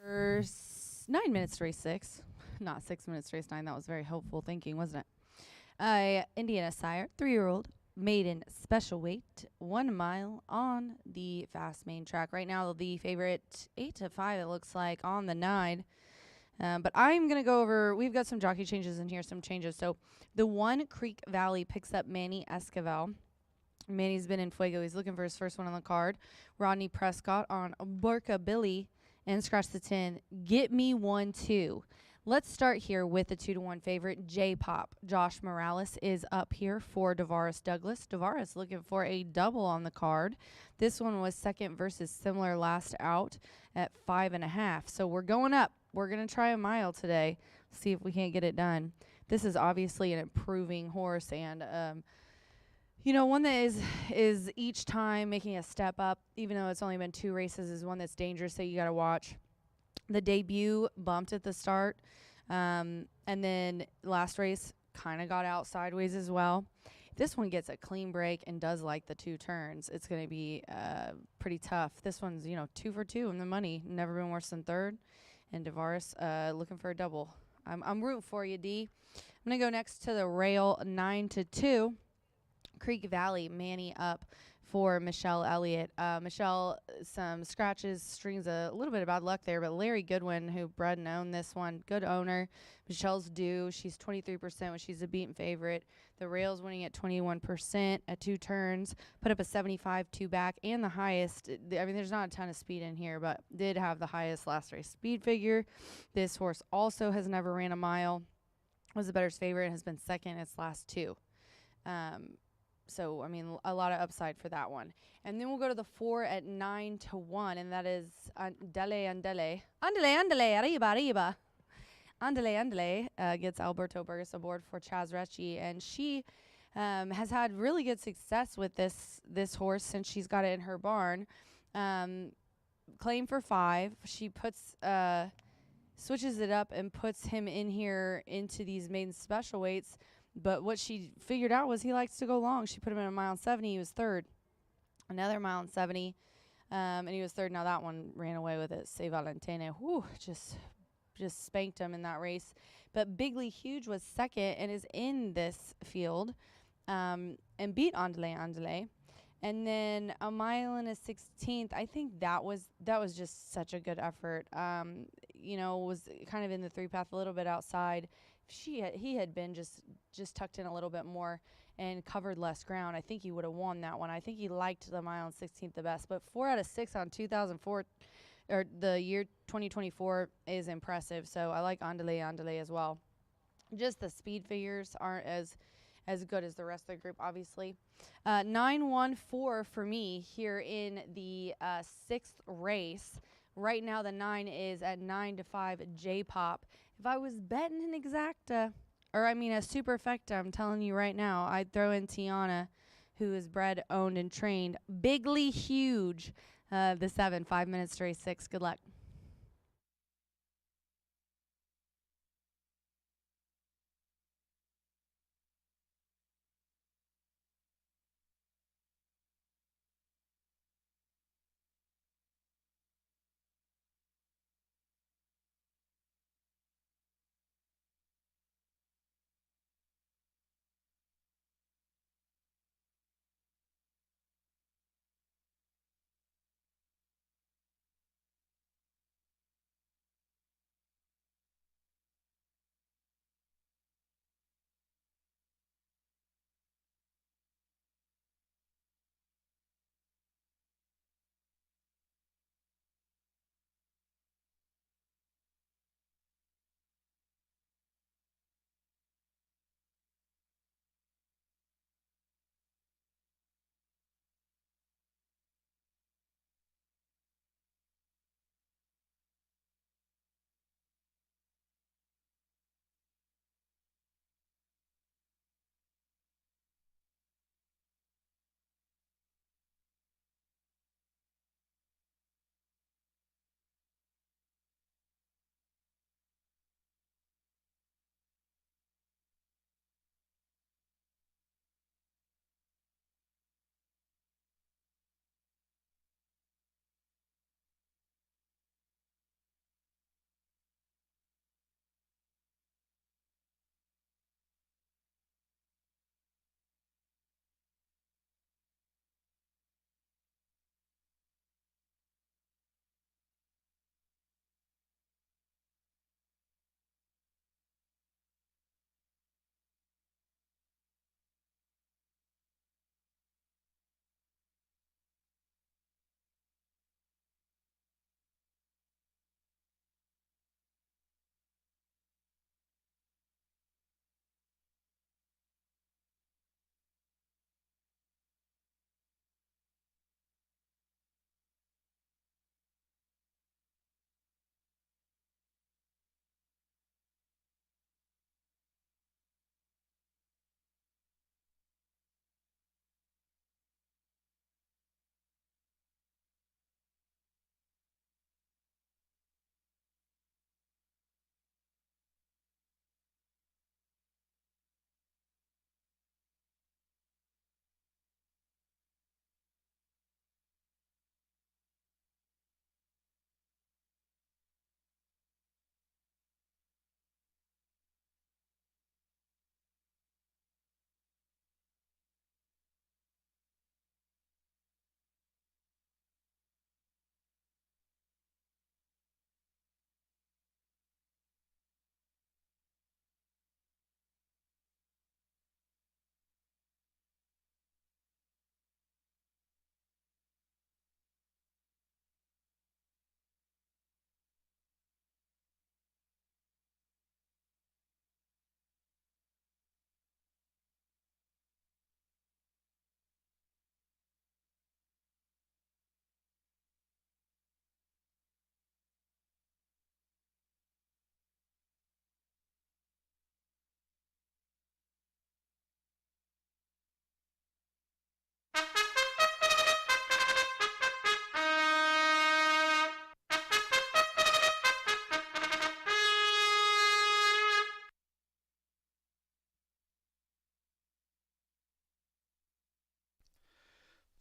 9 minutes to race 6. Not 6 minutes to race 9. That was very hopeful thinking, wasn't it? Indiana Sire, 3-year-old, maiden special weight, 1 mile on the fast main track. Right now, the favorite 8-5, it looks like, on the 9. But I'm going to go over, we've got some jockey changes in here, some changes. So the 1 Creek Valley picks up Manny Esquivel. Manny's been in Fuego. He's looking for his first one on the card. Rodney Prescott on Borca Billy and scratch the 10. Get me 1-2. Let's start here with the 2-1 favorite, J-Pop. Josh Morales is up here for Davaris Douglas. Davaris looking for a double on the card. This one was second versus similar last out at 5.5. So we're going up. We're going to try a mile today. See if we can't get it done. This is obviously an improving horse and, one that is each time making a step up, even though it's only been 2 races, is one that's dangerous that you got to watch. The debut bumped at the start, and then last race kind of got out sideways as well. This one gets a clean break and does like the 2 turns. It's going to be pretty tough. This one's, 2 for 2 in the money. Never been worse than third. And Davaris looking for a double. I'm rooting for you, D. I'm going to go next to the rail, 9-2. Creek Valley, Manny up for Michelle Elliott. Michelle, some scratches, strings, a little bit of bad luck there, but Larry Goodwin, who bred and owned this one, good owner. Michelle's due. She's 23% when she's a beaten favorite. The rail's winning at 21% at 2 turns. Put up a 75 2 back and the highest. There's not a ton of speed in here, but did have the highest last race speed figure. This horse also has never ran a mile. Was the bettor's favorite, has been second its last 2. So, a lot of upside for that one. And then we'll go to the 4 at 9-1, and that is Andele, Andele. Andele, Andele, arriba, arriba. Andele, Andele gets Alberto Burgess aboard for Chaz Recchi, and she has had really good success with this horse since she's got it in her barn. Claim for 5. She puts switches it up and puts him in here into these maiden special weights. But what she figured out was he likes to go long. She put him in a 1:70. He was third. Another 1:70, and he was third. Now that one ran away with it. Se Valentine, just spanked him in that race. But Bigly Huge was second and is in this field, and beat Andele Andele. And then a 1:16. I think that was just such a good effort. Was kind of in the 3-path, a little bit outside. He had been just tucked in a little bit more and covered less ground. I think he would have won that one. I think he liked the 1:16 the best. But 4 out of 6 on 2004 or the year 2024 is impressive. So I like Andele as well. Just the speed figures aren't as good as the rest of the group, obviously. 9-1-4 for me here in the 6th race. Right now the 9 is at 9-5 J-Pop. If I was betting an exacta, or a superfecta, I'm telling you right now, I'd throw in Tiana, who is bred, owned, and trained. Bigly Huge, the 7, 5 minutes to race 6. Good luck.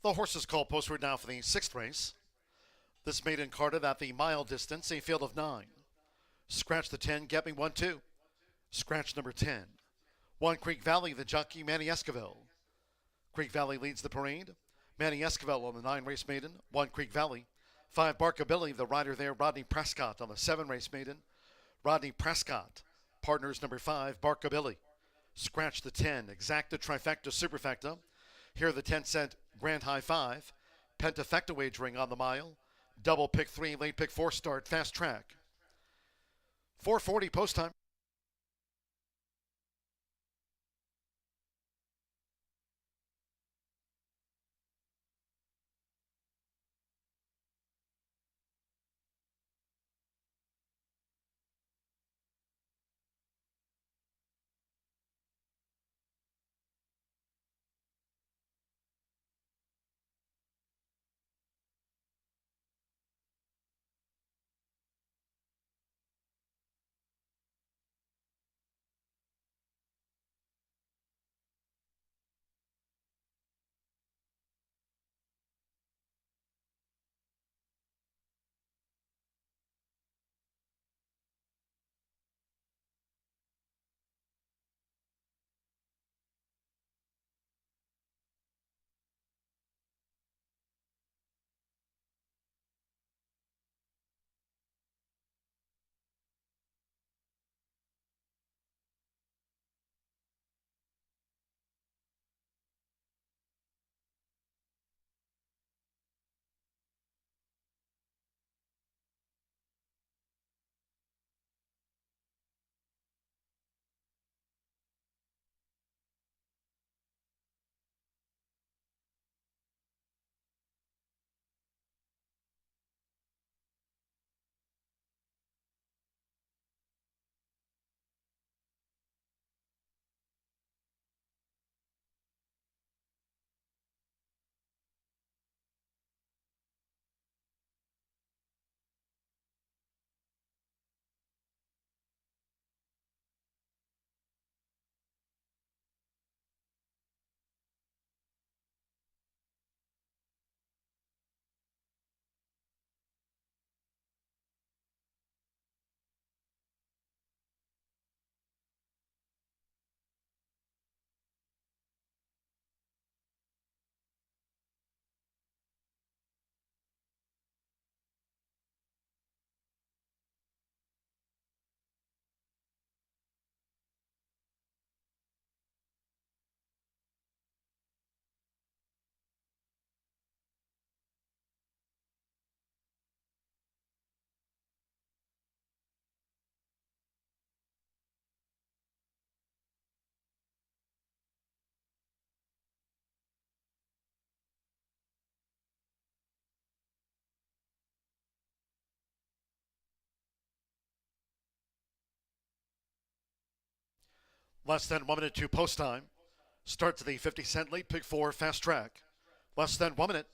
The horses call postward now for the 6th race. This maiden carded at the mile distance, a field of 9. Scratch the 10, get me 1-2. Scratch number 10. One Creek Valley, the jockey Manny Esquivel. Creek Valley leads the parade. Manny Esquivel on the 9 race maiden. One Creek Valley. 5 Barkabilly, the rider there, Rodney Prescott on the 7 race maiden. Rodney Prescott, partners number 5, Barkabilly. Scratch the 10, exacta, trifecta, superfecta. Here are the 10-cent grand high 5. Pentafecta wagering on the mile. Double pick 3, late pick 4 start, fast track. 4:40 post time. Less than 1 minute to post time. Start to the 50-cent late pick 4 fast track. Less than 1 minute.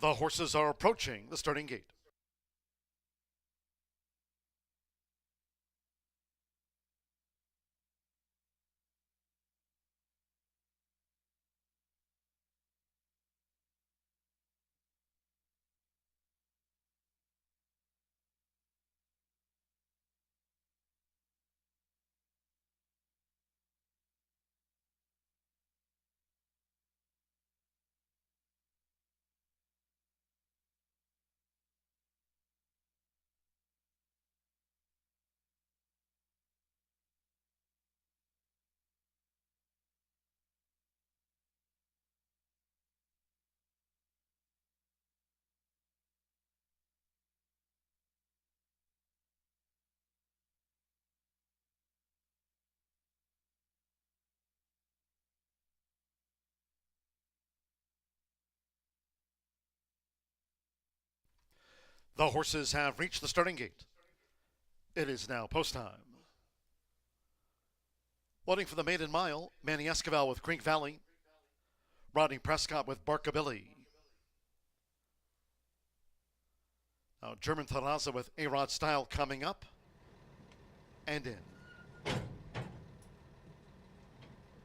The horses are approaching the starting gate. The horses have reached the starting gate. It is now post time. Loading for the maiden mile, Manny Esquivel with Creek Valley. Rodney Prescott with Barkabilly. Now German Terraza with A-Rod Style coming up and in.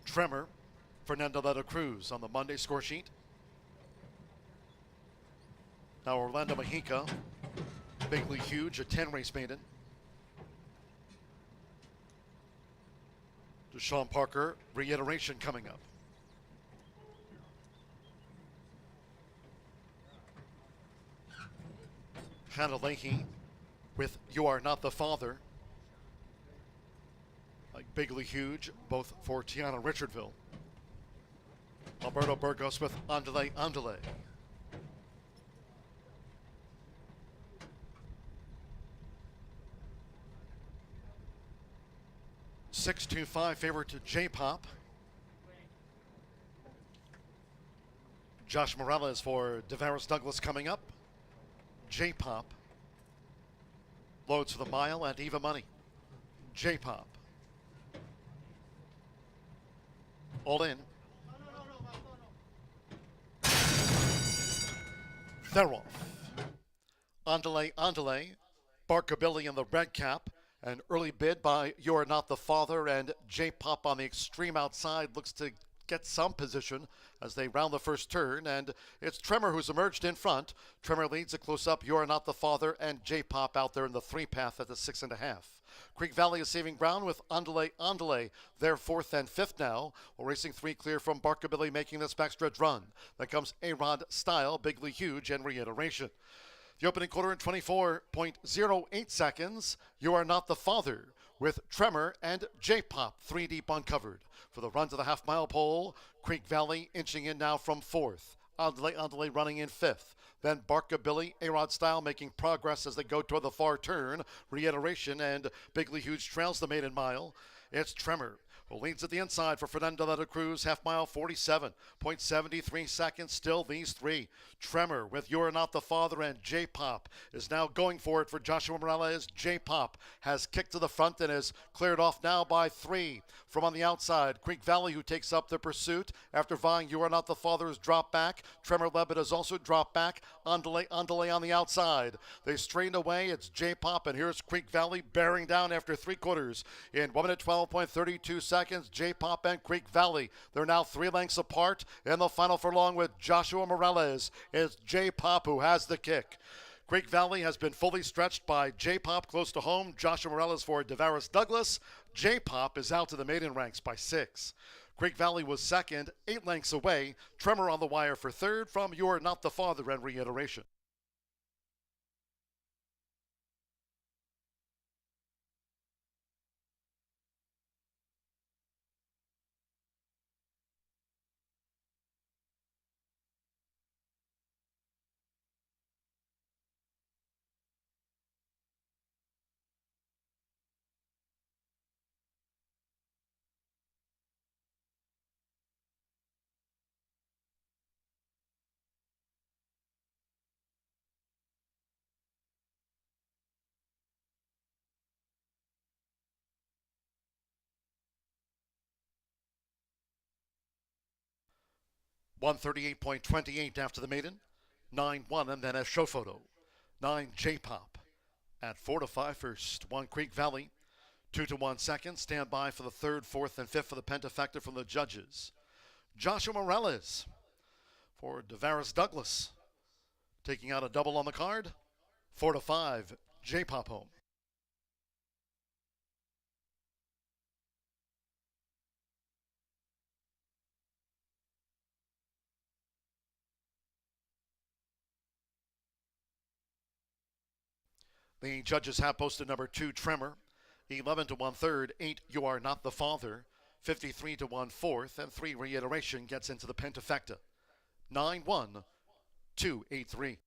Tremor, Fernando Letta Cruz on the Monday score sheet. Now Orlando Mexica, Bigly Huge, a 10-race maiden. Deshaun Parker, Reiteration coming up. Hannah Leahy with You Are Not the Father. Like Bigly Huge, both for Tiana Richardville. Alberto Burgos with Andale Andale. $6.25 favorite to J-Pop. Josh Morales for Devaris Douglas coming up. J-Pop loads for the mile and Eva Money. J-Pop. All in. They're off. Andale Andale, Barkabilly in the red cap. An early bid by You're Not the Father, and J-Pop on the extreme outside looks to get some position as they round the first turn, and it's Tremor who's emerged in front. Tremor leads a close-up, You're Not the Father, and J-Pop out there in the 3-path at the 6.5. Creek Valley is saving ground with Andale Andale. They're 4th and 5th now. Well, racing 3 clear from Barkabilly making this backstretch run. Then comes A-Rod Style, Bigly Huge, and Reiteration. The opening quarter in 24.08 seconds. You Are Not the Father with Tremor and J-Pop 3 deep uncovered. For the run to the half-mile pole, Creek Valley inching in now from 4th. Andale Andale running in 5th. Then Barkabilly, A-Rod Style making progress as they go toward the far turn. Reiteration and Bigly Huge trails the maiden mile. It's Tremor who leads at the inside for Fernando Letta Cruz, half mile 47.73 seconds. Still these three. Tremor with You're Not the Father, and J-Pop is now going for it for Joshua Morales. J-Pop has kicked to the front and is cleared off now by 3. From on the outside, Creek Valley, who takes up the pursuit after vying You Are Not the Father, has dropped back. Tremor Levitt has also dropped back. Andale on the outside. They strained away. It's J-Pop, and here's Creek Valley bearing down after 3 quarters in 1 minute 12.32 seconds. J-Pop and Creek Valley. They're now 3 lengths apart in the final furlong with Joshua Morales. It's J-Pop who has the kick. Creek Valley has been fully stretched by J-Pop close to home. Joshua Morales for Devaris Douglas. J-Pop is out to the maiden ranks by 6. Creek Valley was second, 8 lengths away. Tremor on the wire for third from You're Not the Father and Reiteration. $138.28 after the maiden. 9-1 and then a show photo. 9 J-Pop at 4-5 first. 1 Creek Valley. 2-1 second. Stand by for the 3rd, 4th, and 5th for the pentafecta from the judges. Joshua Morales for Devaris Douglas. Taking out a double on the card. 4-5 J-Pop home. The judges have posted number 2, Tremor, 11 to 1/3, 8, You Are Not the Father, 53 to 1/4, and 3, Reiteration gets into the pentafecta. 9-1, 2-8-3.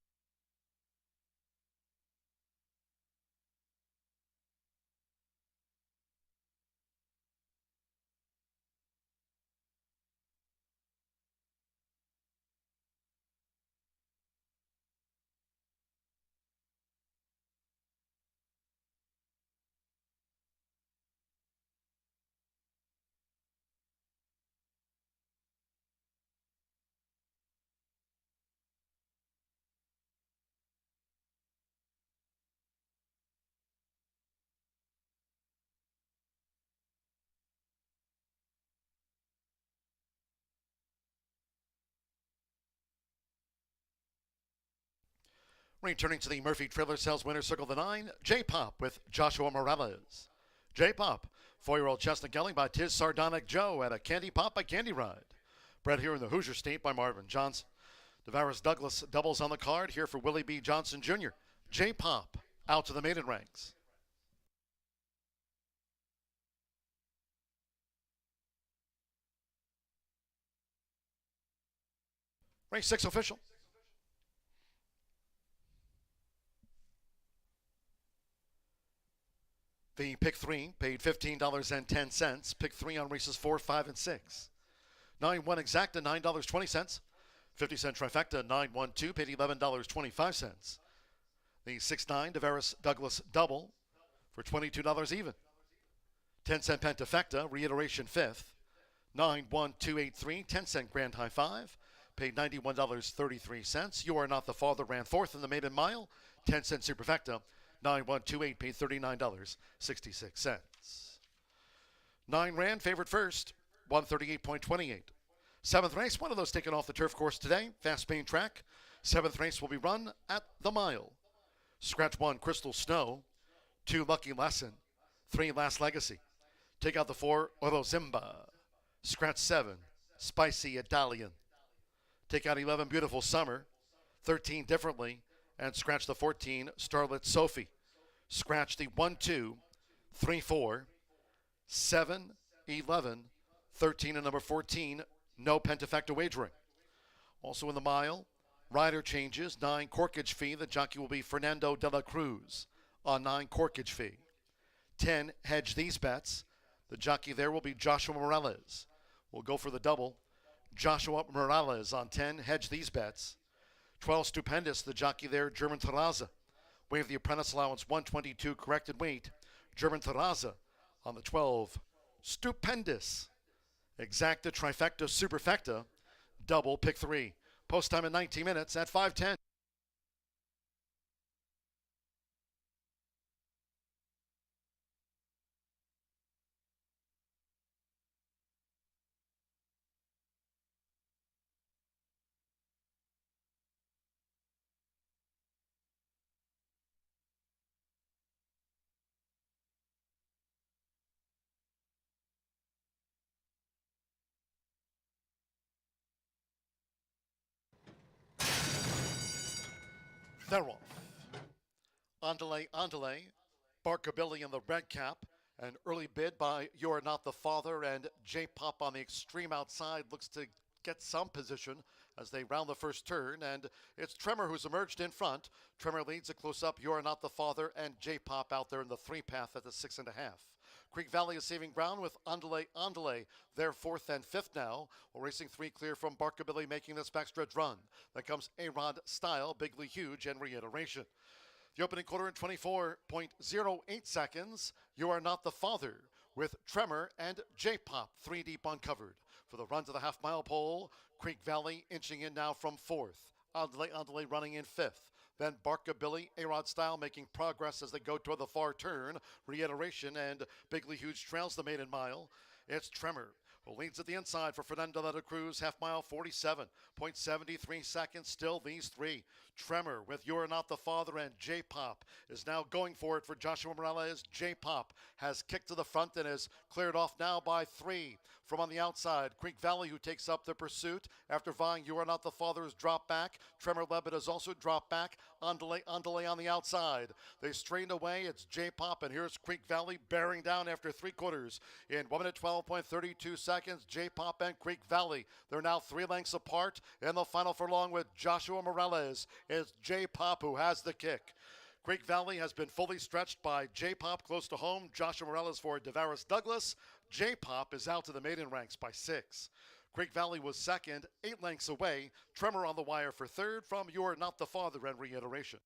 Returning to the Murphy Trailer Sales winner circle the 9, J-Pop with Joshua Morales. J-Pop, 4-year-old Chestnut Gelling by Tiz Sardonic Joe and a Candy Pop by Candy Ride. Bred here in the Hoosier State by Marvin Johnson. DeVaris Douglas doubles on the card here for Willie B. Johnson Jr. J-Pop out to the maiden ranks. Race 6 official. The pick 3 paid $15.10. Pick 3 on races 4, 5, and 6. 9-1 exacta, $9.20. 50-cent trifecta, 9-1-2, paid $11.25. The 6-9 DeVaris Douglas double for $22 even. 10-cent pentafecta, reiteration 5th. 9-1-2-8-3, 10-cent grand high 5, paid $91.33. You Are Not the Father ran 4th in the maiden mile. 10-cent superfecta, 9-1-2-8, paid $39.66. 9 ran, favorite first, 138.28. 7th race, one of those taken off the turf course today, fast main track. 7th race will be run at the mile. Scratch 1, Crystal Snow. 2, Lucky Lesson. 3, Last Legacy. Take out the 4, Orozimba. Scratch 7, Spicy Italian. Take out 11, Beautiful Summer. 13, Differently. And scratch the 14, Starlit Sophie. Scratch the 1, 2, 3, 4, 7, 11, 13, and number 14, no pentafecta wagering. Also in the mile, rider changes, 9 corkage fee. The jockey will be Fernando de la Cruz on 9 corkage fee. 10, hedge these bets. The jockey there will be Joshua Morales. We'll go for the double. Joshua Morales on 10, hedge these bets. 12, Stupendous, the jockey there, German Terraza. Waive the apprentice allowance, 122 corrected weight. German Terraza on the 12, Stupendous. Exacta, trifecta, superfecta, double, pick 3. Post time in 19 minutes at 5:10. They're off. Andale, Barkabilly in the red cap. An early bid by You're Not the Father, and J-Pop on the extreme outside looks to get some position as they round the first turn, and it's Tremor who's emerged in front. Tremor leads a close-up, You're Not the Father, and J-Pop out there in the 3 path at the 6.5. Creek Valley is saving ground with Andale. They're 4th and 5th now. Well, racing 3 clear from Barkabilly, making this backstretch run. Then comes A-Rod Style, Bigly Huge, and Reiteration. The opening quarter in 24.08 seconds. You Are Not the Father with Tremor and J-Pop 3 deep uncovered. For the run to the half-mile pole, Creek Valley inching in now from 4th. Andale running in 5th. Then Barkabilly, A-Rod Style making progress as they go toward the far turn. Reiteration and Bigly Huge trails the maiden mile. It's Tremor who leads at the inside for Fernando de la Cruz. Half mile, 47.73 seconds. Still these 3. Tremor with You're Not the Father, and J-Pop is now going for it for Joshua Morales. J-Pop has kicked to the front and is cleared off now by 3. From on the outside, Creek Valley, who takes up the pursuit after vying You Are Not the Father's drop back. Tremor Levitt has also dropped back. Andale on the outside. They strained away. It's J-Pop, and here's Creek Valley bearing down after 3 quarters. In 1 minute 12.32 seconds, J-Pop and Creek Valley. They're now 3 lengths apart in the final furlong with Joshua Morales. It's J-Pop who has the kick. Creek Valley has been fully stretched by J-Pop close to home. Joshua Morales for DeVaris Douglas. J-Pop is out to the maiden ranks by 6. Creek Valley was second, 8 lengths away. Tremor on the wire for third from You're Not the Father and Reiteration.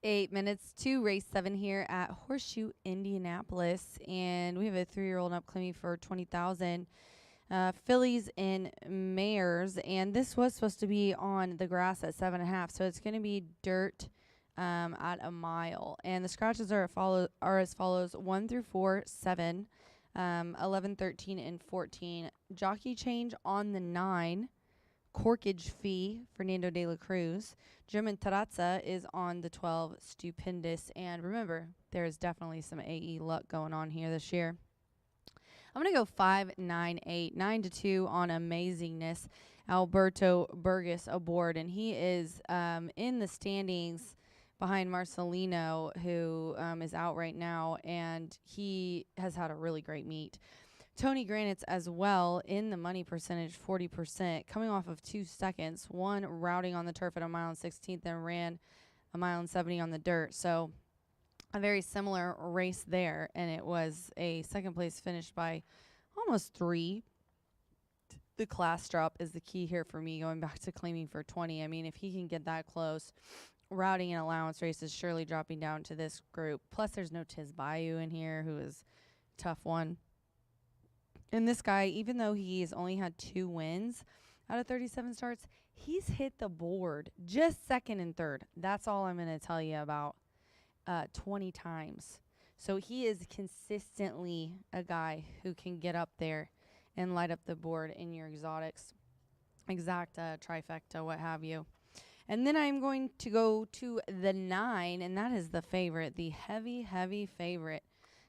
8 minutes to race 7 here at Horseshoe Indianapolis, and we have a 3-year-old up claiming for 20,000. Fillies and mares, and this was supposed to be on the grass at 7.5, so it's going to be dirt at a mile. And the scratches are as follows: 1 through 4, 7, 11, 13, and 14. Jockey change on the 9. Corkage fee, Fernando de la Cruz. German Tarazza is on the 12, Stupendous. And remember, there is definitely some AE luck going on here this year. I'm going to go 5, 9, 8, 9 to 2 on Amazingness. Alberto Burgess aboard, and he is in the standings behind Marcelino, who is out right now, and he has had a really great meet. Tony Granite's as well in the money percentage, 40%, coming off of 2 seconds. One routing on the turf at a mile and 16th, and ran a mile and 70 on the dirt. So a very similar race there, and it was a second place finish by almost 3. The class drop is the key here for me, going back to claiming for 20. I mean, if he can get that close, routing and allowance races surely dropping down to this group. Plus, there's no Tiz Bayou in here, who is a tough one. And this guy, even though he's only had 2 wins out of 37 starts, he's hit the board just second and third. That's all I'm going to tell you about 20 times. So he is consistently a guy who can get up there and light up the board in your exotics, exacta, trifecta, what have you. And then I'm going to go to the 9, and that is the favorite, the heavy, heavy favorite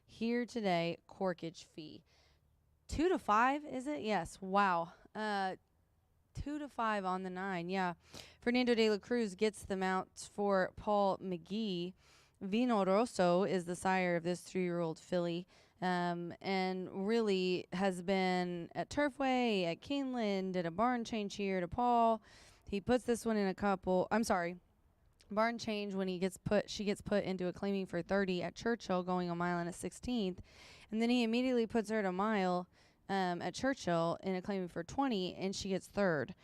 here today, Corkage fee. 2 to 5, is it? Yes. Wow. 2 to 5 on the 9. Yeah. Fernando de la Cruz gets the mounts for Paul McGee. Vino Rosso is the sire of this 3-year-old filly, and really has been at Turfway, at Keeneland, did a barn change here to Paul. He puts this one in a couple. I'm sorry. Barn change when she gets put into a claiming for 30 at Churchill, going a mile and a 16th. And then he immediately puts her at a mile at Churchill in a claiming for 20, and she gets third,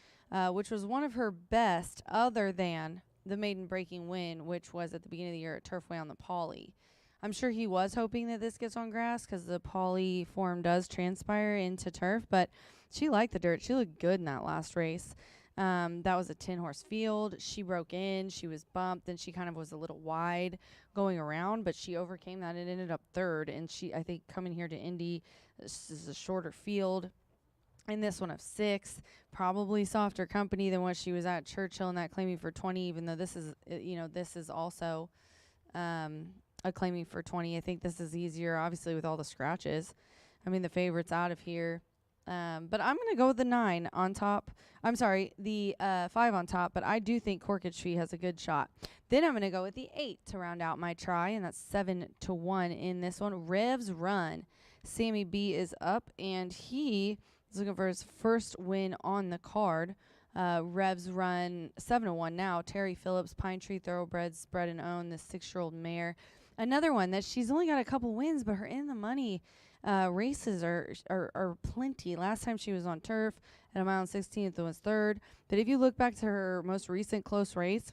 which was one of her best other than the maiden breaking win, which was at the beginning of the year at Turfway on the Poly. I'm sure he was hoping that this gets on grass because the Poly form does transpire into turf, but she liked the dirt. She looked good in that last race. That was a 10-horse field. She broke in. She was bumped. Then she kind of was a little wide going around, but she overcame that and ended up third. And she, I think, coming here to Indy, this is a shorter field. And this one of 6, probably softer company than what she was at Churchill in that claiming for 20, even though this is also a claiming for 20. I think this is easier, obviously, with all the scratches. I mean, the favorite's out of here. But I'm going to go with the 9 on top. I'm sorry, the 5 on top, but I do think Corkage Fee has a good shot. Then I'm going to go with the 8 to round out my try, and that's 7 to 1 in this one. Revs Run. Sammy B is up, and he is looking for his first win on the card. Revs Run 7 to 1 now. Terry Phillips, Pine Tree Thoroughbreds, bred and owned, the 6-year-old mare. Another one that she's only got a couple wins, but her in the money races are plenty. Last time she was on turf at a mile and 16th was third. But if you look back to her most recent close race,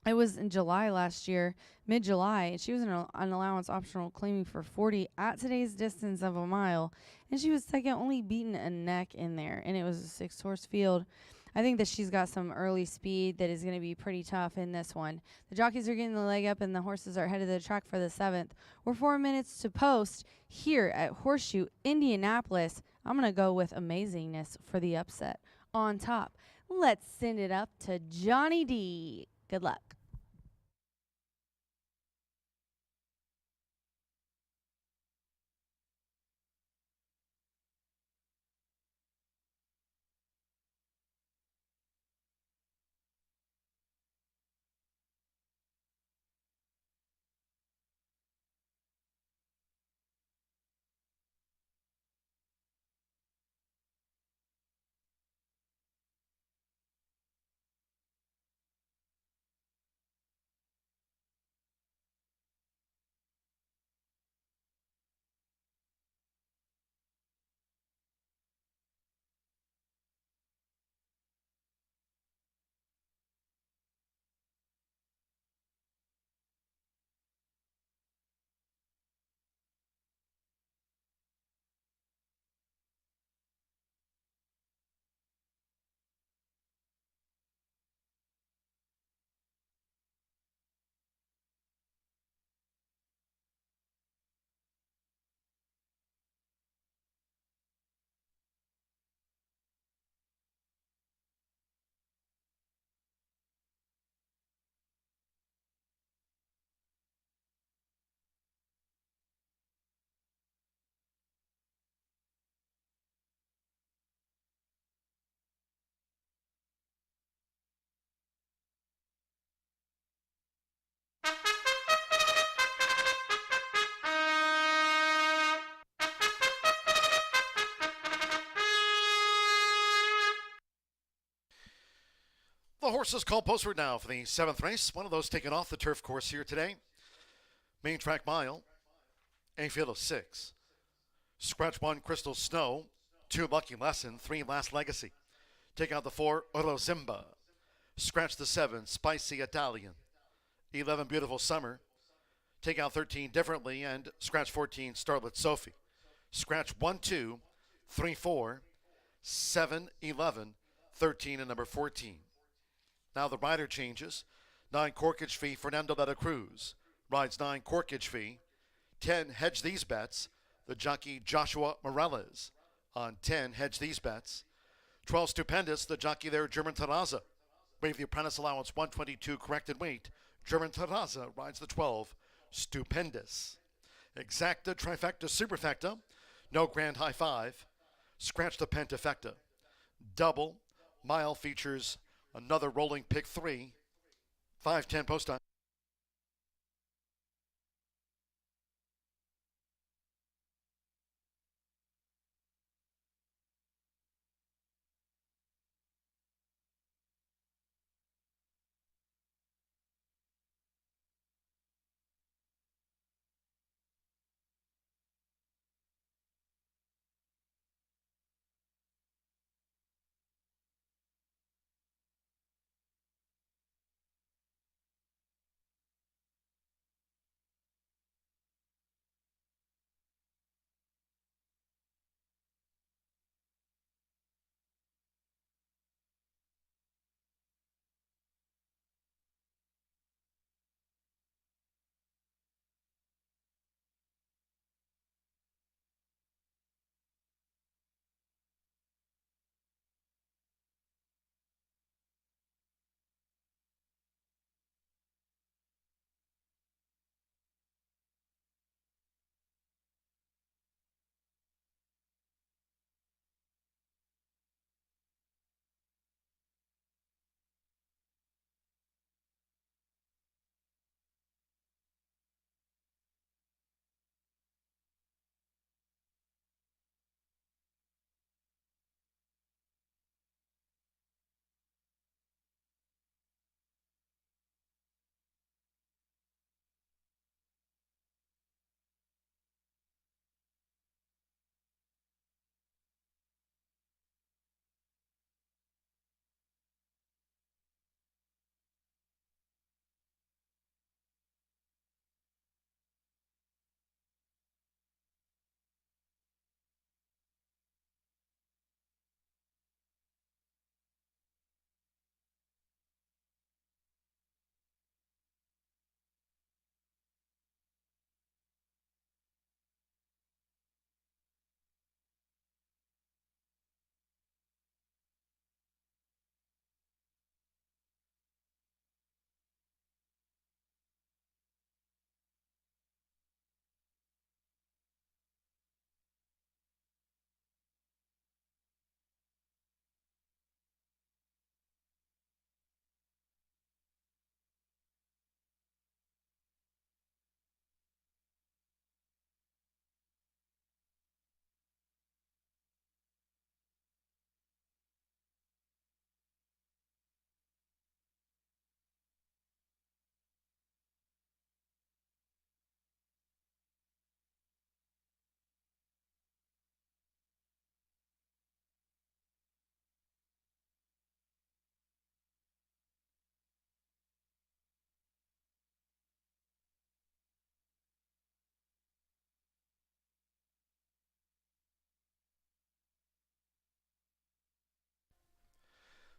it was in July last year, mid-July, and she was in an allowance optional claiming for 40 at today's distance of a mile, and she was second, only beaten a neck in there, and it was a 6-horse field. I think that she's got some early speed that is going to be pretty tough in this one. The jockeys are getting the leg up, and the horses are headed to the track for the 7th. We're 4 minutes to post here at Horseshoe Indianapolis. I'm going to go with Amazingness for the upset. On top, let's send it up to Johnny D. Good luck. The horses call postward now for the 7th race. One of those taken off the turf course here today. Main track mile, a field of 6. Scratch 1, Crystal Snow. 2, Lucky Lesson. 3, Last Legacy. Take out the 4, Orozimba. Scratch the 7, Spicy Italian. 11, Beautiful Summer. Take out 13, Differently, and scratch 14, Starlit Sophie. Scratch 1, 2, 3, 4, 7, 11, 13, and number 14. Now the rider changes. 9, Corkage Fee, Fernando de la Cruz. Rides 9, Corkage Fee. 10, Hedge These Bets, the jockey Joshua Morales. On 10, Hedge These Bets. 12, Stupendous, the jockey there, German Terraza. Waive the apprentice allowance, 122 corrected weight. German Terraza rides the 12, Stupendous. Exacta, Trifecta, Superfecta. No Grand High Five. Scratch the Pentafecta. Double. Mile features another rolling pick 3. 5:10 post time.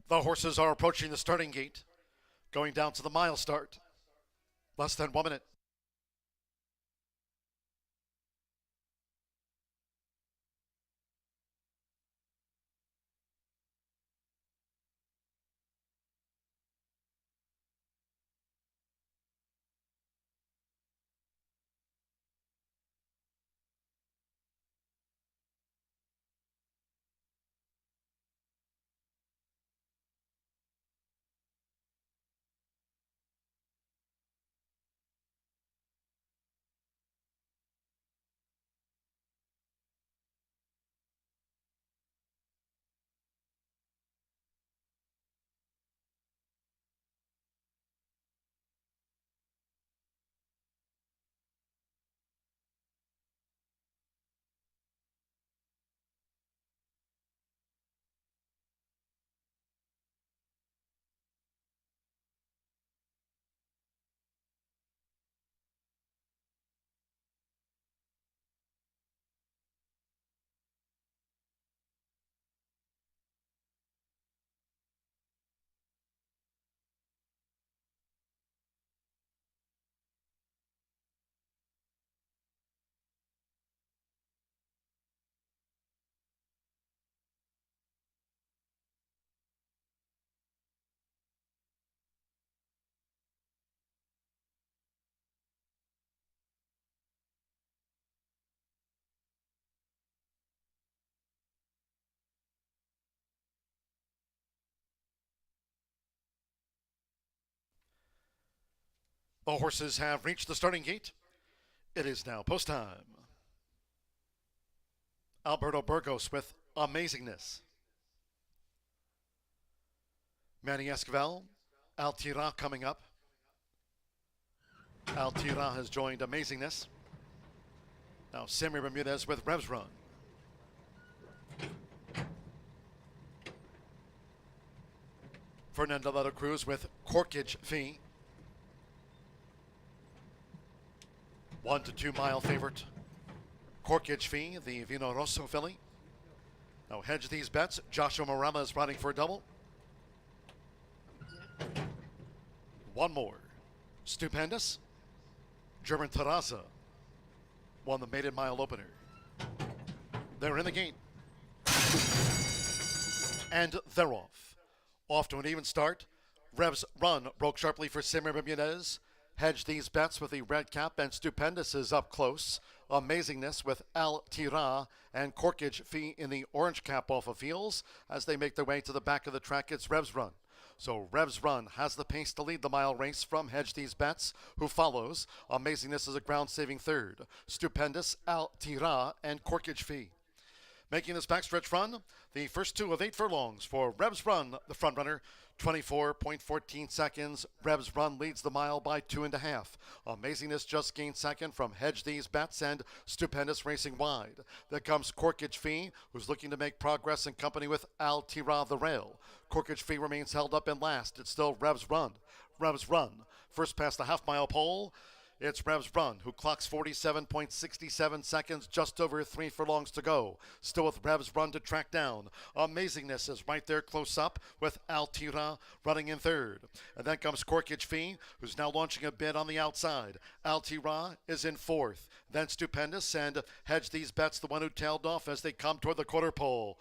The horses are approaching the starting gate, going down to the mile start. Less than 1 minute. The horses have reached the starting gate. It is now post time. Alberto Burgos with Amazingness. Manny Esquivel, Altira coming up. Altira has joined Amazingness. Now Sammy Bermudez with Revs Run. Fernando Letta Cruz with Corkage Fee. 1 to 2 mile favorite. Corkage Fee, the Vino Rosso filly. Now hedge these bets. Joshua Morella is riding for a double. One more. Stupendous. German Terraza won the maiden mile opener. They're in the gate. And they're off. Off to an even start. Revs Run broke sharply for Sammy Bermudez. Hedge these bets with the red cap, and Stupendous is up close. Amazingness with Al Tira and Corkage Fee in the orange cap off of Fields. As they make their way to the back of the track, it's Revs Run. So Revs Run has the pace to lead the mile race from Hedge These Bets, who follows. Amazingness is a ground-saving third. Stupendous, Al Tira, and Corkage Fee. Making this backstretch run, the first 2 of 8 furlongs for Revs Run, the front runner. 24.14 seconds. Revs Run leads the mile by 2.5. Amazingness just gained second from Hedge These Bets and Stupendous racing wide. There comes Corkage Fee, who's looking to make progress in company with Al Tira the Rail. Corkage Fee remains held up in last. It's still Revs Run. Revs Run. First past the half-mile pole. It's Revs Run, who clocks 47.67 seconds, just over 3 furlongs to go. Still with Revs Run to track down. Amazingness is right there close up with Altira running in third. And then comes Corkage Fee, who's now launching a bid on the outside. Altira is in fourth. Then Stupendous and Hedge These Bets, the one who tailed off as they come toward the quarter pole.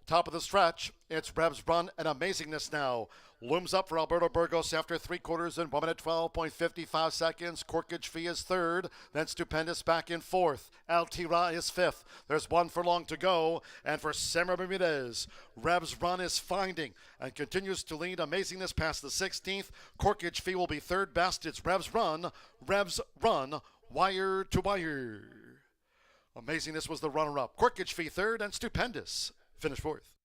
Top of the stretch, it's Revs Run, and Amazingness now looms up for Alberto Burgos after 3/4 in 1 minute 12.55 seconds. Corkage Fee is third, then Stupendous back in fourth. Altira is fifth. There's 1 furlong to go, and for Sammy Bermudez, Revs Run is finding and continues to lead Amazingness past the 16th. Corkage Fee will be third best. It's Revs Run, wire to wire. Amazingness was the runner-up. Corkage Fee third, and Stupendous finished fourth.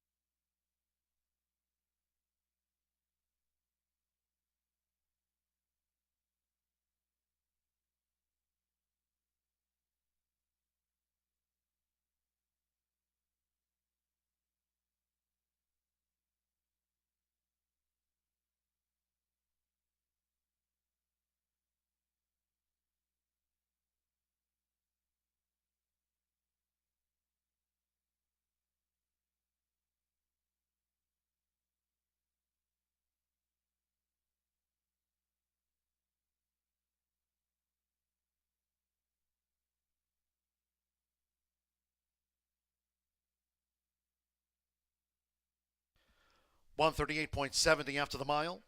$138.70 after the mile.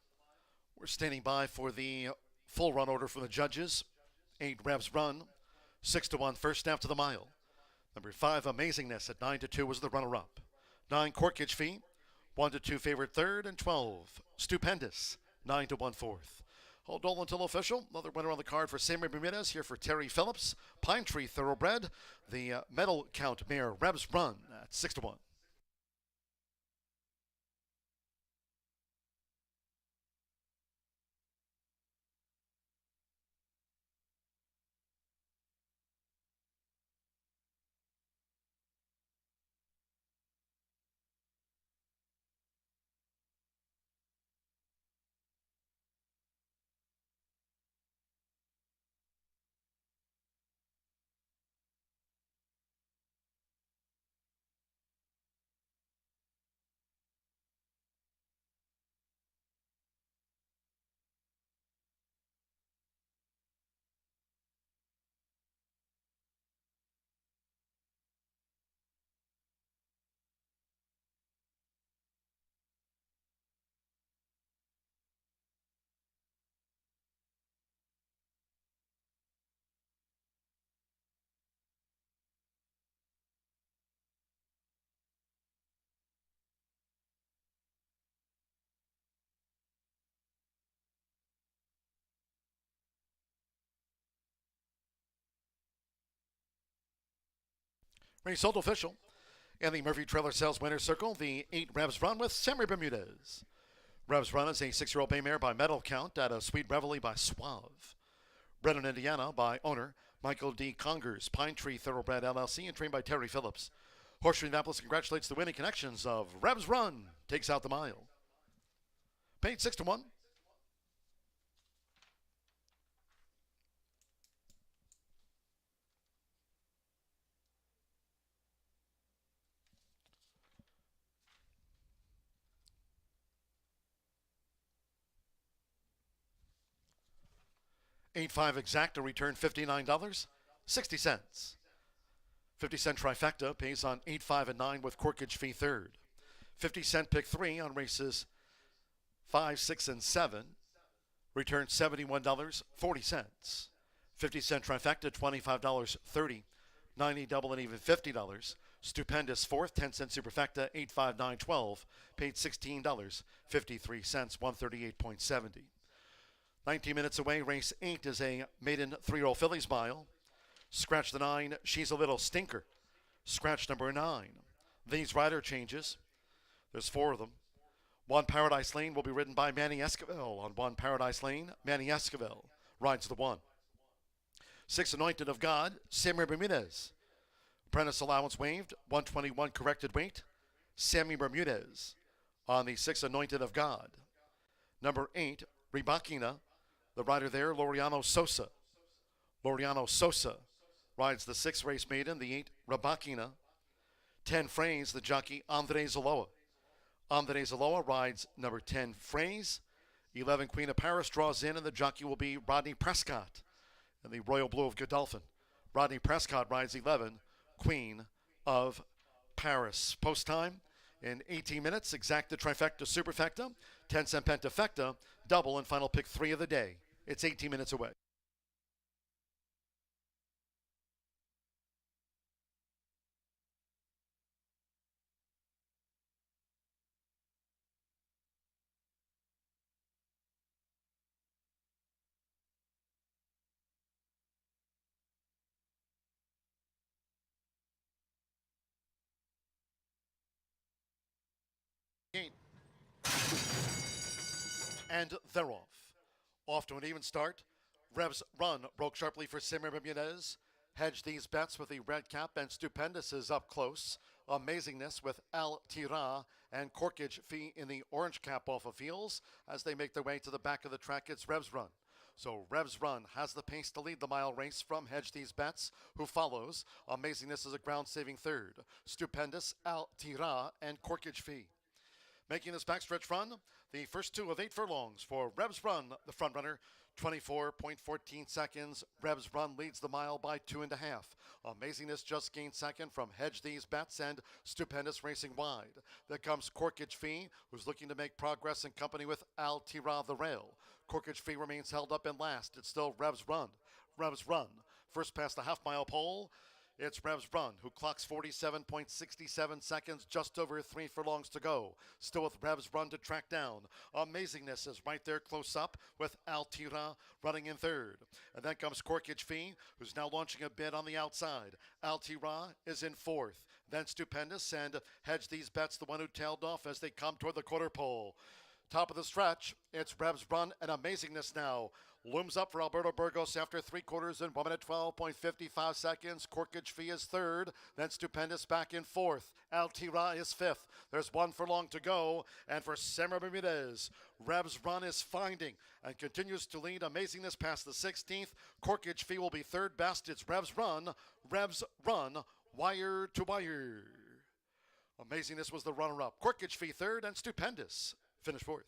We're standing by for the full run order from the judges. 8 Revs Run, 6-1 first after the mile. Number 5 Amazingness at 9-2 was the runner-up. 9 Corkage Fee, 1-2 favorite third, and 12 Stupendous, 9-1 fourth. Hold on until official. Another winner on the card for Sammy Bermudez here for Terry Phillips. Pine Tree Thoroughbred, the medal count mare Revs Run at 6-1. Result official. In the Murphy Trailer Sales Winner's Circle, the 8 Revs Run with Sammy Bermudez. Revs Run is a 6-year-old bay mare by Medal Count at a Sweet Reveille by Suave. Bred in Indiana by owner Michael D. Congers, Pine Tree Thoroughbred LLC, and trained by Terry Phillips. Horseshoe Indianapolis congratulates the winning connections of Revs Run, takes out the mile. Paid 6-1. $8.5 exacta returned $59.60. 50-cent trifecta pays on 8, 5, and 9 with corkage fee third. 50-cent pick 3 on races 5, 6, and 7 returned $71.40. 50-cent trifecta $25.30. 90 double and even $50. Stupendous fourth 10-cent superfecta 8, 5, 9, 12 paid $16.53. 138.70. 19 minutes away, race 8 is a maiden 3-year-old fillies mile. Scratch the 9, She's a Little Stinker. Scratch number 9. These rider changes. There's 4 of them. 1 Paradise Lane will be ridden by Manny Esquivel. On 1 Paradise Lane, Manny Esquivel rides the 1. 6 Anointed of God, Sammy Bermudez. Apprentice allowance waived, 121 corrected weight, Sammy Bermudez on the 6 Anointed of God. Number 8, Ribakina. The rider there, Laureano Sosa. Laureano Sosa rides the 6 race maiden, the 8 Ribakina. 10 Frays, the jockey Andre Zaloa. Andre Zaloa rides number 10 Frays. 11 Queen of Paris draws in, and the jockey will be Rodney Prescott in the Royal Blue of Godolphin. Rodney Prescott rides 11 Queen of Paris. Post time in 18 minutes, exacta, trifecta, superfecta, 10-cent pentafecta, double, and final pick 3 of the day. It's 18 minutes away. And they're off. Off to an even start. Revs Run broke sharply for Sammy Bermudez. Hedge these bets with the red cap, and Stupendous is up close. Amazingness with Al Tira and Corkage Fee in the orange cap off of Fields as they make their way to the back of the track. It's Revs Run. So Revs Run has the pace to lead the mile race from Hedge These Bets, who follows. Amazingness is a ground-saving third. Stupendous, Al Tira, and Corkage Fee. Making this backstretch run, the first 2 of 8 furlongs for Revs Run, the front runner, 24.14 seconds. Revs Run leads the mile by 2.5. Amazingness just gained second from Hedge These Bets, and Stupendous racing wide. There comes Corkage Fee, who's looking to make progress in company with Al Tira the rail. Corkage Fee remains held up in last. It's still Revs Run. Revs Run. First past the half-mile pole. It's Revs Run, who clocks 47.67 seconds, just over 3 furlongs to go. Still with Revs Run to track down. Amazingness is right there close up with Al Tira running in third. And then comes Corkage Fee, who's now launching a bid on the outside. Al Tira is in fourth. Then Stupendous and Hedge These Bets, the one who tailed off as they come toward the quarter pole. Top of the stretch, it's Revs Run, and Amazingness now looms up for Alberto Burgos after 3 quarters in 1 minute 12.55 seconds. Corkage Fee is third, then Stupendous back in fourth. Al Tira is fifth. There's 1 furlong to go, and for Sammy Bermudez, Revs Run is finding and continues to lead. Amazingness past the 16th. Corkage Fee will be third best. It's Revs Run, wire to wire. Amazingness was the runner-up. Corkage Fee third, and Stupendous finished fourth.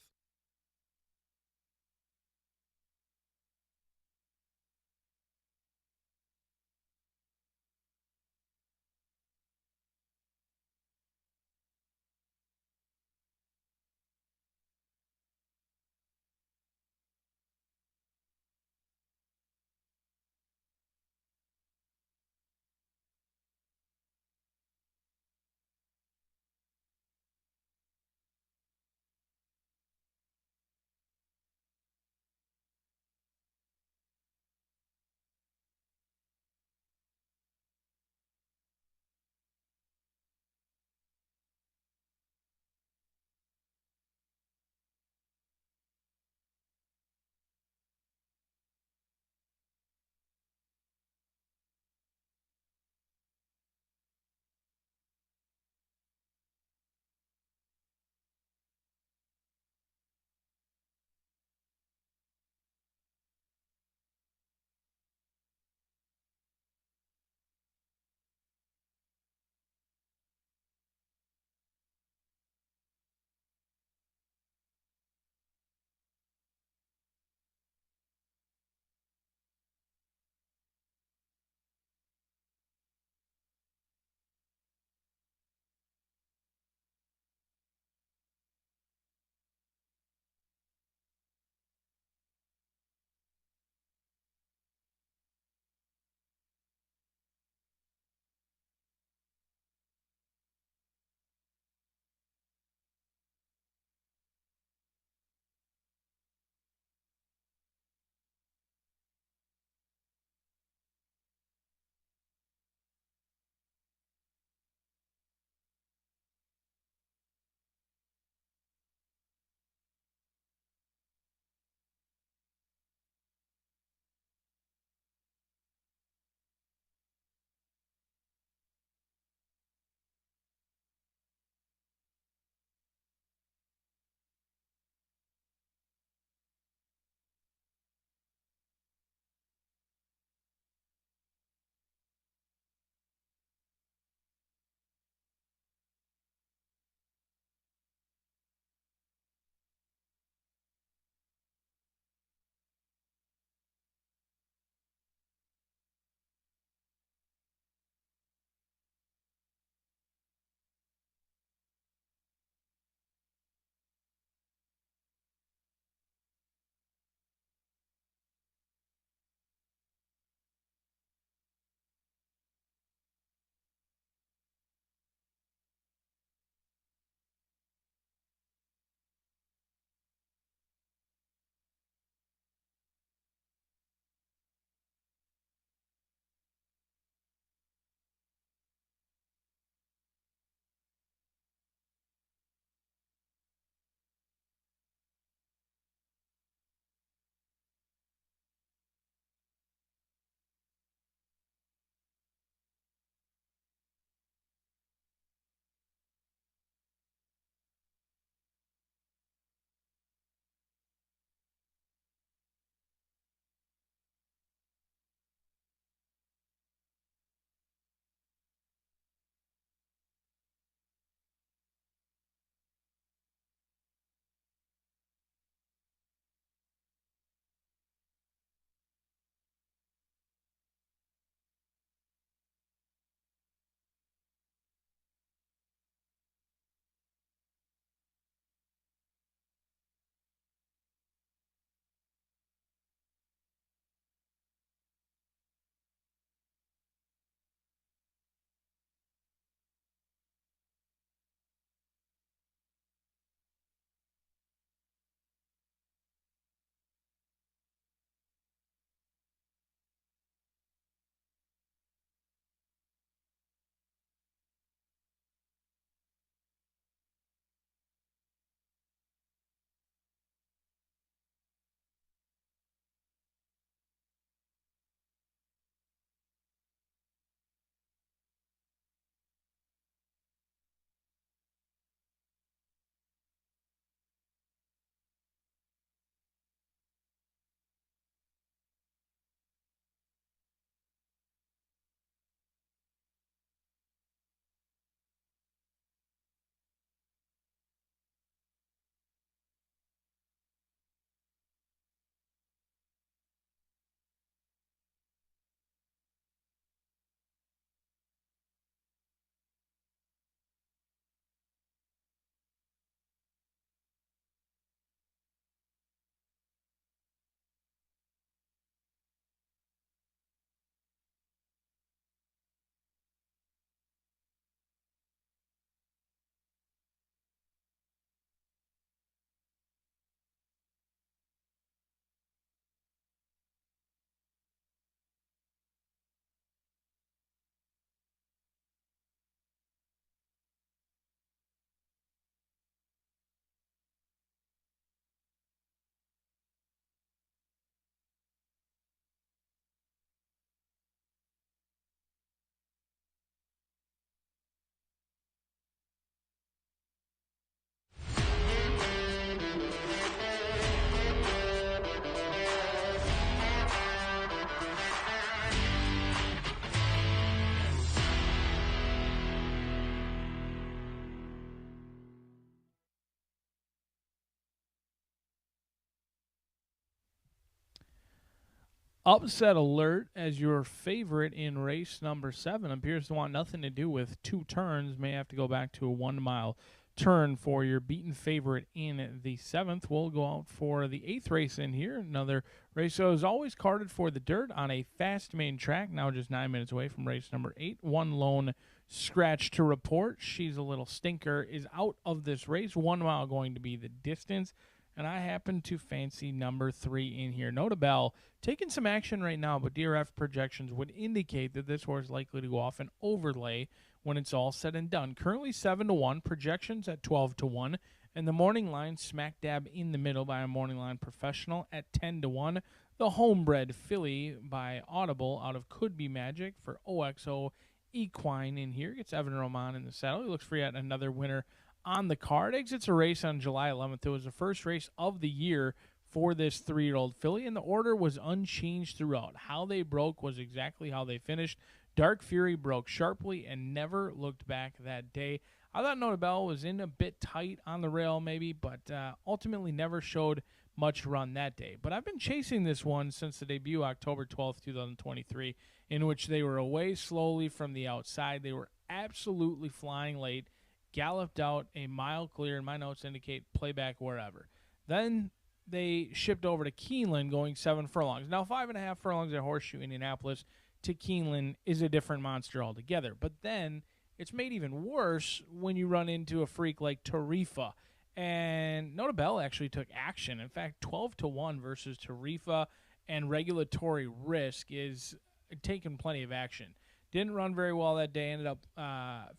Upset alert as your favorite in race number 7 appears to want nothing to do with 2 turns. May have to go back to a 1 mile turn for your beaten favorite in the 7th. We'll go out for the 8th race in here. Another race that is always carded for the dirt on a fast main track. Now just 9 minutes away from race number 8. One lone scratch to report. She's a little stinker. Is out of this race. 1 mile going to be the distance. And I happen to fancy number 3 in here. Notabelle taking some action right now, but DRF projections would indicate that this horse is likely to go off an overlay when it's all said and done. Currently 7-1, projections at 12-1, and the morning line smack dab in the middle by a morning line professional at 10-1. The homebred filly by Audible out of Could Be Magic for OXO Equine in here. Gets Evan Roman in the saddle. He looks for yet another winner on the card. Exits a race on July 11th. It was the first race of the year for this 3-year-old filly, and the order was unchanged throughout. How they broke was exactly how they finished. Dark Fury broke sharply and never looked back that day. I thought Notabelle was in a bit tight on the rail maybe, but ultimately never showed much run that day. But I've been chasing this one since the debut October 12th, 2023, in which they were away slowly from the outside. They were absolutely flying late, galloped out a mile clear, and my notes indicate playback wherever. Then they shipped over to Keeneland going 7 furlongs. Now 5.5 furlongs at Horseshoe Indianapolis to Keeneland is a different monster altogether. But then it's made even worse when you run into a freak like Tarifa. And Notabelle actually took action. In fact, 12-1 versus Tarifa and Regulatory Risk is taking plenty of action. Didn't run very well that day. Ended up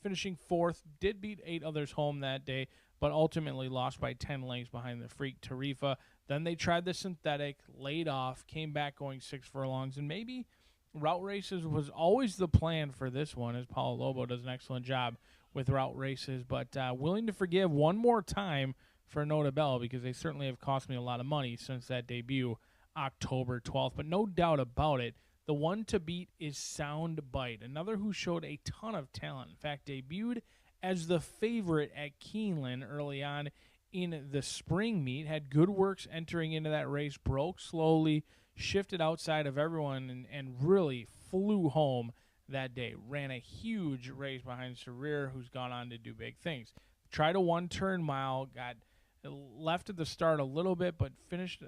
finishing 4th. Did beat 8 others home that day, but ultimately lost by 10 lengths behind the freak Tarifa. Then they tried the synthetic, laid off, came back going 6 furlongs, and maybe route races was always the plan for this one, as Paulo Lobo does an excellent job with route races, but willing to forgive one more time for Notabelle because they certainly have cost me a lot of money since that debut October 12th. But no doubt about it, the one to beat is Sound Bite, another who showed a ton of talent. In fact, debuted as the favorite at Keeneland early on in the spring meet, had good works entering into that race, broke slowly, shifted outside of everyone, and really flew home that day. Ran a huge race behind Sarir, who's gone on to do big things. Tried a one-turn mile, got left at the start a little bit, but finished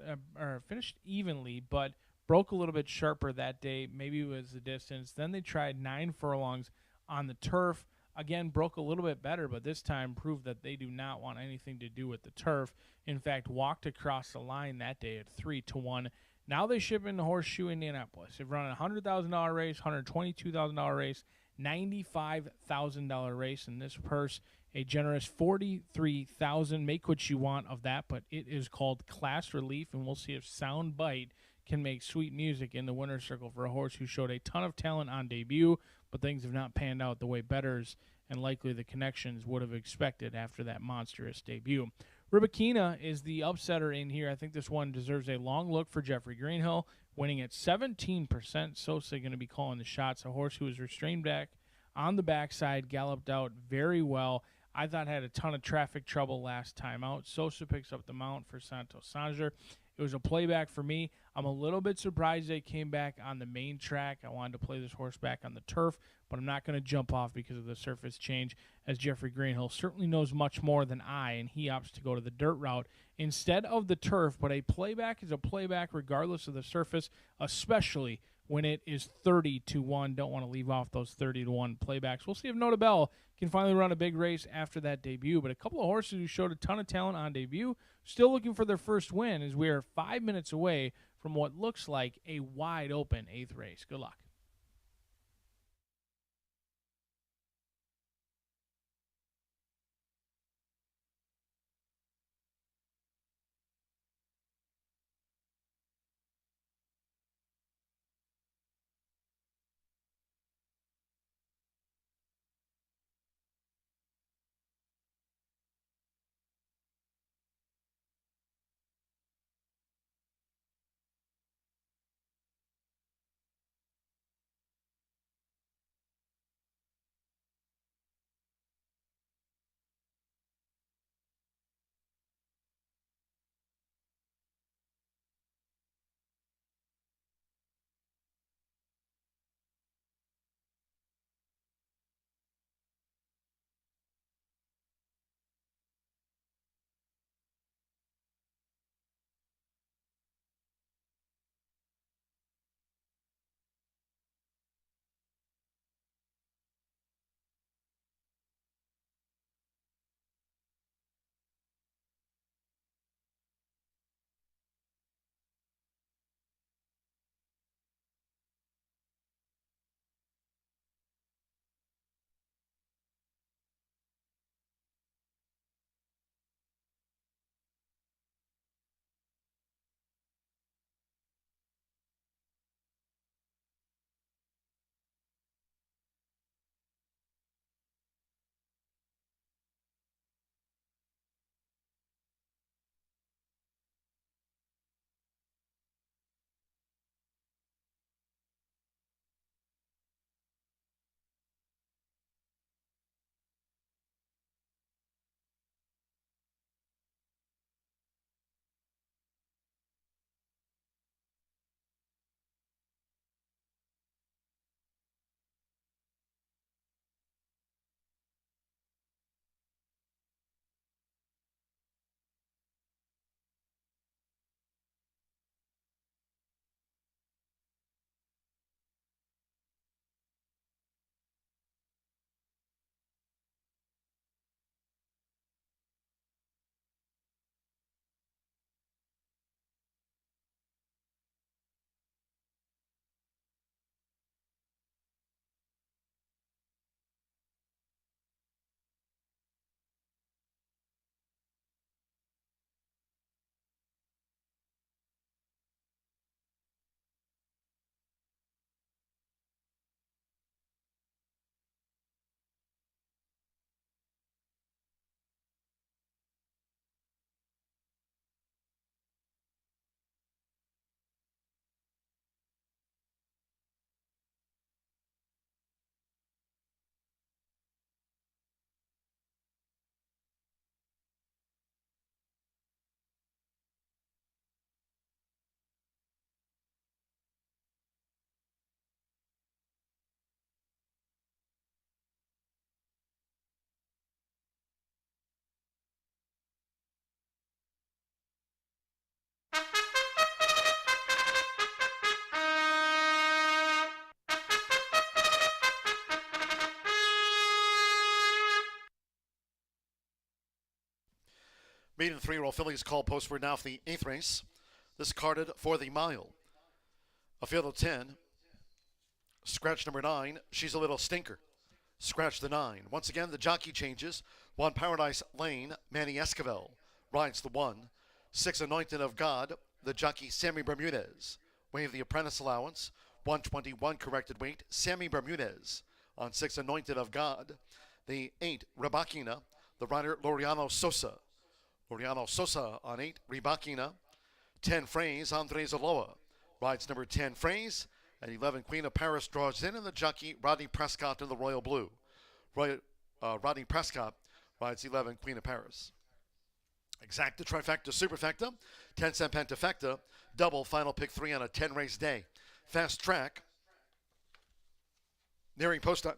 evenly, but broke a little bit sharper that day. Maybe it was the distance. Then they tried 9 furlongs on the turf. Again, broke a little bit better, but this time proved that they do not want anything to do with the turf. In fact, walked across the line that day at 3-1. Now they ship into Horseshoe Indianapolis. They've run a $100,000 race, $122,000 race, $95,000 race, and this purse a generous $43,000. Make what you want of that, but it is called Class Relief, and we'll see if Sound Bite can make sweet music in the winner's circle for a horse who showed a ton of talent on debut, but things have not panned out the way bettors and likely the connections would have expected after that monstrous debut. Ribakina is the upsetter in here. I think this one deserves a long look for Jeffrey Greenhill, winning at 17%. Sosa going to be calling the shots. A horse who was restrained back on the backside, galloped out very well. I thought had a ton of traffic trouble last time out. Sosa picks up the mount for Santos Sanger. It was a playback for me. I'm a little bit surprised they came back on the main track. I wanted to play this horse back on the turf, but I'm not going to jump off because of the surface change, as Jeffrey Greenhill certainly knows much more than I, and he opts to go to the dirt route instead of the turf. But a playback is a playback regardless of the surface, especially when it is 30-1. Don't want to leave off those 30-1 playbacks. We'll see if Notabelle can finally run a big race after that debut. But a couple of horses who showed a ton of talent on debut, still looking for their first win, as we are 5 minutes away from what looks like a wide open 8th race. Good luck. Maiden 3-year-old fillies call post were now for the 8th race. This carded for the mile. A field of 10. Scratch number 9. She's a little stinker. Scratch the 9. Once again, the jockey changes. 1 Paradise Lane, Manny Esquivel rides the 1. 6 Anointed of God, the jockey Sammy Bermudez. Waive the apprentice allowance. 121 corrected weight, Sammy Bermudez. On 6 Anointed of God. The 8 Ribakina, the rider Laureano Sosa. Laureano Sosa on 8 Ribakina. 10 Frays, Andres Aloa rides number 10 Frays. And 11 Queen of Paris draws in, and the jockey Rodney Prescott in the Royal Blue. Rodney Prescott rides 11 Queen of Paris. Exacta, trifecta, superfecta, 10-cent pentafecta, double final pick 3 on a 10-race day. Fast track, nearing post time.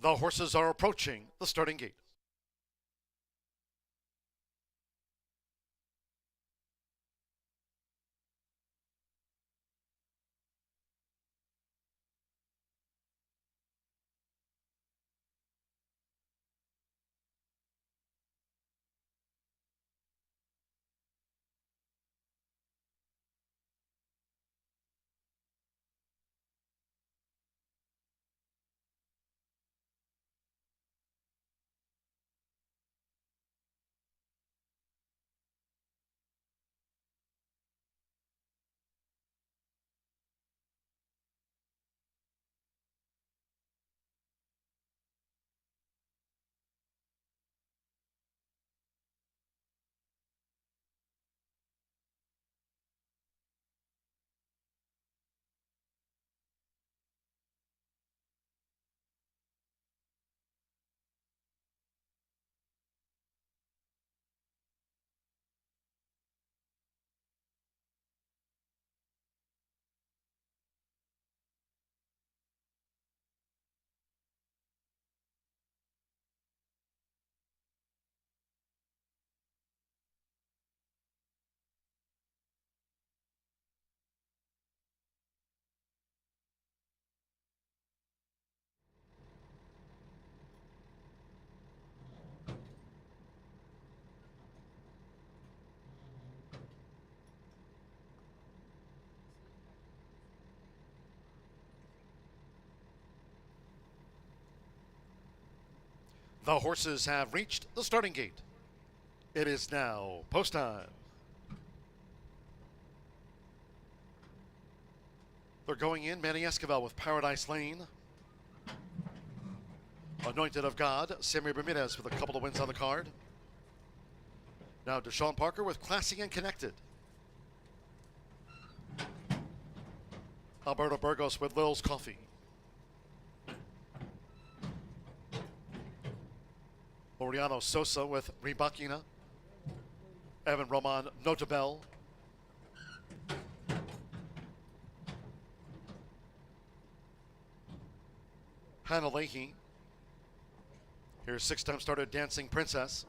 The horses are approaching the starting gate. The horses have reached the starting gate. It is now post time. They're going in. Manny Esquivel with Paradise Lane. Anointed of God, Sammy Bermudez with a couple of wins on the card. Now Deshaun Parker with Classy and Connected. Alberto Burgos with Lil's Coffee. Laureano Sosa with Ribakina. Evan Roman Notabel. Hannah Leahy. Here's six-time starter Dancing Princess.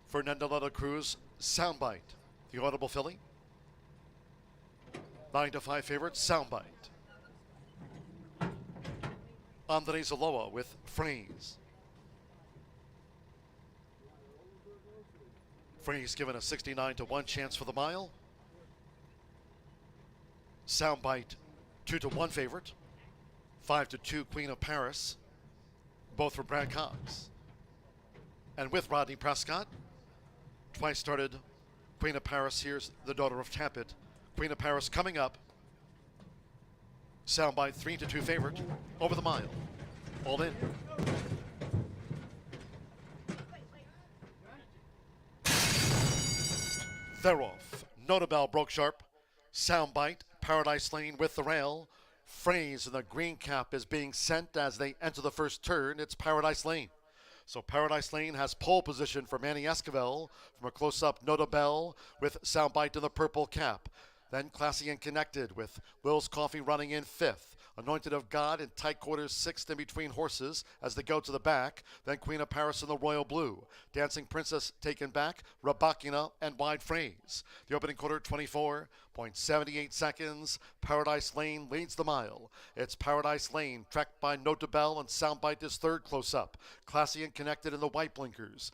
Fernando Letta Cruz, Soundbite, the Audible filly. 9-5 favorite, Soundbite. Andres Aloa with Phrase. Phrase given a 69-1 chance for the mile. Soundbite 2-1 favorite. 5-2 Queen of Paris, both for Brad Cox. And with Rodney Prescott, twice started Queen of Paris. Here's the daughter of Tappet. Queen of Paris coming up. Soundbite 3-2 favorite over the mile. All in. They're off. Notabel broke sharp. Soundbite, Paradise Lane with the rail. Phrase in the green cap is being sent as they enter the first turn. It's Paradise Lane. So Paradise Lane has pole position for Manny Esquivel from a close-up Notabel with Soundbite in the purple cap. Then Classy and Connected with Will's Coffee running in fifth. Anointed of God in tight quarters sixth in between horses as they go to the back. Then Queen of Paris in the royal blue. Dancing Princess taken back. Rabakina and Wide Phrase. The opening quarter 24.78 seconds. Paradise Lane leads the mile. It's Paradise Lane tracked by Notabel and Soundbite is third close up. Classy and Connected in the white blinkers.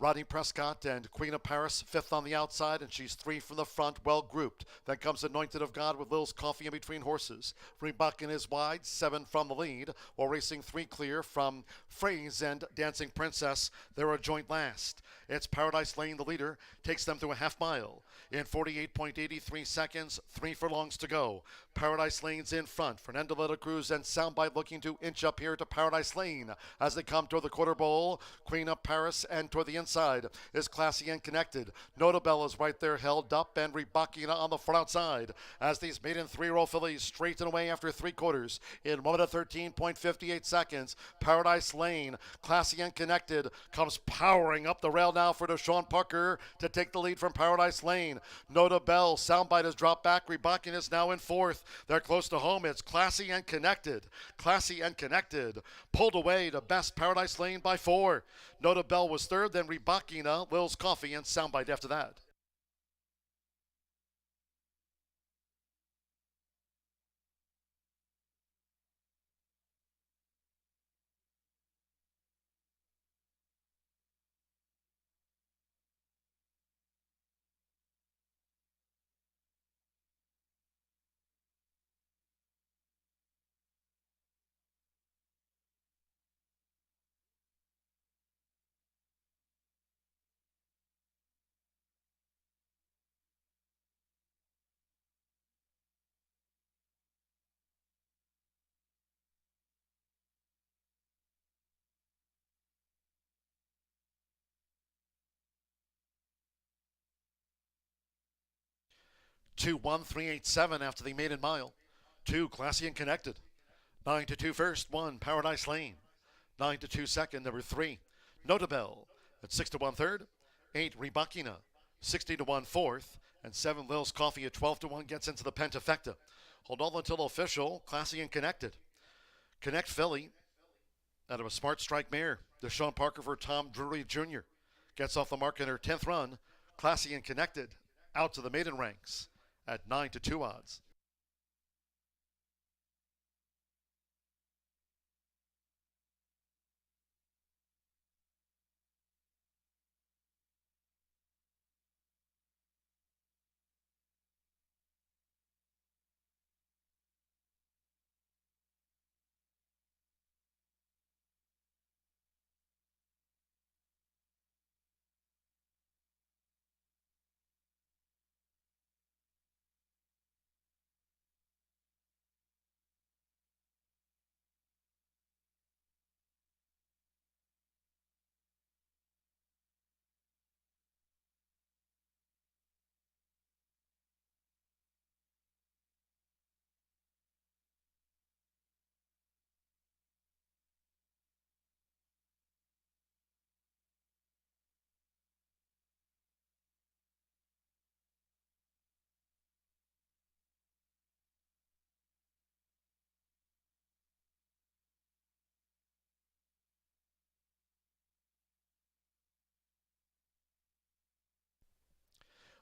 Rodney Prescott and Queen of Paris, fifth on the outside, and she's three from the front, well grouped. Then comes Anointed of God with Lil's Coffee in between horses. Rebuckin is wide, seven from the lead, while racing three clear from Phrase and Dancing Princess. They're a joint last. It's Paradise Lane, the leader, takes them through a half mile. In 48.83 seconds, 3 furlongs to go. Paradise Lane's in front. Fernando Letta Cruz and Soundbite looking to inch up here to Paradise Lane. As they come toward the quarter bowl, Queen of Paris and toward the inside is Classy and Connected. Notabel is right there held up and Ribakina on the front outside as these maiden three-year-old fillies straighten away after three quarters. In 1 minute 13.58 seconds, Paradise Lane, Classy and Connected comes powering up the rail now for Deshaun Parker to take the lead from Paradise Lane. Notabel, Soundbite has dropped back. Ribakina is now in fourth. They're close to home. It's Classy and Connected. Classy and Connected pulled away to best Paradise Lane by 4. Notabel was third, then Ribakina, Lil's Coffee, and Soundbite after that. Two 1-3-8-7 after the maiden mile. 2 Classy and Connected. 9-2 first, 1 Paradise Lane. 9-2 second, number 3 Notabel. At 6-1 third, 8 Ribakina. 60-1 fourth, and 7 Lil's Coffee at 12-1 gets into the pentafecta. Hold on until official. Classy and Connected. Connect Philly out of a Smart Strike mare. Deshaun Parker for Tom Drury Jr. Gets off the mark in her 10th run. Classy and Connected out to the maiden ranks at 9-2 odds.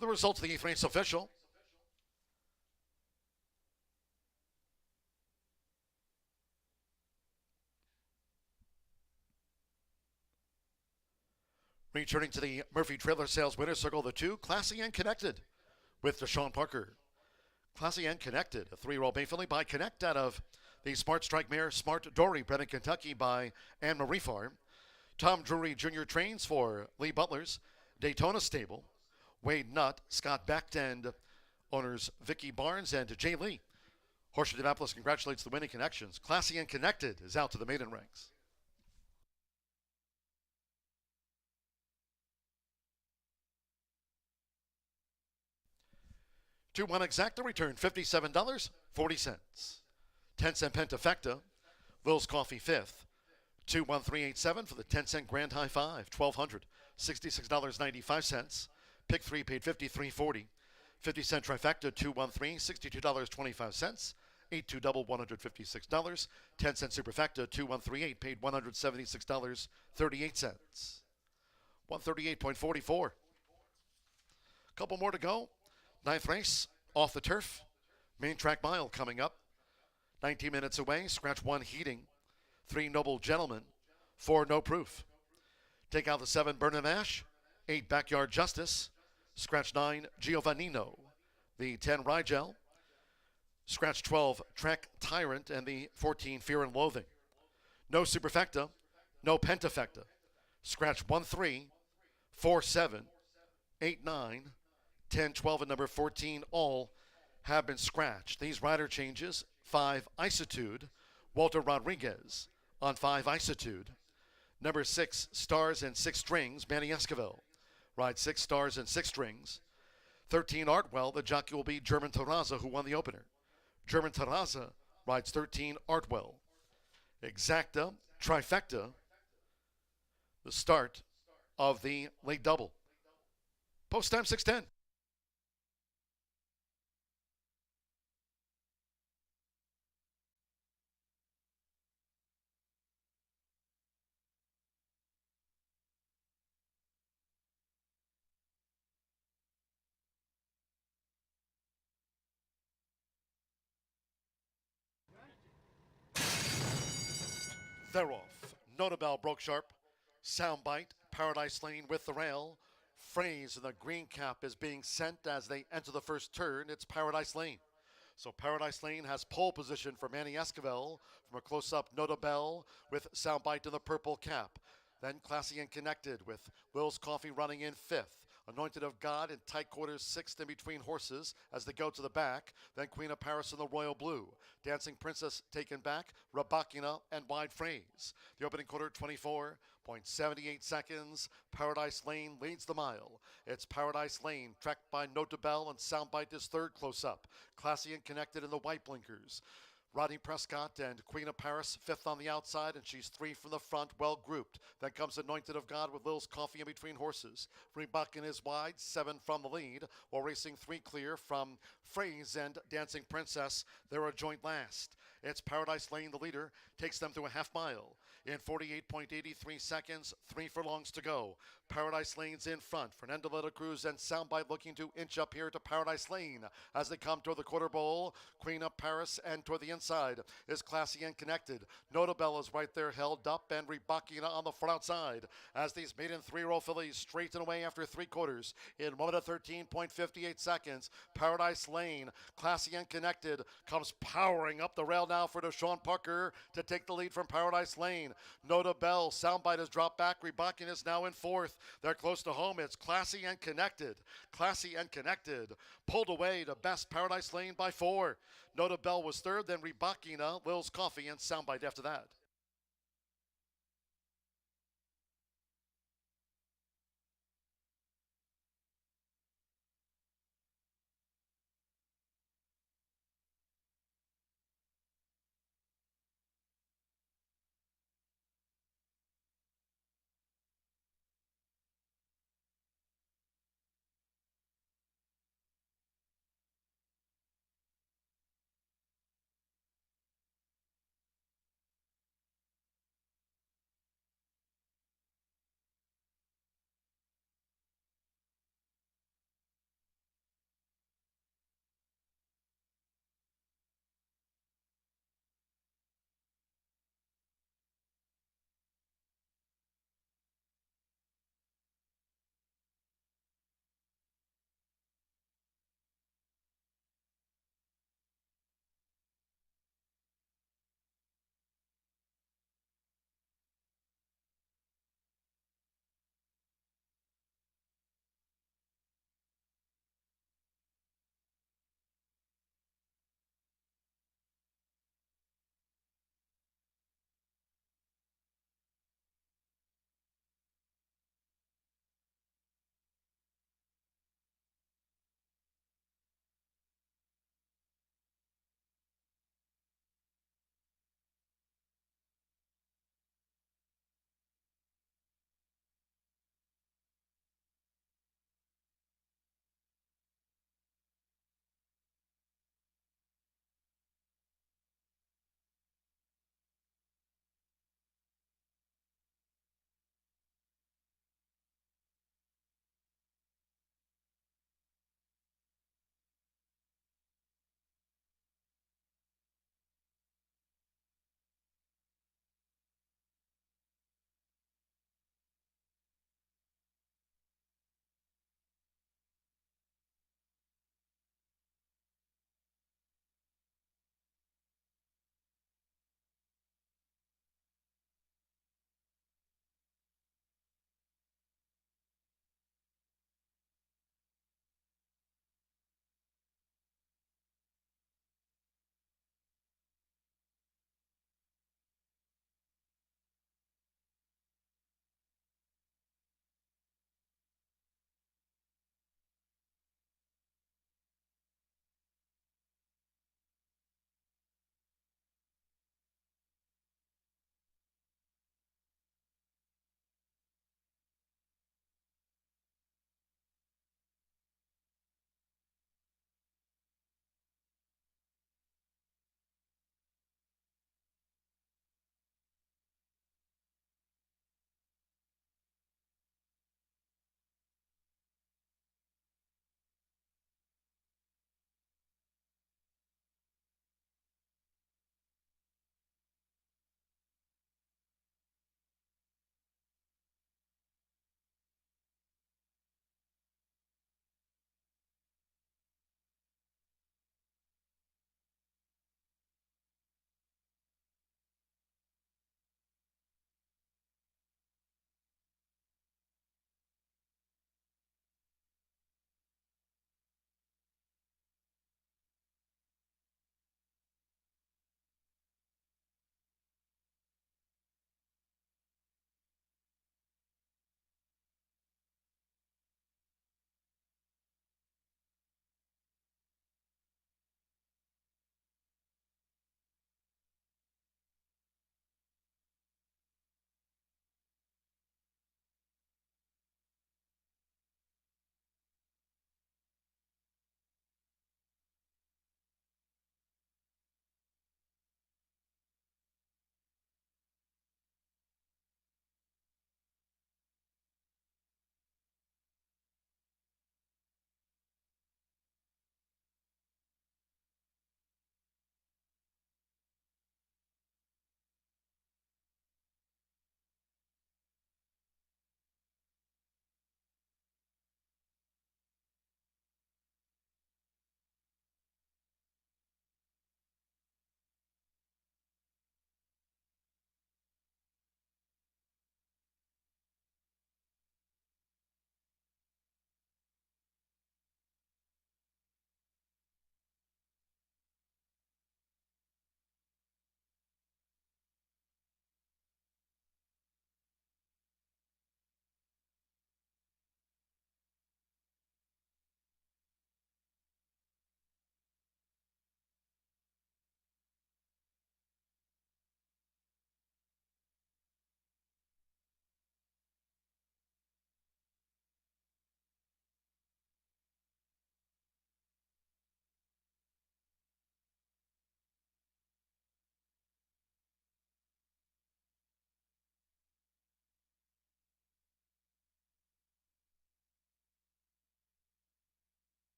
The results of the 8th race official. Returning to the Murphy Trailer Sales winner circle, the 2, Classy and Connected with Deshaun Parker. Classy and Connected, a 3-year-old bay filly by Connect out of the Smart Strike mare Smart Dory, bred in Kentucky by Anne Marie Farm. Tom Drury Jr. trains for Lee Butler's Daytona Stable. Wade Nutt, Scott Becht, and owners Vicky Barnes and Jay Lee. Horseshoe Indianapolis congratulates the winning connections. Classy and Connected is out to the maiden ranks. 2-1 exacta return $57.40. 10-cent Pentafecta. Will's Coffee 5th. 21387 for the 10-cent Grand High Five. $1,266.95. Pick 3 paid $53.40. 50-cent Trifecta 213 $62.25. 8-2 double $156. 10-cent Superfecta 2138 paid $176.38. 138.44. Couple more to go. 9th race, off the turf. Main track mile coming up. 19 minutes away. Scratch 1 heating. 3 Noble Gentlemen. 4 No Proof. Take out the 7 Burn Ash. 8 Backyard Justice. Scratch 9 Giovannino. The 10 Rigel. Scratch 12 Trek Tyrant. And the 14 Fear and Loathing. No Superfecta. No Pentafecta. Scratch 1-3. 4-7. 8-9. 10, 12, and number 14 all have been scratched. These rider changes: 5 Isitude, Walter Rodriguez on 5 Isitude. Number 6 Stars and 6 Strings, Manny Esquivel rides 6 Stars and 6 Strings. 13 Artwell, the jockey will be German Terraza, who won the opener. German Terraza rides 13 Artwell. Exacta, Trifecta, the start of the late double. Post time 6:10. They're off. Notabelle broke sharp. Soundbite. Paradise Lane with the rail. Phrase in the green cap is being sent as they enter the first turn. It's Paradise Lane. So Paradise Lane has pole position for Manny Esquivel from a close-up Notabelle with Soundbite in the purple cap. Then Classy and Connected with Will's Coffee running in 5th. Anointed of God in tight quarters 6th in between horses as they go to the back. Then Queen of Paris in the royal blue. Dancing Princess taken back. Rabakina and Wide Phrase. The opening quarter 24.78 seconds. Paradise Lane leads the mile. It's Paradise Lane tracked by Notabelle and Soundbite is third close up. Classy and Connected in the white blinkers. Rodney Prescott and Queen of Paris 5th on the outside, and she's 3 from the front, well grouped. Then comes Anointed of God with Lil's Coffee in between horses. Rebuckin is wide, 7 from the lead, while racing 3 clear from Phrase and Dancing Princess. They're a joint last. It's Paradise Lane, the leader, takes them to a half mile. In 48.83 seconds, 3 furlongs to go. Paradise Lane's in front. Fernando de la Cruz and Soundbite looking to inch up here to Paradise Lane as they come toward the quarter bowl. Queen of Paris and toward the inside is Classy and Connected. Notabelle is right there held up and Rebakina on the front outside as these maiden 3-year-old fillies straighten away after 3 quarters. In 1 minute 13.58 seconds, Paradise Lane, Classy and Connected comes powering up the rail now for Deshaun Parker to take the lead from Paradise Lane. Notabelle, Soundbite has dropped back. Rebakina is now in 4th. They're close to home. It's Classy and Connected. Classy and Connected pulled away to best Paradise Lane by 4. Notabelle was 3rd, then Rebakina, Lil's Coffee, and Soundbite after that.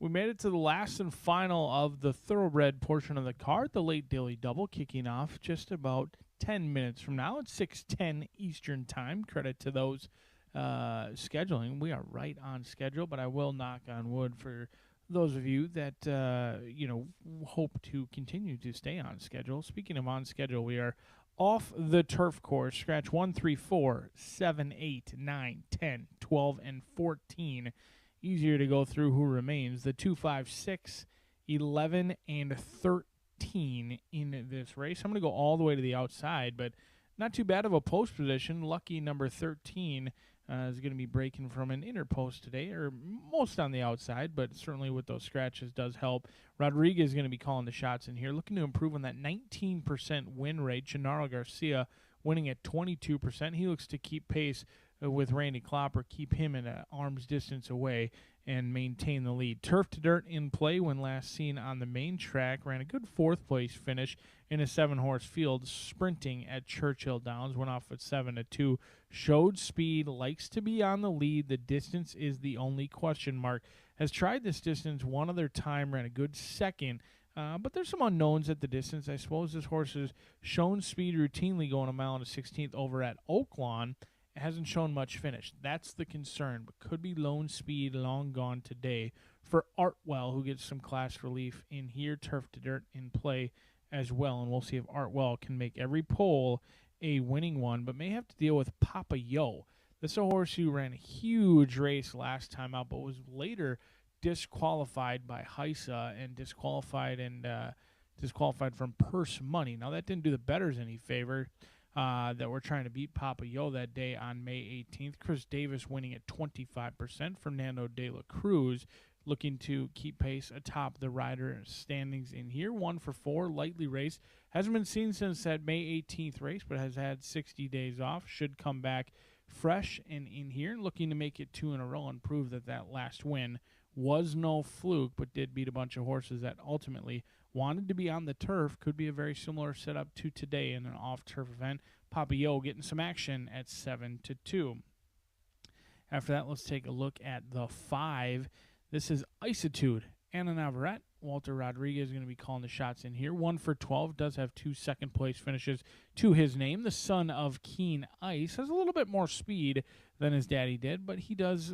We made it to the last and final of the thoroughbred portion of the card, the late daily double, kicking off just about 10 minutes from now at 6:10 Eastern Time. Credit to those scheduling. We are right on schedule, but I will knock on wood for those of you that hope to continue to stay on schedule. Speaking of on schedule, we are off the turf course. Scratch 1, 3, 4, 7, 8, 9, 10, 12, and 14. Easier to go through who remains. The 2, 5, 6, 11, and 13 in this race. I'm going to go all the way to the outside, but not too bad of a post position. Lucky number 13 is going to be breaking from an inner post today, or most on the outside, but certainly with those scratches does help. Rodriguez is going to be calling the shots in here, looking to improve on that 19% win rate. Gennaro Garcia winning at 22%. He looks to keep pace with Randy Klopper, keep him at an arm's distance away, and maintain the lead. Turf to Dirt in play when last seen on the main track. Ran a good fourth-place finish in a 7-horse field, sprinting at Churchill Downs. Went off at 7-2. Showed speed, likes to be on the lead. The distance is the only question mark. Has tried this distance one other time, ran a good second. But there's some unknowns at the distance. I suppose this horse has shown speed routinely going a mile and a 16th over at Oaklawn. It hasn't shown much finish. That's the concern, but could be lone speed long gone today for Artwell, who gets some class relief in here. Turf to Dirt in play as well, and we'll see if Artwell can make every pole a winning one, but may have to deal with Papa Yo. This is a horse who ran a huge race last time out, but was later disqualified by Heisa and disqualified from purse money. Now, that didn't do the bettors any favor. That were trying to beat Papa Yo that day on May 18th. Chris Davis winning at 25%. Fernando de la Cruz looking to keep pace atop the rider standings in here. 1 for 4, lightly raced. Hasn't been seen since that May 18th race, but has had 60 days off. Should come back fresh and in here, looking to make it 2 in a row and prove that that last win was no fluke, but did beat a bunch of horses that ultimately wanted to be on the turf. Could be a very similar setup to today in an off-turf event. Papa Yo getting some action at 7-2. After that, let's take a look at the 5. This is Isitude. Anna Navarrete. Walter Rodriguez is going to be calling the shots in here. 1 for 12. Does have 2 second-place finishes to his name. The son of Keen Ice has a little bit more speed than his daddy did, but he does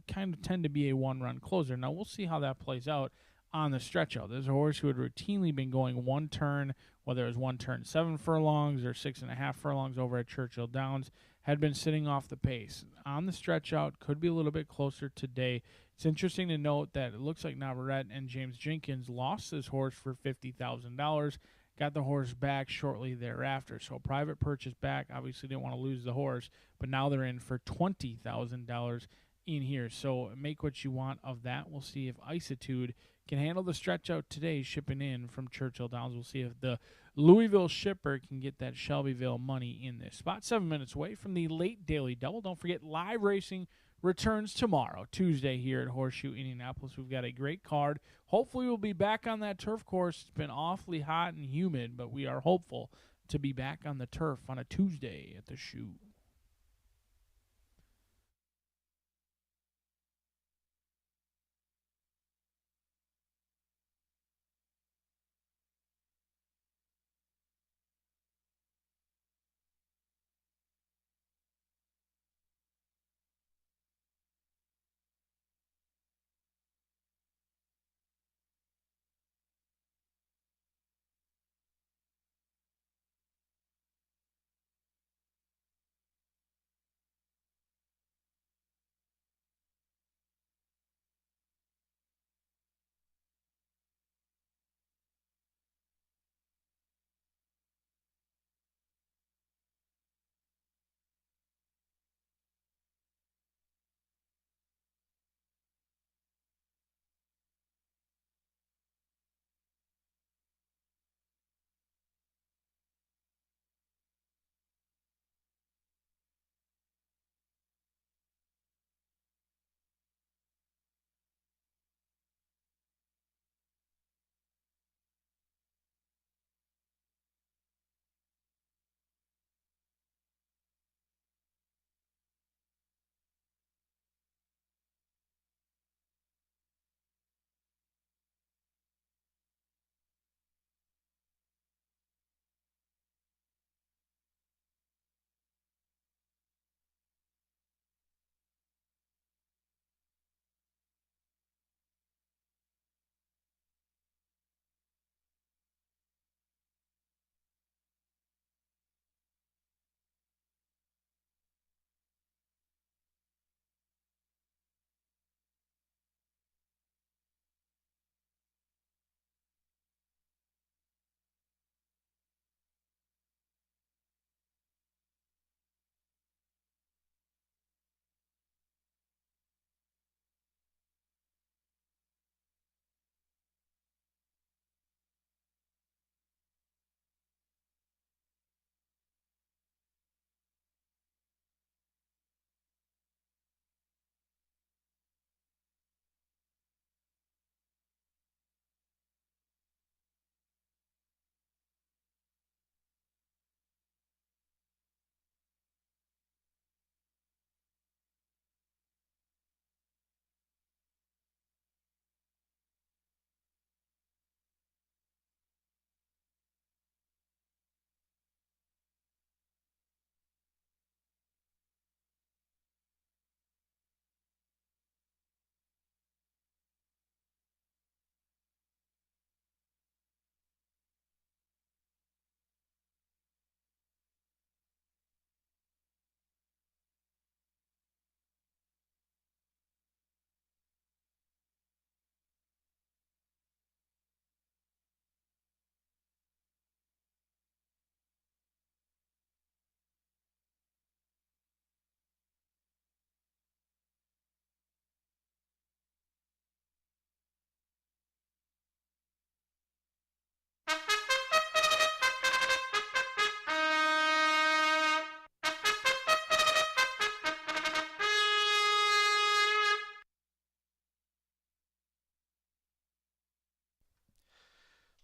kind of tend to be a one-run closer. Now, we'll see how that plays out on the stretch out. There's a horse who had routinely been going one turn, whether it was one turn 7 furlongs or 6.5 furlongs over at Churchill Downs, had been sitting off the pace. On the stretch out, could be a little bit closer today. It's interesting to note that it looks like Navarrete and James Jenkins lost this horse for $50,000, got the horse back shortly thereafter. So private purchase back, obviously didn't want to lose the horse, but now they're in for $20,000 in here. So make what you want of that. We'll see if Isitude can handle the stretch out today, shipping in from Churchill Downs. We'll see if the Louisville shipper can get that Shelbyville money in this spot. 7 minutes away from the late daily double. Don't forget, live racing returns tomorrow, Tuesday, here at Horseshoe Indianapolis. We've got a great card. Hopefully we'll be back on that turf course. It's been awfully hot and humid, but we are hopeful to be back on the turf on a Tuesday at the Shoe.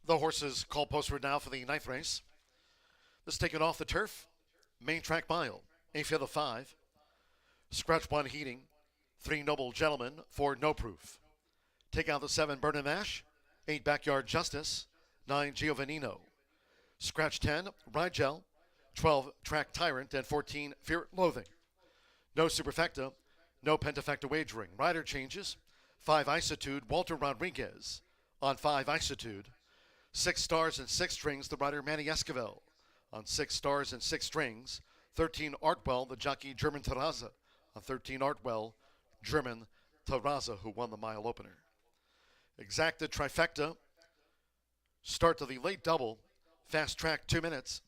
The horses call postward now for the ninth race. This taken off the turf. Main track mile. Infield of 5. Scratch 1 heating. 3 Noble Gentlemen. 4 No Proof. Take out the 7 Burn and Mash. 8 Backyard Justice. 9 Giovannino. Scratch 10 Rigel. 12 Track Tyrant. And 14 Fear Loathing. No Superfecta. No Pentafecta Wagering. Rider changes. 5 Isitude. Walter Rodriguez. On 5 Isitude. 6 stars and 6 strings, the rider Manny Esquivel. On 6 stars and 6 strings, 13 Artwell, the jockey German Terraza. On 13 Artwell, German Terraza, who won the mile opener. Exacta Trifecta, start to the late double, fast track 2 minutes.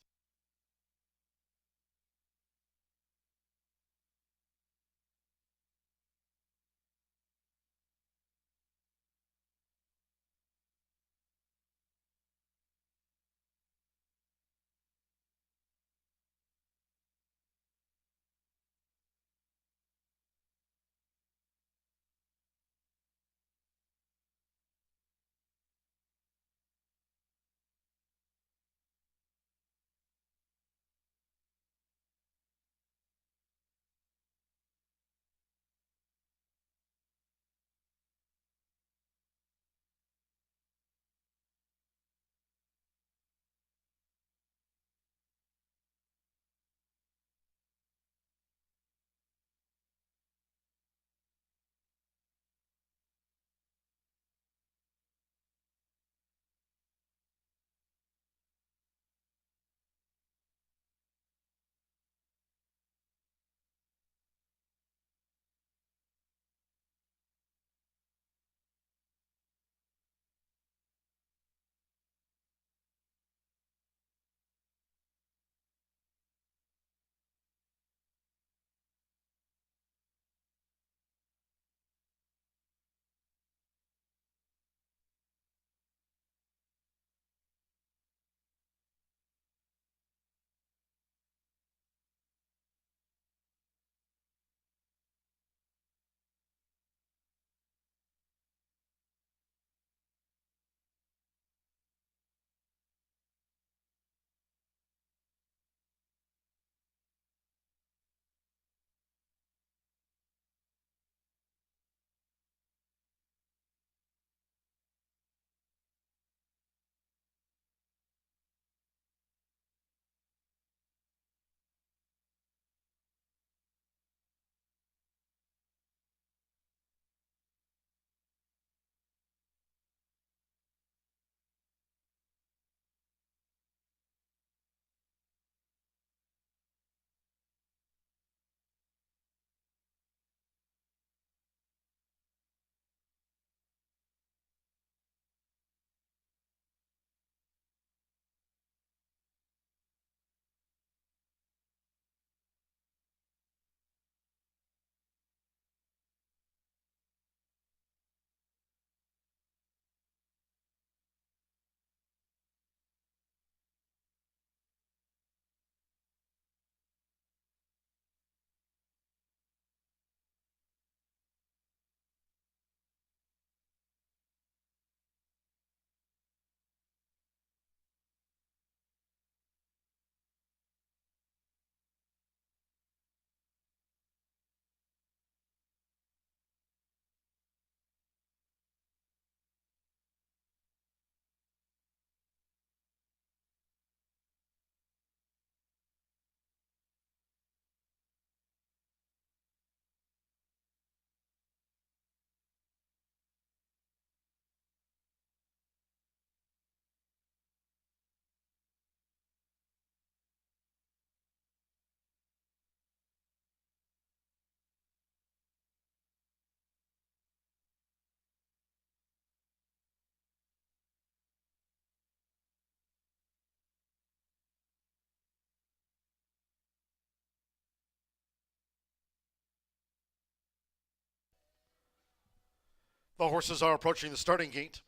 The horses are approaching the starting gate,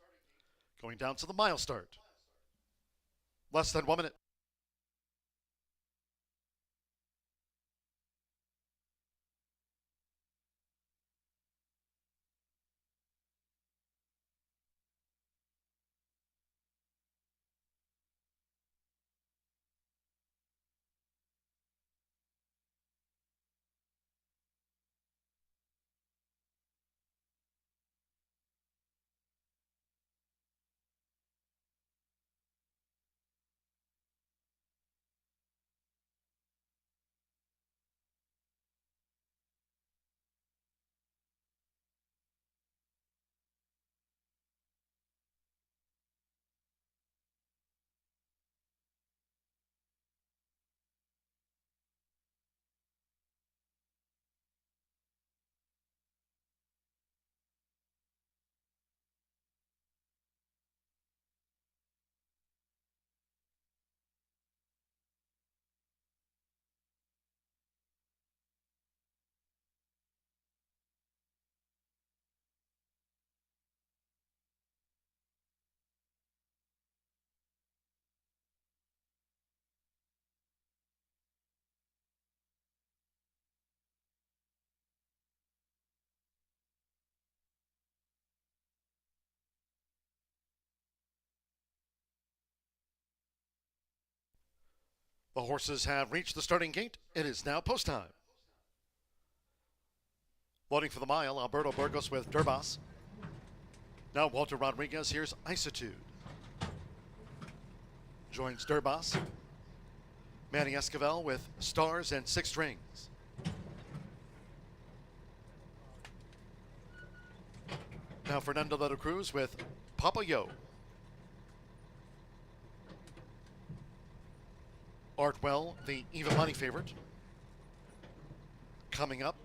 going down to the mile start. Less than 1 minute. The horses have reached the starting gate. It is now post time. Loading for the mile, Alberto Burgos with Durbas. Now Walter Rodriguez, here's Isitude. Joins Durbas. Manny Esquivel with Stars and Six Strings. Now Fernando de la Cruz with Papa Yo. Artwell, the even money favorite. Coming up,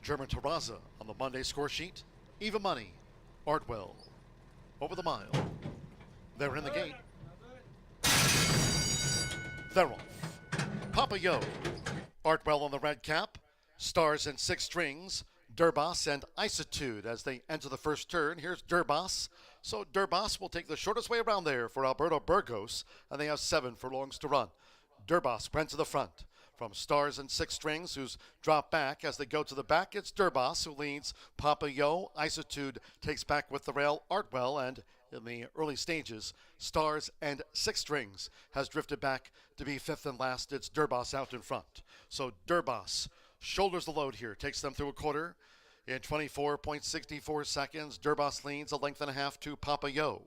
German Terraza on the Monday score sheet. Even money, Artwell, over the mile. They're in the gate. They're off. Papa Yo, Artwell on the red cap, Stars and Six Strings, Durbas and Isitude as they enter the first turn. Here's Durbas. So Durbas will take the shortest way around there for Alberto Burgos, and they have 7 furlongs to run. Durbas went to the front from Stars and Six Strings, who's dropped back. As they go to the back, it's Durbas who leads Papa Yo. Isitude takes back with the rail Artwell, and in the early stages, Stars and Six Strings has drifted back to be 5th and last. It's Durbas out in front. So Durbas shoulders the load here, takes them through a quarter. In 24.64 seconds, Durbas leads a length and a half to Papa Yo.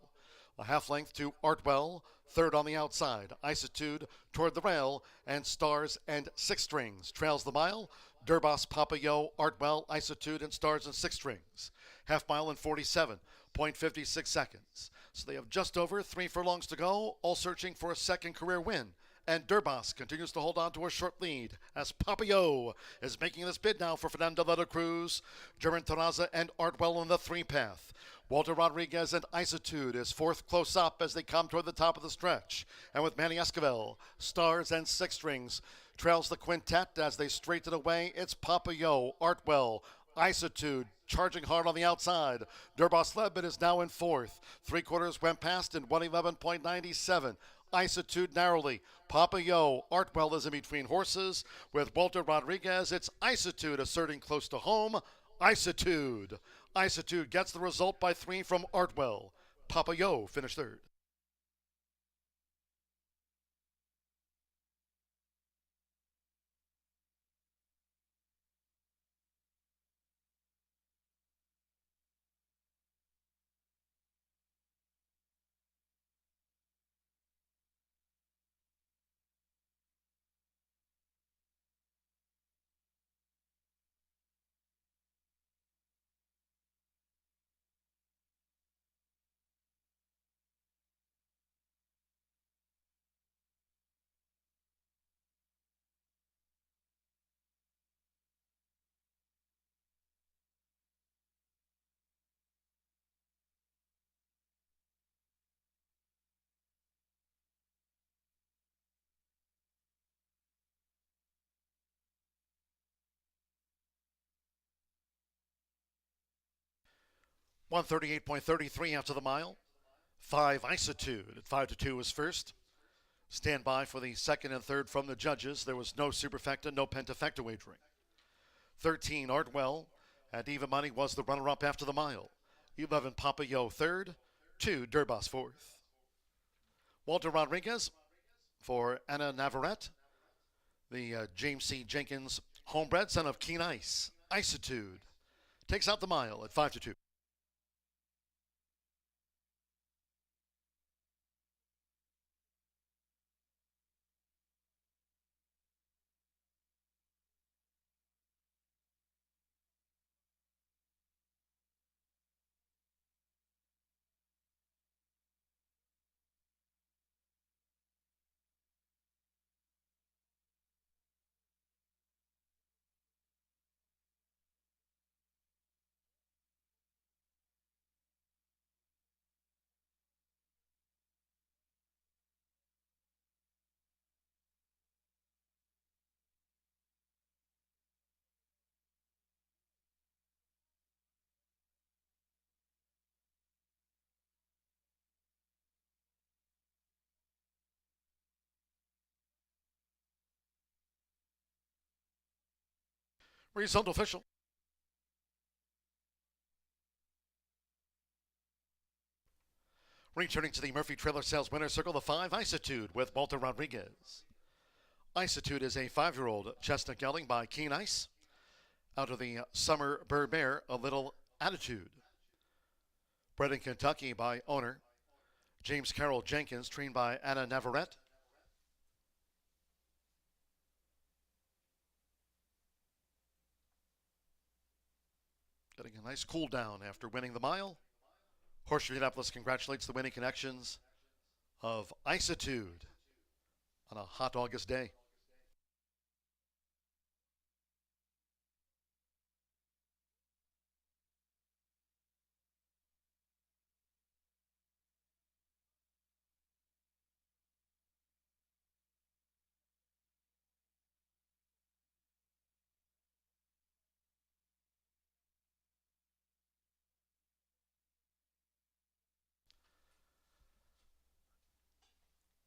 A half length to Artwell, third on the outside. Isitude toward the rail, and Stars and Six Strings trails the mile. Durbas, Papa Yo, Artwell, Isitude, and Stars and Six Strings. Half mile in 47.56 seconds. So they have just over 3 furlongs to go, all searching for a second career win. And Durbas continues to hold on to a short lead as Papa Yo is making this bid now for Fernando de la Cruz, German Terraza, and Artwell on the 3-path. Walter Rodriguez and Isitude is 4th close up as they come toward the top of the stretch. And with Manny Esquivel, Stars and Six Strings trails the quintet as they straighten away. It's Papa Yo, Artwell, Isitude charging hard on the outside. Durbas led, but is now in 4th. 3/4 went past in 111.97. Isitude narrowly. Papa Yo, Artwell is in between horses. With Walter Rodriguez, it's Isitude asserting close to home. Isitude. Isitude gets the result by 3 from Artwell. Papa Yo finished 3rd. .138.33 after the mile. 5 Isitude at 5-2 is first. Stand by for the second and third from the judges. There was no superfecta, no pentafecta wagering. 13 Artwell at even money was the runner-up after the mile. 11 Papa Yo third. 2 Durbas fourth. Walter Rodriguez for Anna Navarrete. The James C. Jenkins homebred, son of Keen Ice. Isitude takes out the mile at 5-2. Result official. Returning to the Murphy Trailer Sales winner circle, the 5 Isitude with Walter Rodriguez. Isitude is a 5-year-old chestnut gelding by Keen Ice. Out of the Summer Bird Bear, A Little Attitude. Bred in Kentucky by owner James Carroll Jenkins, trained by Anna Navarrete. Getting a nice cool down after winning the mile. Horseshoe Indianapolis congratulates the winning connections of Isitude on a hot August day.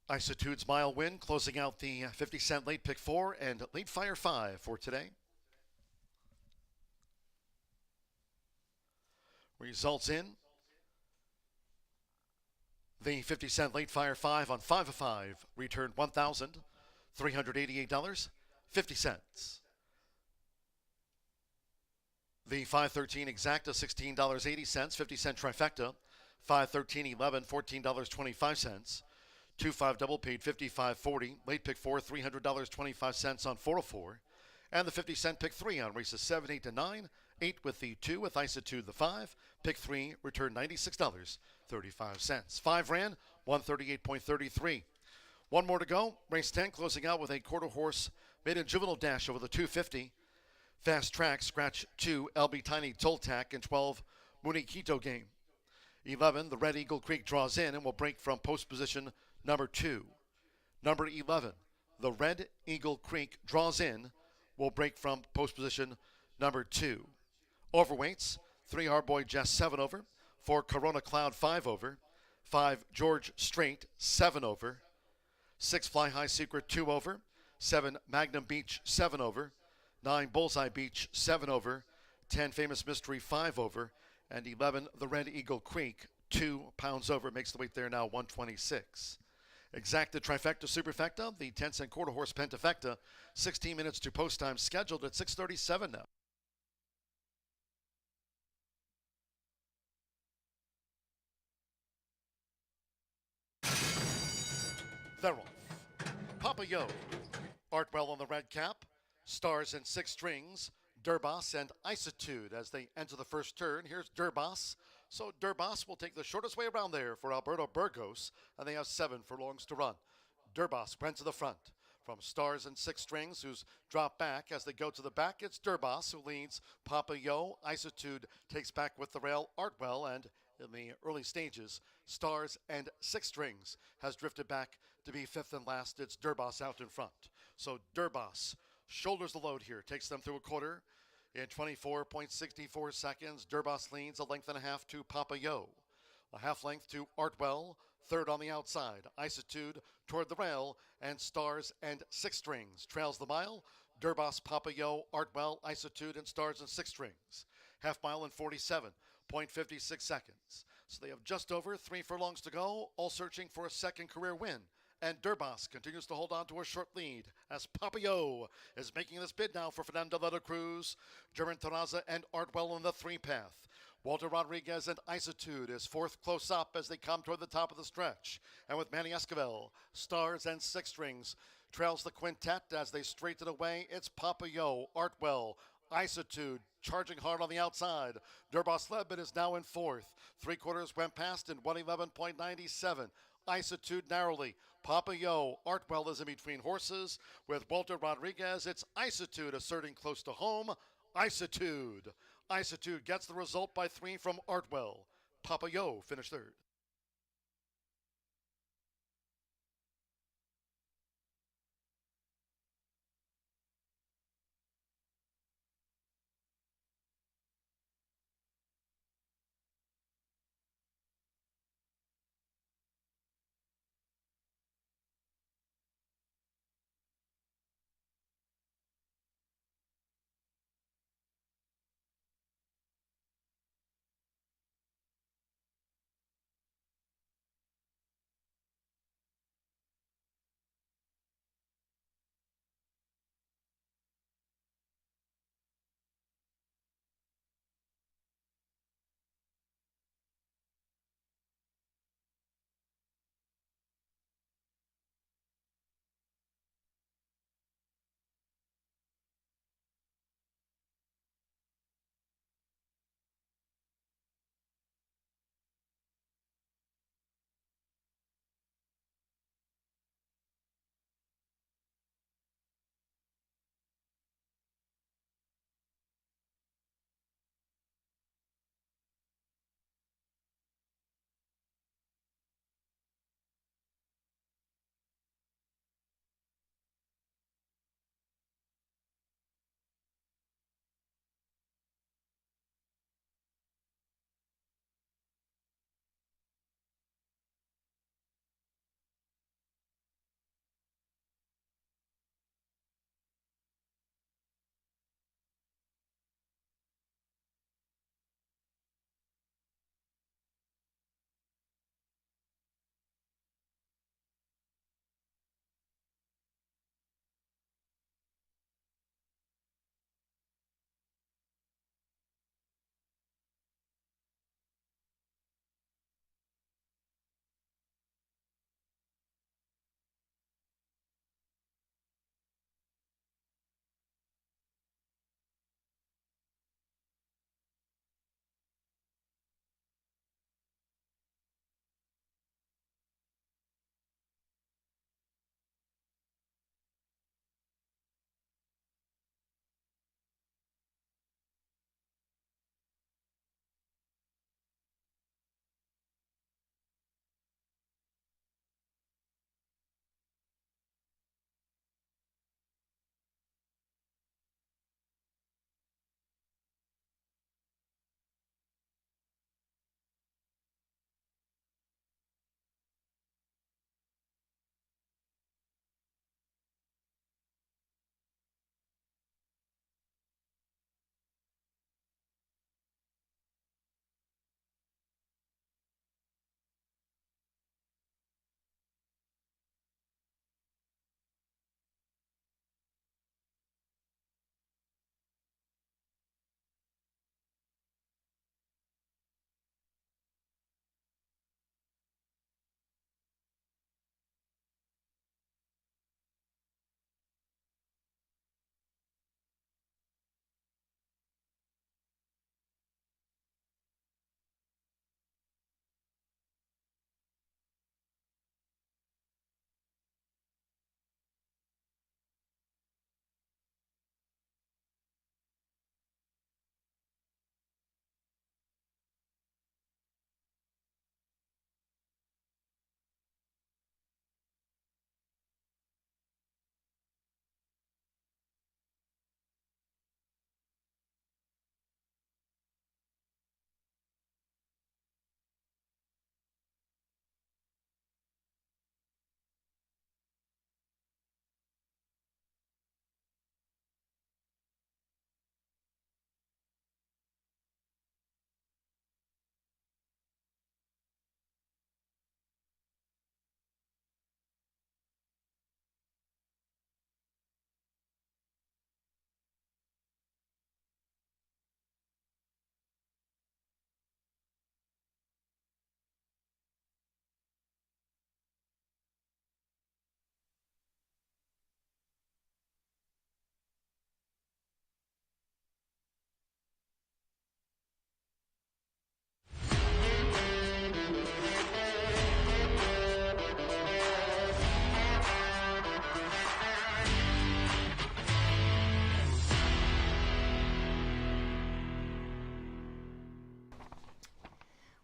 Isitude's mile win, closing out the 50-cent late pick 4 and late fire 5 for today. Results in the 50-cent late fire 5 on 5 of 5 returned $1,388.50. The 513 exacta $16.80, 50-cent trifecta 513.11, $14.25. 2-5 double paid $55.40. Late pick 4 $300.25 on 404. And the 50-cent pick 3 on races 7, 8, and 9. 8 with the 2 with Isitude the 5. Pick 3 returned $96.35. 5 ran 138.33. One more to go. Race 10 closing out with a quarter horse maiden juvenile dash over the 250. Fast Track, Scratch 2, LB Tiny Toltac, and 12 Mooney Quito Game. 11, the Red Eagle Creek draws in and will break from post position number 2. Number 11, the Red Eagle Creek draws in, will break from post position number 2. Overweights, 3 Hardboy Jess 7 over, 4 Corona Cloud 5 over, 5 George Strait 7 over, 6 Fly High Secret 2 over, 7 Magnum Beach 7 over, 9 Bullseye Beach 7 over, 10 Famous Mystery 5 over, and 11 the Red Eagle Creek 2 pounds over. Makes the weight there now 126. Exacta trifecta superfecta, the 10-cent quarter horse pentafecta, 16 minutes to post time, scheduled at 6:37 now. They're off. Papa Yo, Artwell on the red cap, Stars and 6 strings, Durbas and Isitude as they enter the first turn. Here's Durbas. So Durbas will take the shortest way around there for Alberto Burgos, and they have 7 furlongs to run. Durbas went to the front. From Stars and 6 strings, who's dropped back as they go to the back, it's Durbas who leads Papa Yo. Isitude takes back with the rail Artwell, and in the early stages, Stars and 6 strings has drifted back to be 5th and last. It's Durbas out in front. So Durbas shoulders the load here, takes them through a quarter in 24.64 seconds. Durbas leads a length and a half to Papa Yo. A half length to Artwell, third on the outside. Isitude toward the rail, and Stars and 6 strings trails the mile. Durbas, Papa Yo, Artwell, Isitude, and Stars and 6 strings. Half mile in 47.56 seconds. So they have just over 3 furlongs to go, all searching for a second career win. And Durbas continues to hold on to a short lead as Papa Yo is making this bid now for Fernando de la Cruz, German Terraza, and Artwell on the 3-path. Walter Rodriguez and Isitude is 4th close up as they come toward the top of the stretch. And with Manny Esquivel, Stars and 6 strings trails the quintet as they straighten away. It's Papa Yo, Artwell, Isitude charging hard on the outside. Durbas led, but is now in 4th. 3 quarters went past in 111.97. Isitude narrowly. Papa Yo, Artwell is in between horses with Walter Rodriguez. It's Isitude asserting close to home. Isitude. Isitude gets the result by 3 from Artwell. Papa Yo finished 3rd.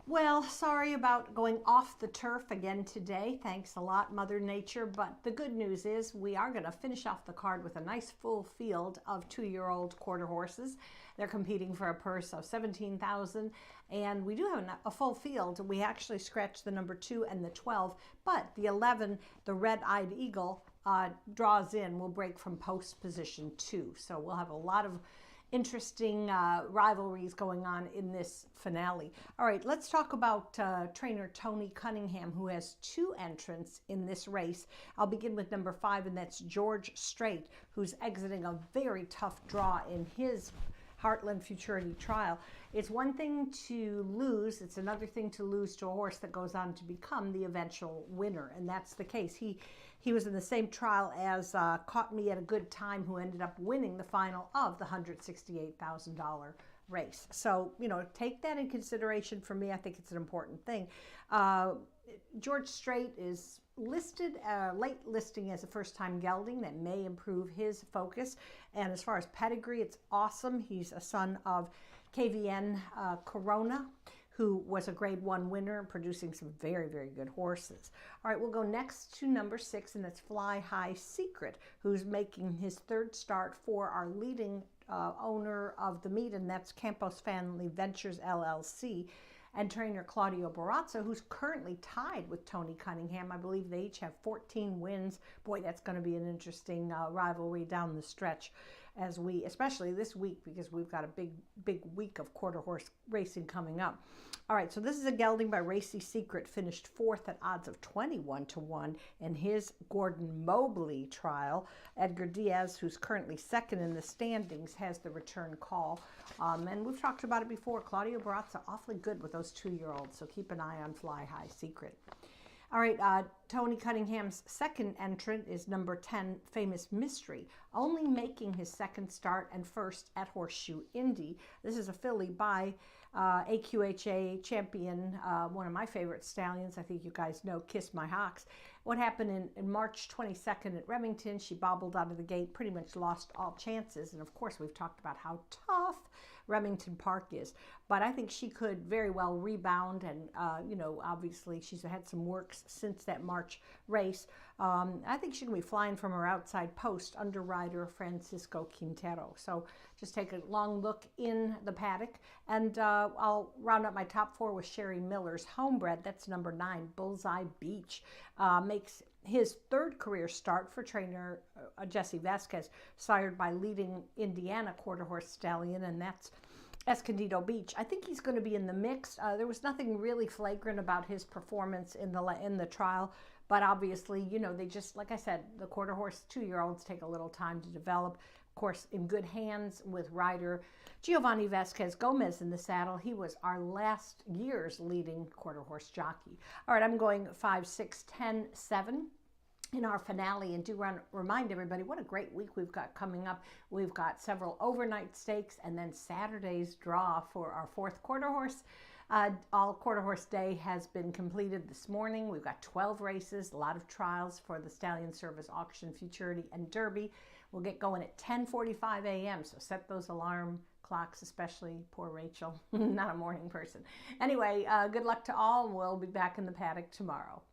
Well, sorry about going off the turf again today. Thanks a lot, Mother Nature. But the good news is we are going to finish off the card with a nice full field of 2-year-old quarter horses. They're competing for a purse of $17,000, and we do have a full field. We actually scratched the number 2 and the 12, but the 11, the Red-Eyed Eagle, draws in. Will break from post position 2. So we'll have a lot of interesting rivalries going on in this finale. All right, let's talk about trainer Tony Cunningham, who has 2 entrants in this race. I'll begin with number 5, and that's George Strait, who's exiting a very tough draw in his Heartland Futurity trial. It's one thing to lose, it's another thing to lose to a horse that goes on to become the eventual winner, and that's the case. He was in the same trial as Caught Me at a Good Time, who ended up winning the final of the $168,000 race. So, you know, take that in consideration. For me, I think it's an important thing. George Strait is listed, late listing as a first-time gelding. That may improve his focus. And as far as pedigree, it's awesome. He's a son of KVN Corona, who was a grade 1 winner and producing some very, very good horses. All right, we'll go next to number 6, and that's Fly High Secret, who's making his 3rd start for our leading owner of the meet, and that's Campos Family Ventures, LLC, and trainer Claudio Barazza, who's currently tied with Tony Cunningham. I believe they each have 14 wins. Boy, that's going to be an interesting rivalry down the stretch, as we, especially this week, because we've got a big week of quarter horse racing coming up. All right, so this is a gelding by Racy Secret, finished 4th at odds of 21-1 in his Gordon Mobley trial. Edgar Diaz, who's currently 2nd in the standings, has the return call. And we've talked about it before. Claudio Barazza awfully good with those 2-year-olds, so keep an eye on Fly High Secret. All right, Tony Cunningham's 2nd entrant is number 10, Famous Mystery, only making his 2nd start and 1st at Horseshoe Indy. This is a filly by AQHA champion, one of my favorite stallions. I think you guys know Kiss My Hawks. What happened in March 22nd at Remington, she bobbled out of the gate, pretty much lost all chances. And of course, we've talked about how tough Remington Park is. But I think she could very well rebound, and you know, obviously she's had some works since that March race. I think she can be flying from her outside post under rider Francisco Quintero. So just take a long look in the paddock, and I'll round up my top 4 with Sherry Miller's Homebred. That's number 9, Bullseye Beach. Makes his 3rd career start for trainer Jesse Vasquez, sired by leading Indiana quarter horse stallion, and that's Escondido Beach. I think he's going to be in the mix. There was nothing really flagrant about his performance in the trial, but obviously, you know, they just, like I said, the quarter horse 2-year-olds take a little time to develop. Of course, in good hands with rider Giovanni Vasquez Gomez in the saddle. He was our last year's leading quarter horse jockey. All right, I'm going 5, 6, 10, 7 in our finale, and do remind everybody what a great week we've got coming up. We've got several overnight stakes, and then Saturday's draw for our 4th quarter horse. All quarter horse day has been completed this morning. We've got 12 races, a lot of trials for the Stallion Service Auction, Futurity, and Derby. We'll get going at 10:45 a.m., so set those alarm clocks, especially poor Rachel, not a morning person. Anyway, good luck to all, and we'll be back in the paddock tomorrow.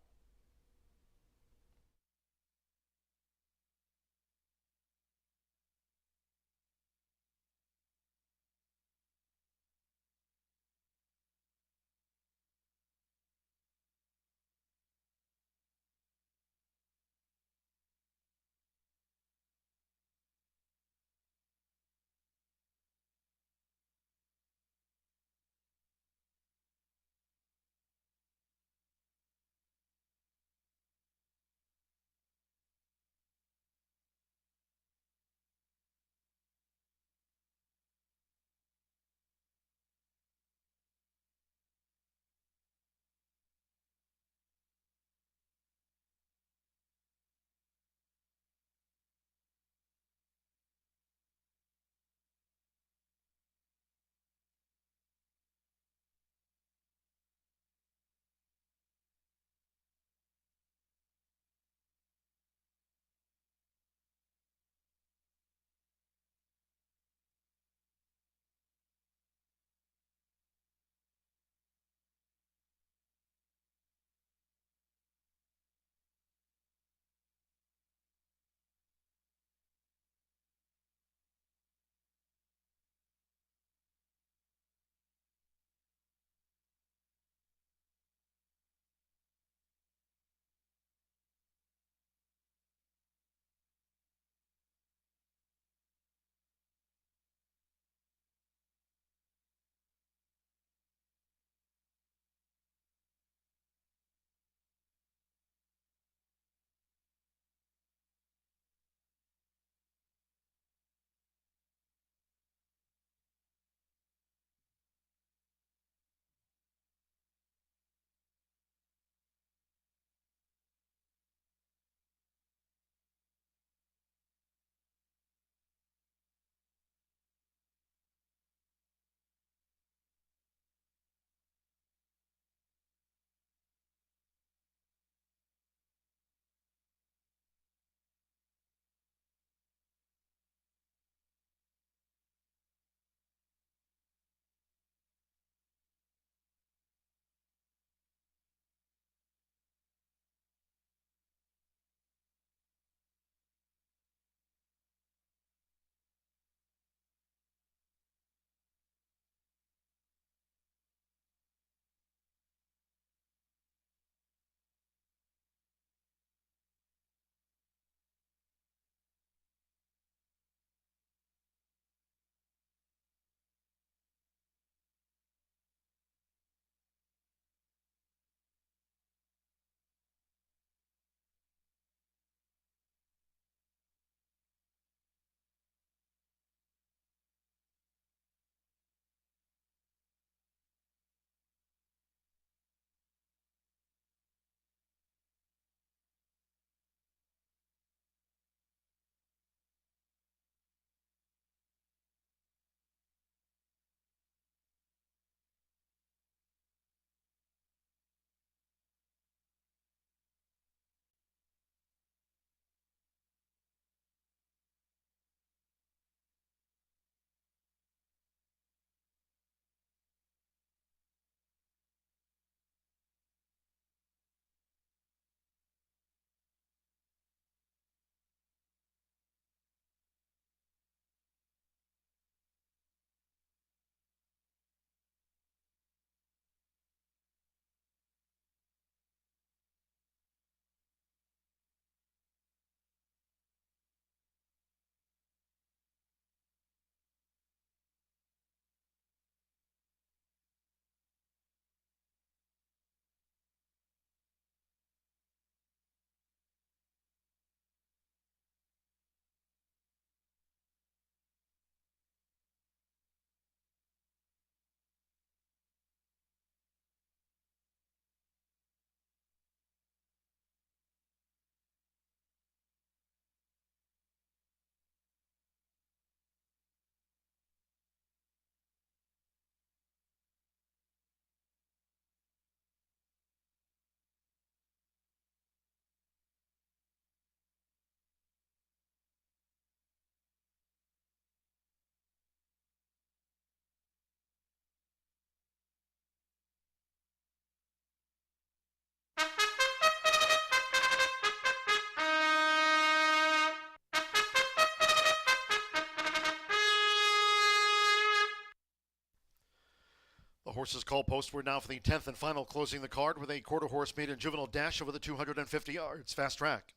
horses called postward now for the 10th and final, closing the card with a quarter horse maiden juvenile dash over the 250 yards. Fast track.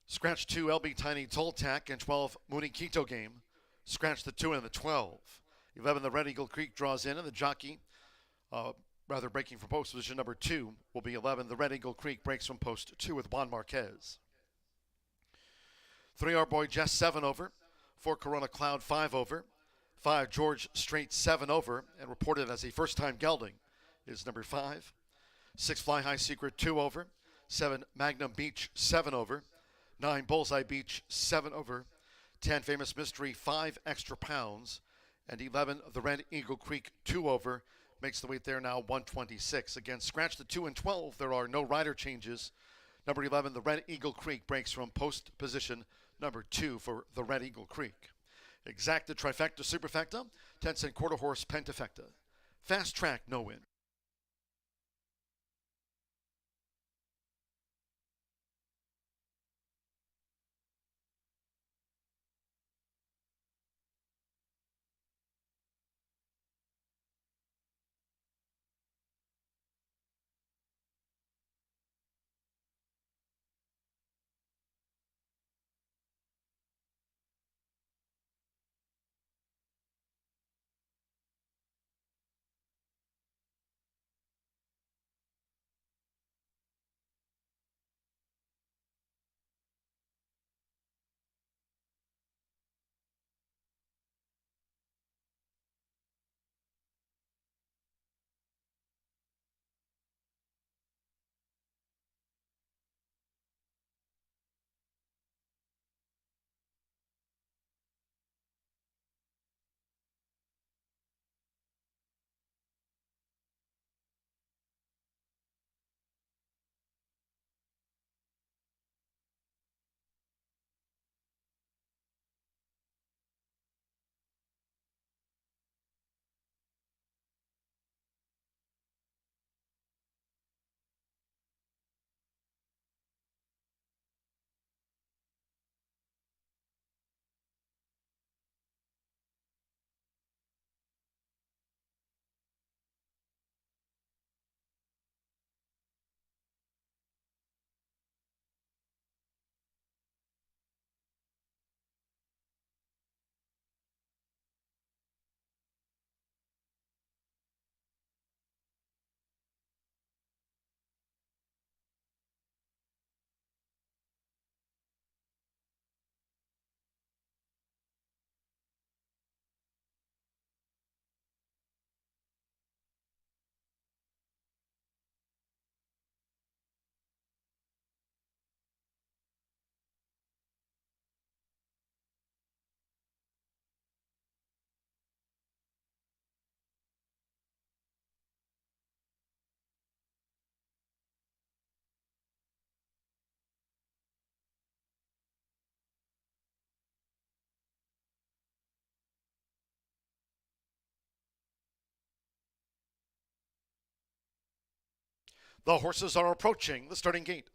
Scratch 2, LB Tiny Toltac, and 12, Mooney Quito Game. Scratch the 2 and the 12. 11, the Red Eagle Creek draws in, and the jockey, breaking from post position number 2, will be 11. The Red Eagle Creek breaks from post 2 with Juan Marquez. 3, Our Boy Jess, 7 over. 4, Corona Cloud, 5 over. 5, George Strait, 7 over, and reported as a first-time gelding is number 5. 6, Fly High Secret, 2 over. 7, Magnum Beach, 7 over. 9, Bullseye Beach, 7 over. 10, Famous Mystery, 5 extra pounds. And 11, the Red Eagle Creek, 2 over. Makes the weight there now 126. Again, scratch the 2 and 12. There are no rider changes. Number 11, the Red Eagle Creek breaks from post position number 2 for the Red Eagle Creek. Exacta, Trifecta, Superfecta, 10-cent quarter horse, Pentafecta. Fast track, no win. The horses are approaching the starting gate.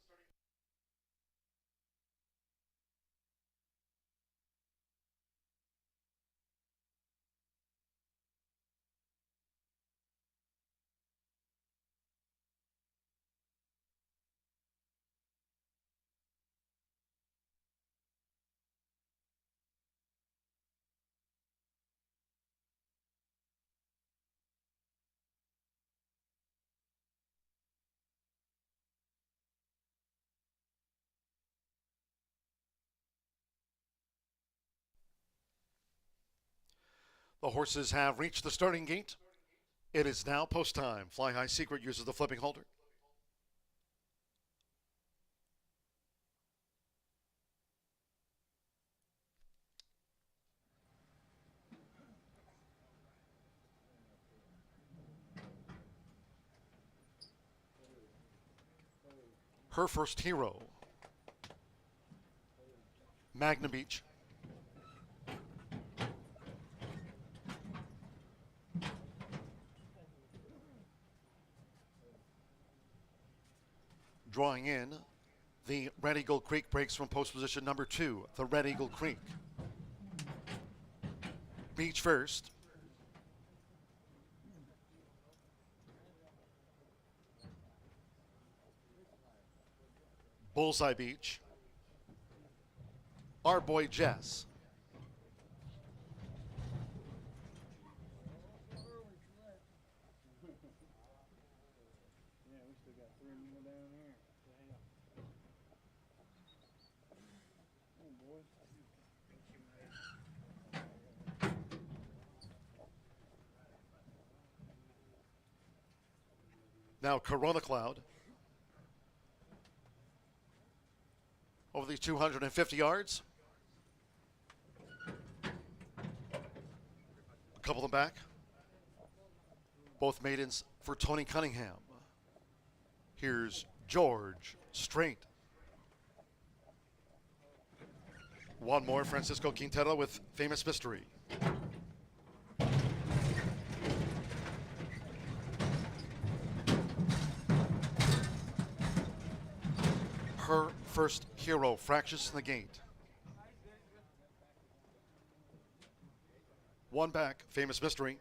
The horses have reached the starting gate. It is now post time. Fly High Secret uses the flipping halter. Her first hero, Magnum Beach. Drawing in, the Red Eagle Creek breaks from post position number 2, the Red Eagle Creek. Beach first. Bullseye Beach, Our Boy Jess, now Corona Cloud. Over these 250 yards. A couple of them back. Both maidens for Tony Cunningham. Here's George Strait. One more, Francisco Quintero with Famous Mystery. Her First Hero, Fractious in the Gate. One back, Famous Mystery.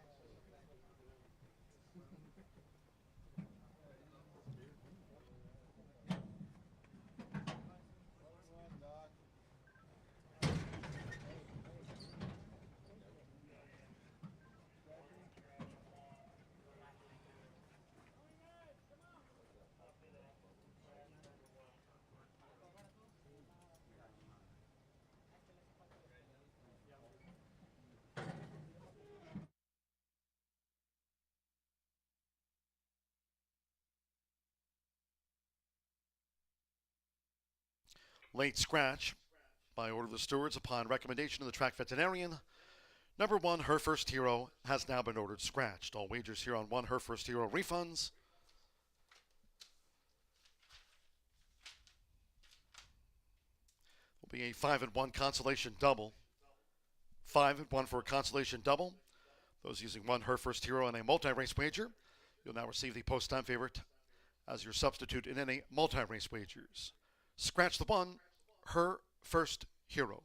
Late scratch by order of the stewards upon recommendation of the track veterinarian. Number 1, Her First Hero, has now been ordered scratched. All wagers here on 1 Her First Hero refunds. Will be a 5-1 consolation double. 5-1 for a consolation double. Those using 1 Her First Hero and a multi-race wager, you'll now receive the post-time favorite as your substitute in any multi-race wagers. Scratch the 1, Her First Hero.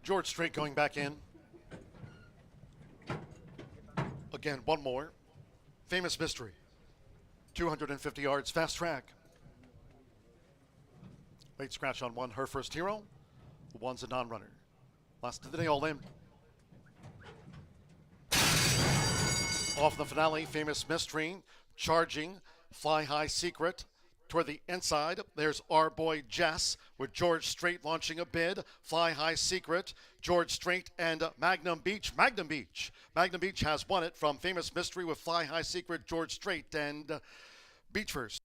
George Strait going back in. Again, one more. Famous Mystery. 250 yards, fast track. Late scratch on 1, Her First Hero. The 1's a non-runner. Last of the day, all in. Off the finale, Famous Mystery. Charging, Fly High Secret. Toward the inside, there's our boy Jess with George Strait launching a bid. Fly High Secret, George Strait, and Magnum Beach. Magnum Beach has won it from Famous Mystery with Fly High Secret, George Strait, and Beach first.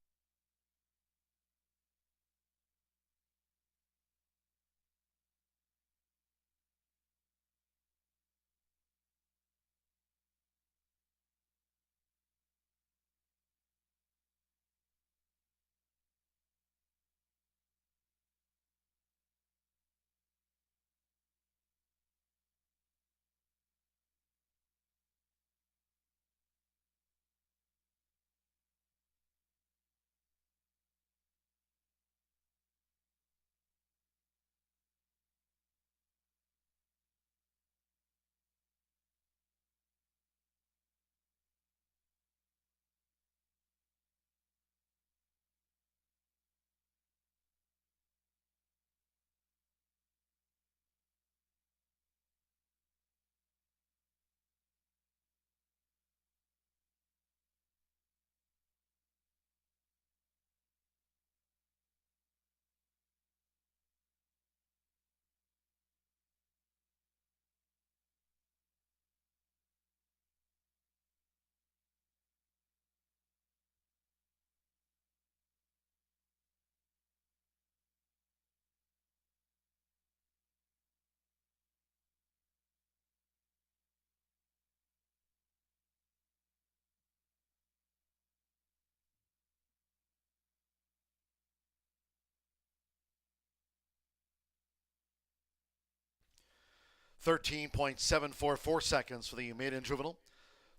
.744 seconds for the maiden juvenile.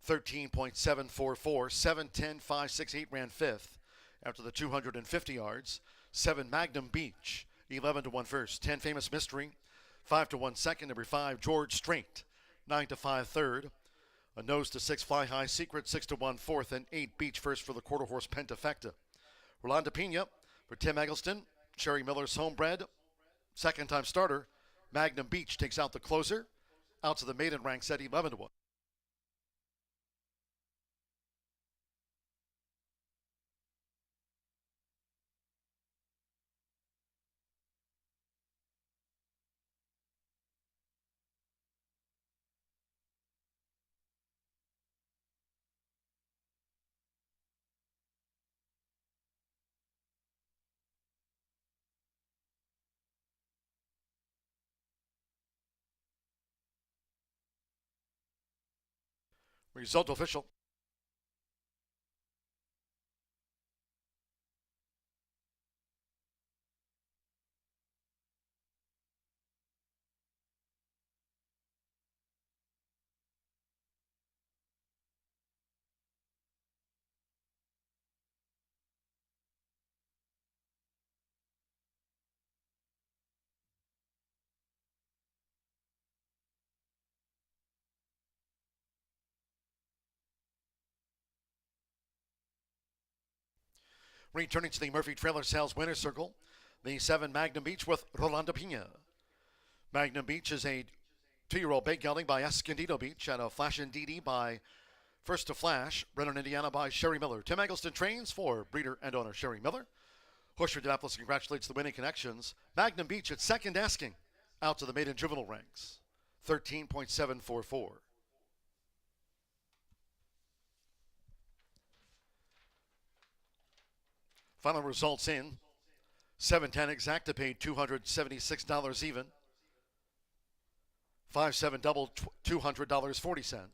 13.744, 7:10.568 ran fifth after the 250 yards. 7 Magnum Beach, 11 to 1 first. 10 Famous Mystery, 5 to 1 second. Number 5 George Strait, 9 to 5 third. A nose to 6 Fly High Secret, 6 to 1 fourth, and 8 Beach first for the quarter horse Pentafecta. Rolanda Pena for Tim Eggleston. Sherry Miller's homebred, second time starter. Magnum Beach takes out the closer. Out to the maiden ranks at 11 to 1. Result official. Returning to the Murphy Trailer Sales winner's circle, the 7 Magnum Beach with Rolanda Pena. Magnum Beach is a 2-year-old big gelding by Escondido Beach and a Flash and DD by First to Flash. Brennan, Indiana by Sherry Miller. Tim Eggleston trains for breeder and owner Sherry Miller. Horseshoe Indianapolis congratulates the winning connections. Magnum Beach at second asking, out to the maiden juvenile ranks. 13.744. Final results in. 7-10 exacta paid $276 even. 5-7 double $200.40. There'll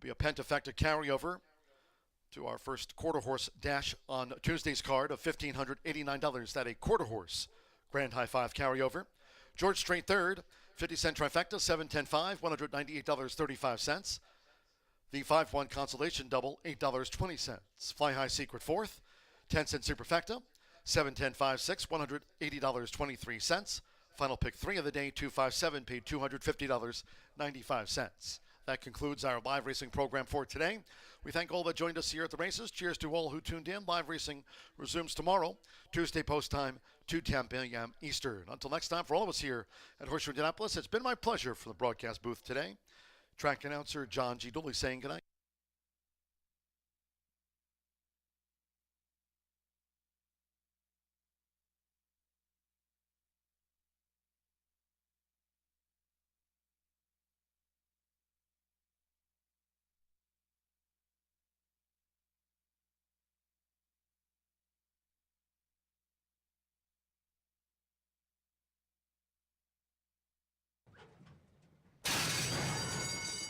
be a Pentafecta carryover to our first quarter horse dash on Tuesday's card of $1,589. That a quarter horse grand high five carryover. George Strait third, 50-cent trifecta, 7-10-5, $198.35. The 5-1 consolation double, $8.20. Fly High Secret fourth, 10-cent superfecta, 7-10-5-6, $180.23. Final pick 3 of the day, 257, paid $250.95. That concludes our live racing program for today. We thank all that joined us here at the races. Cheers to all who tuned in. Live racing resumes tomorrow, Tuesday post time, 2:10 p.m. Eastern. Until next time, for all of us here at Horseshoe Indianapolis, it's been my pleasure from the broadcast booth today. Track announcer John G. Dooley saying goodnight.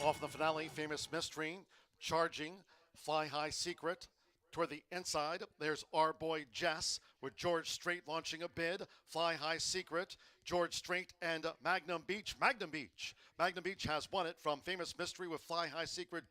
Off the finale, Famous Mystery, Charging, Fly High Secret. Toward the inside, there's our boy Jess with George Strait launching a bid. Fly High Secret, George Strait and Magnum Beach. Magnum Beach has won it from Famous Mystery with Fly High Secret.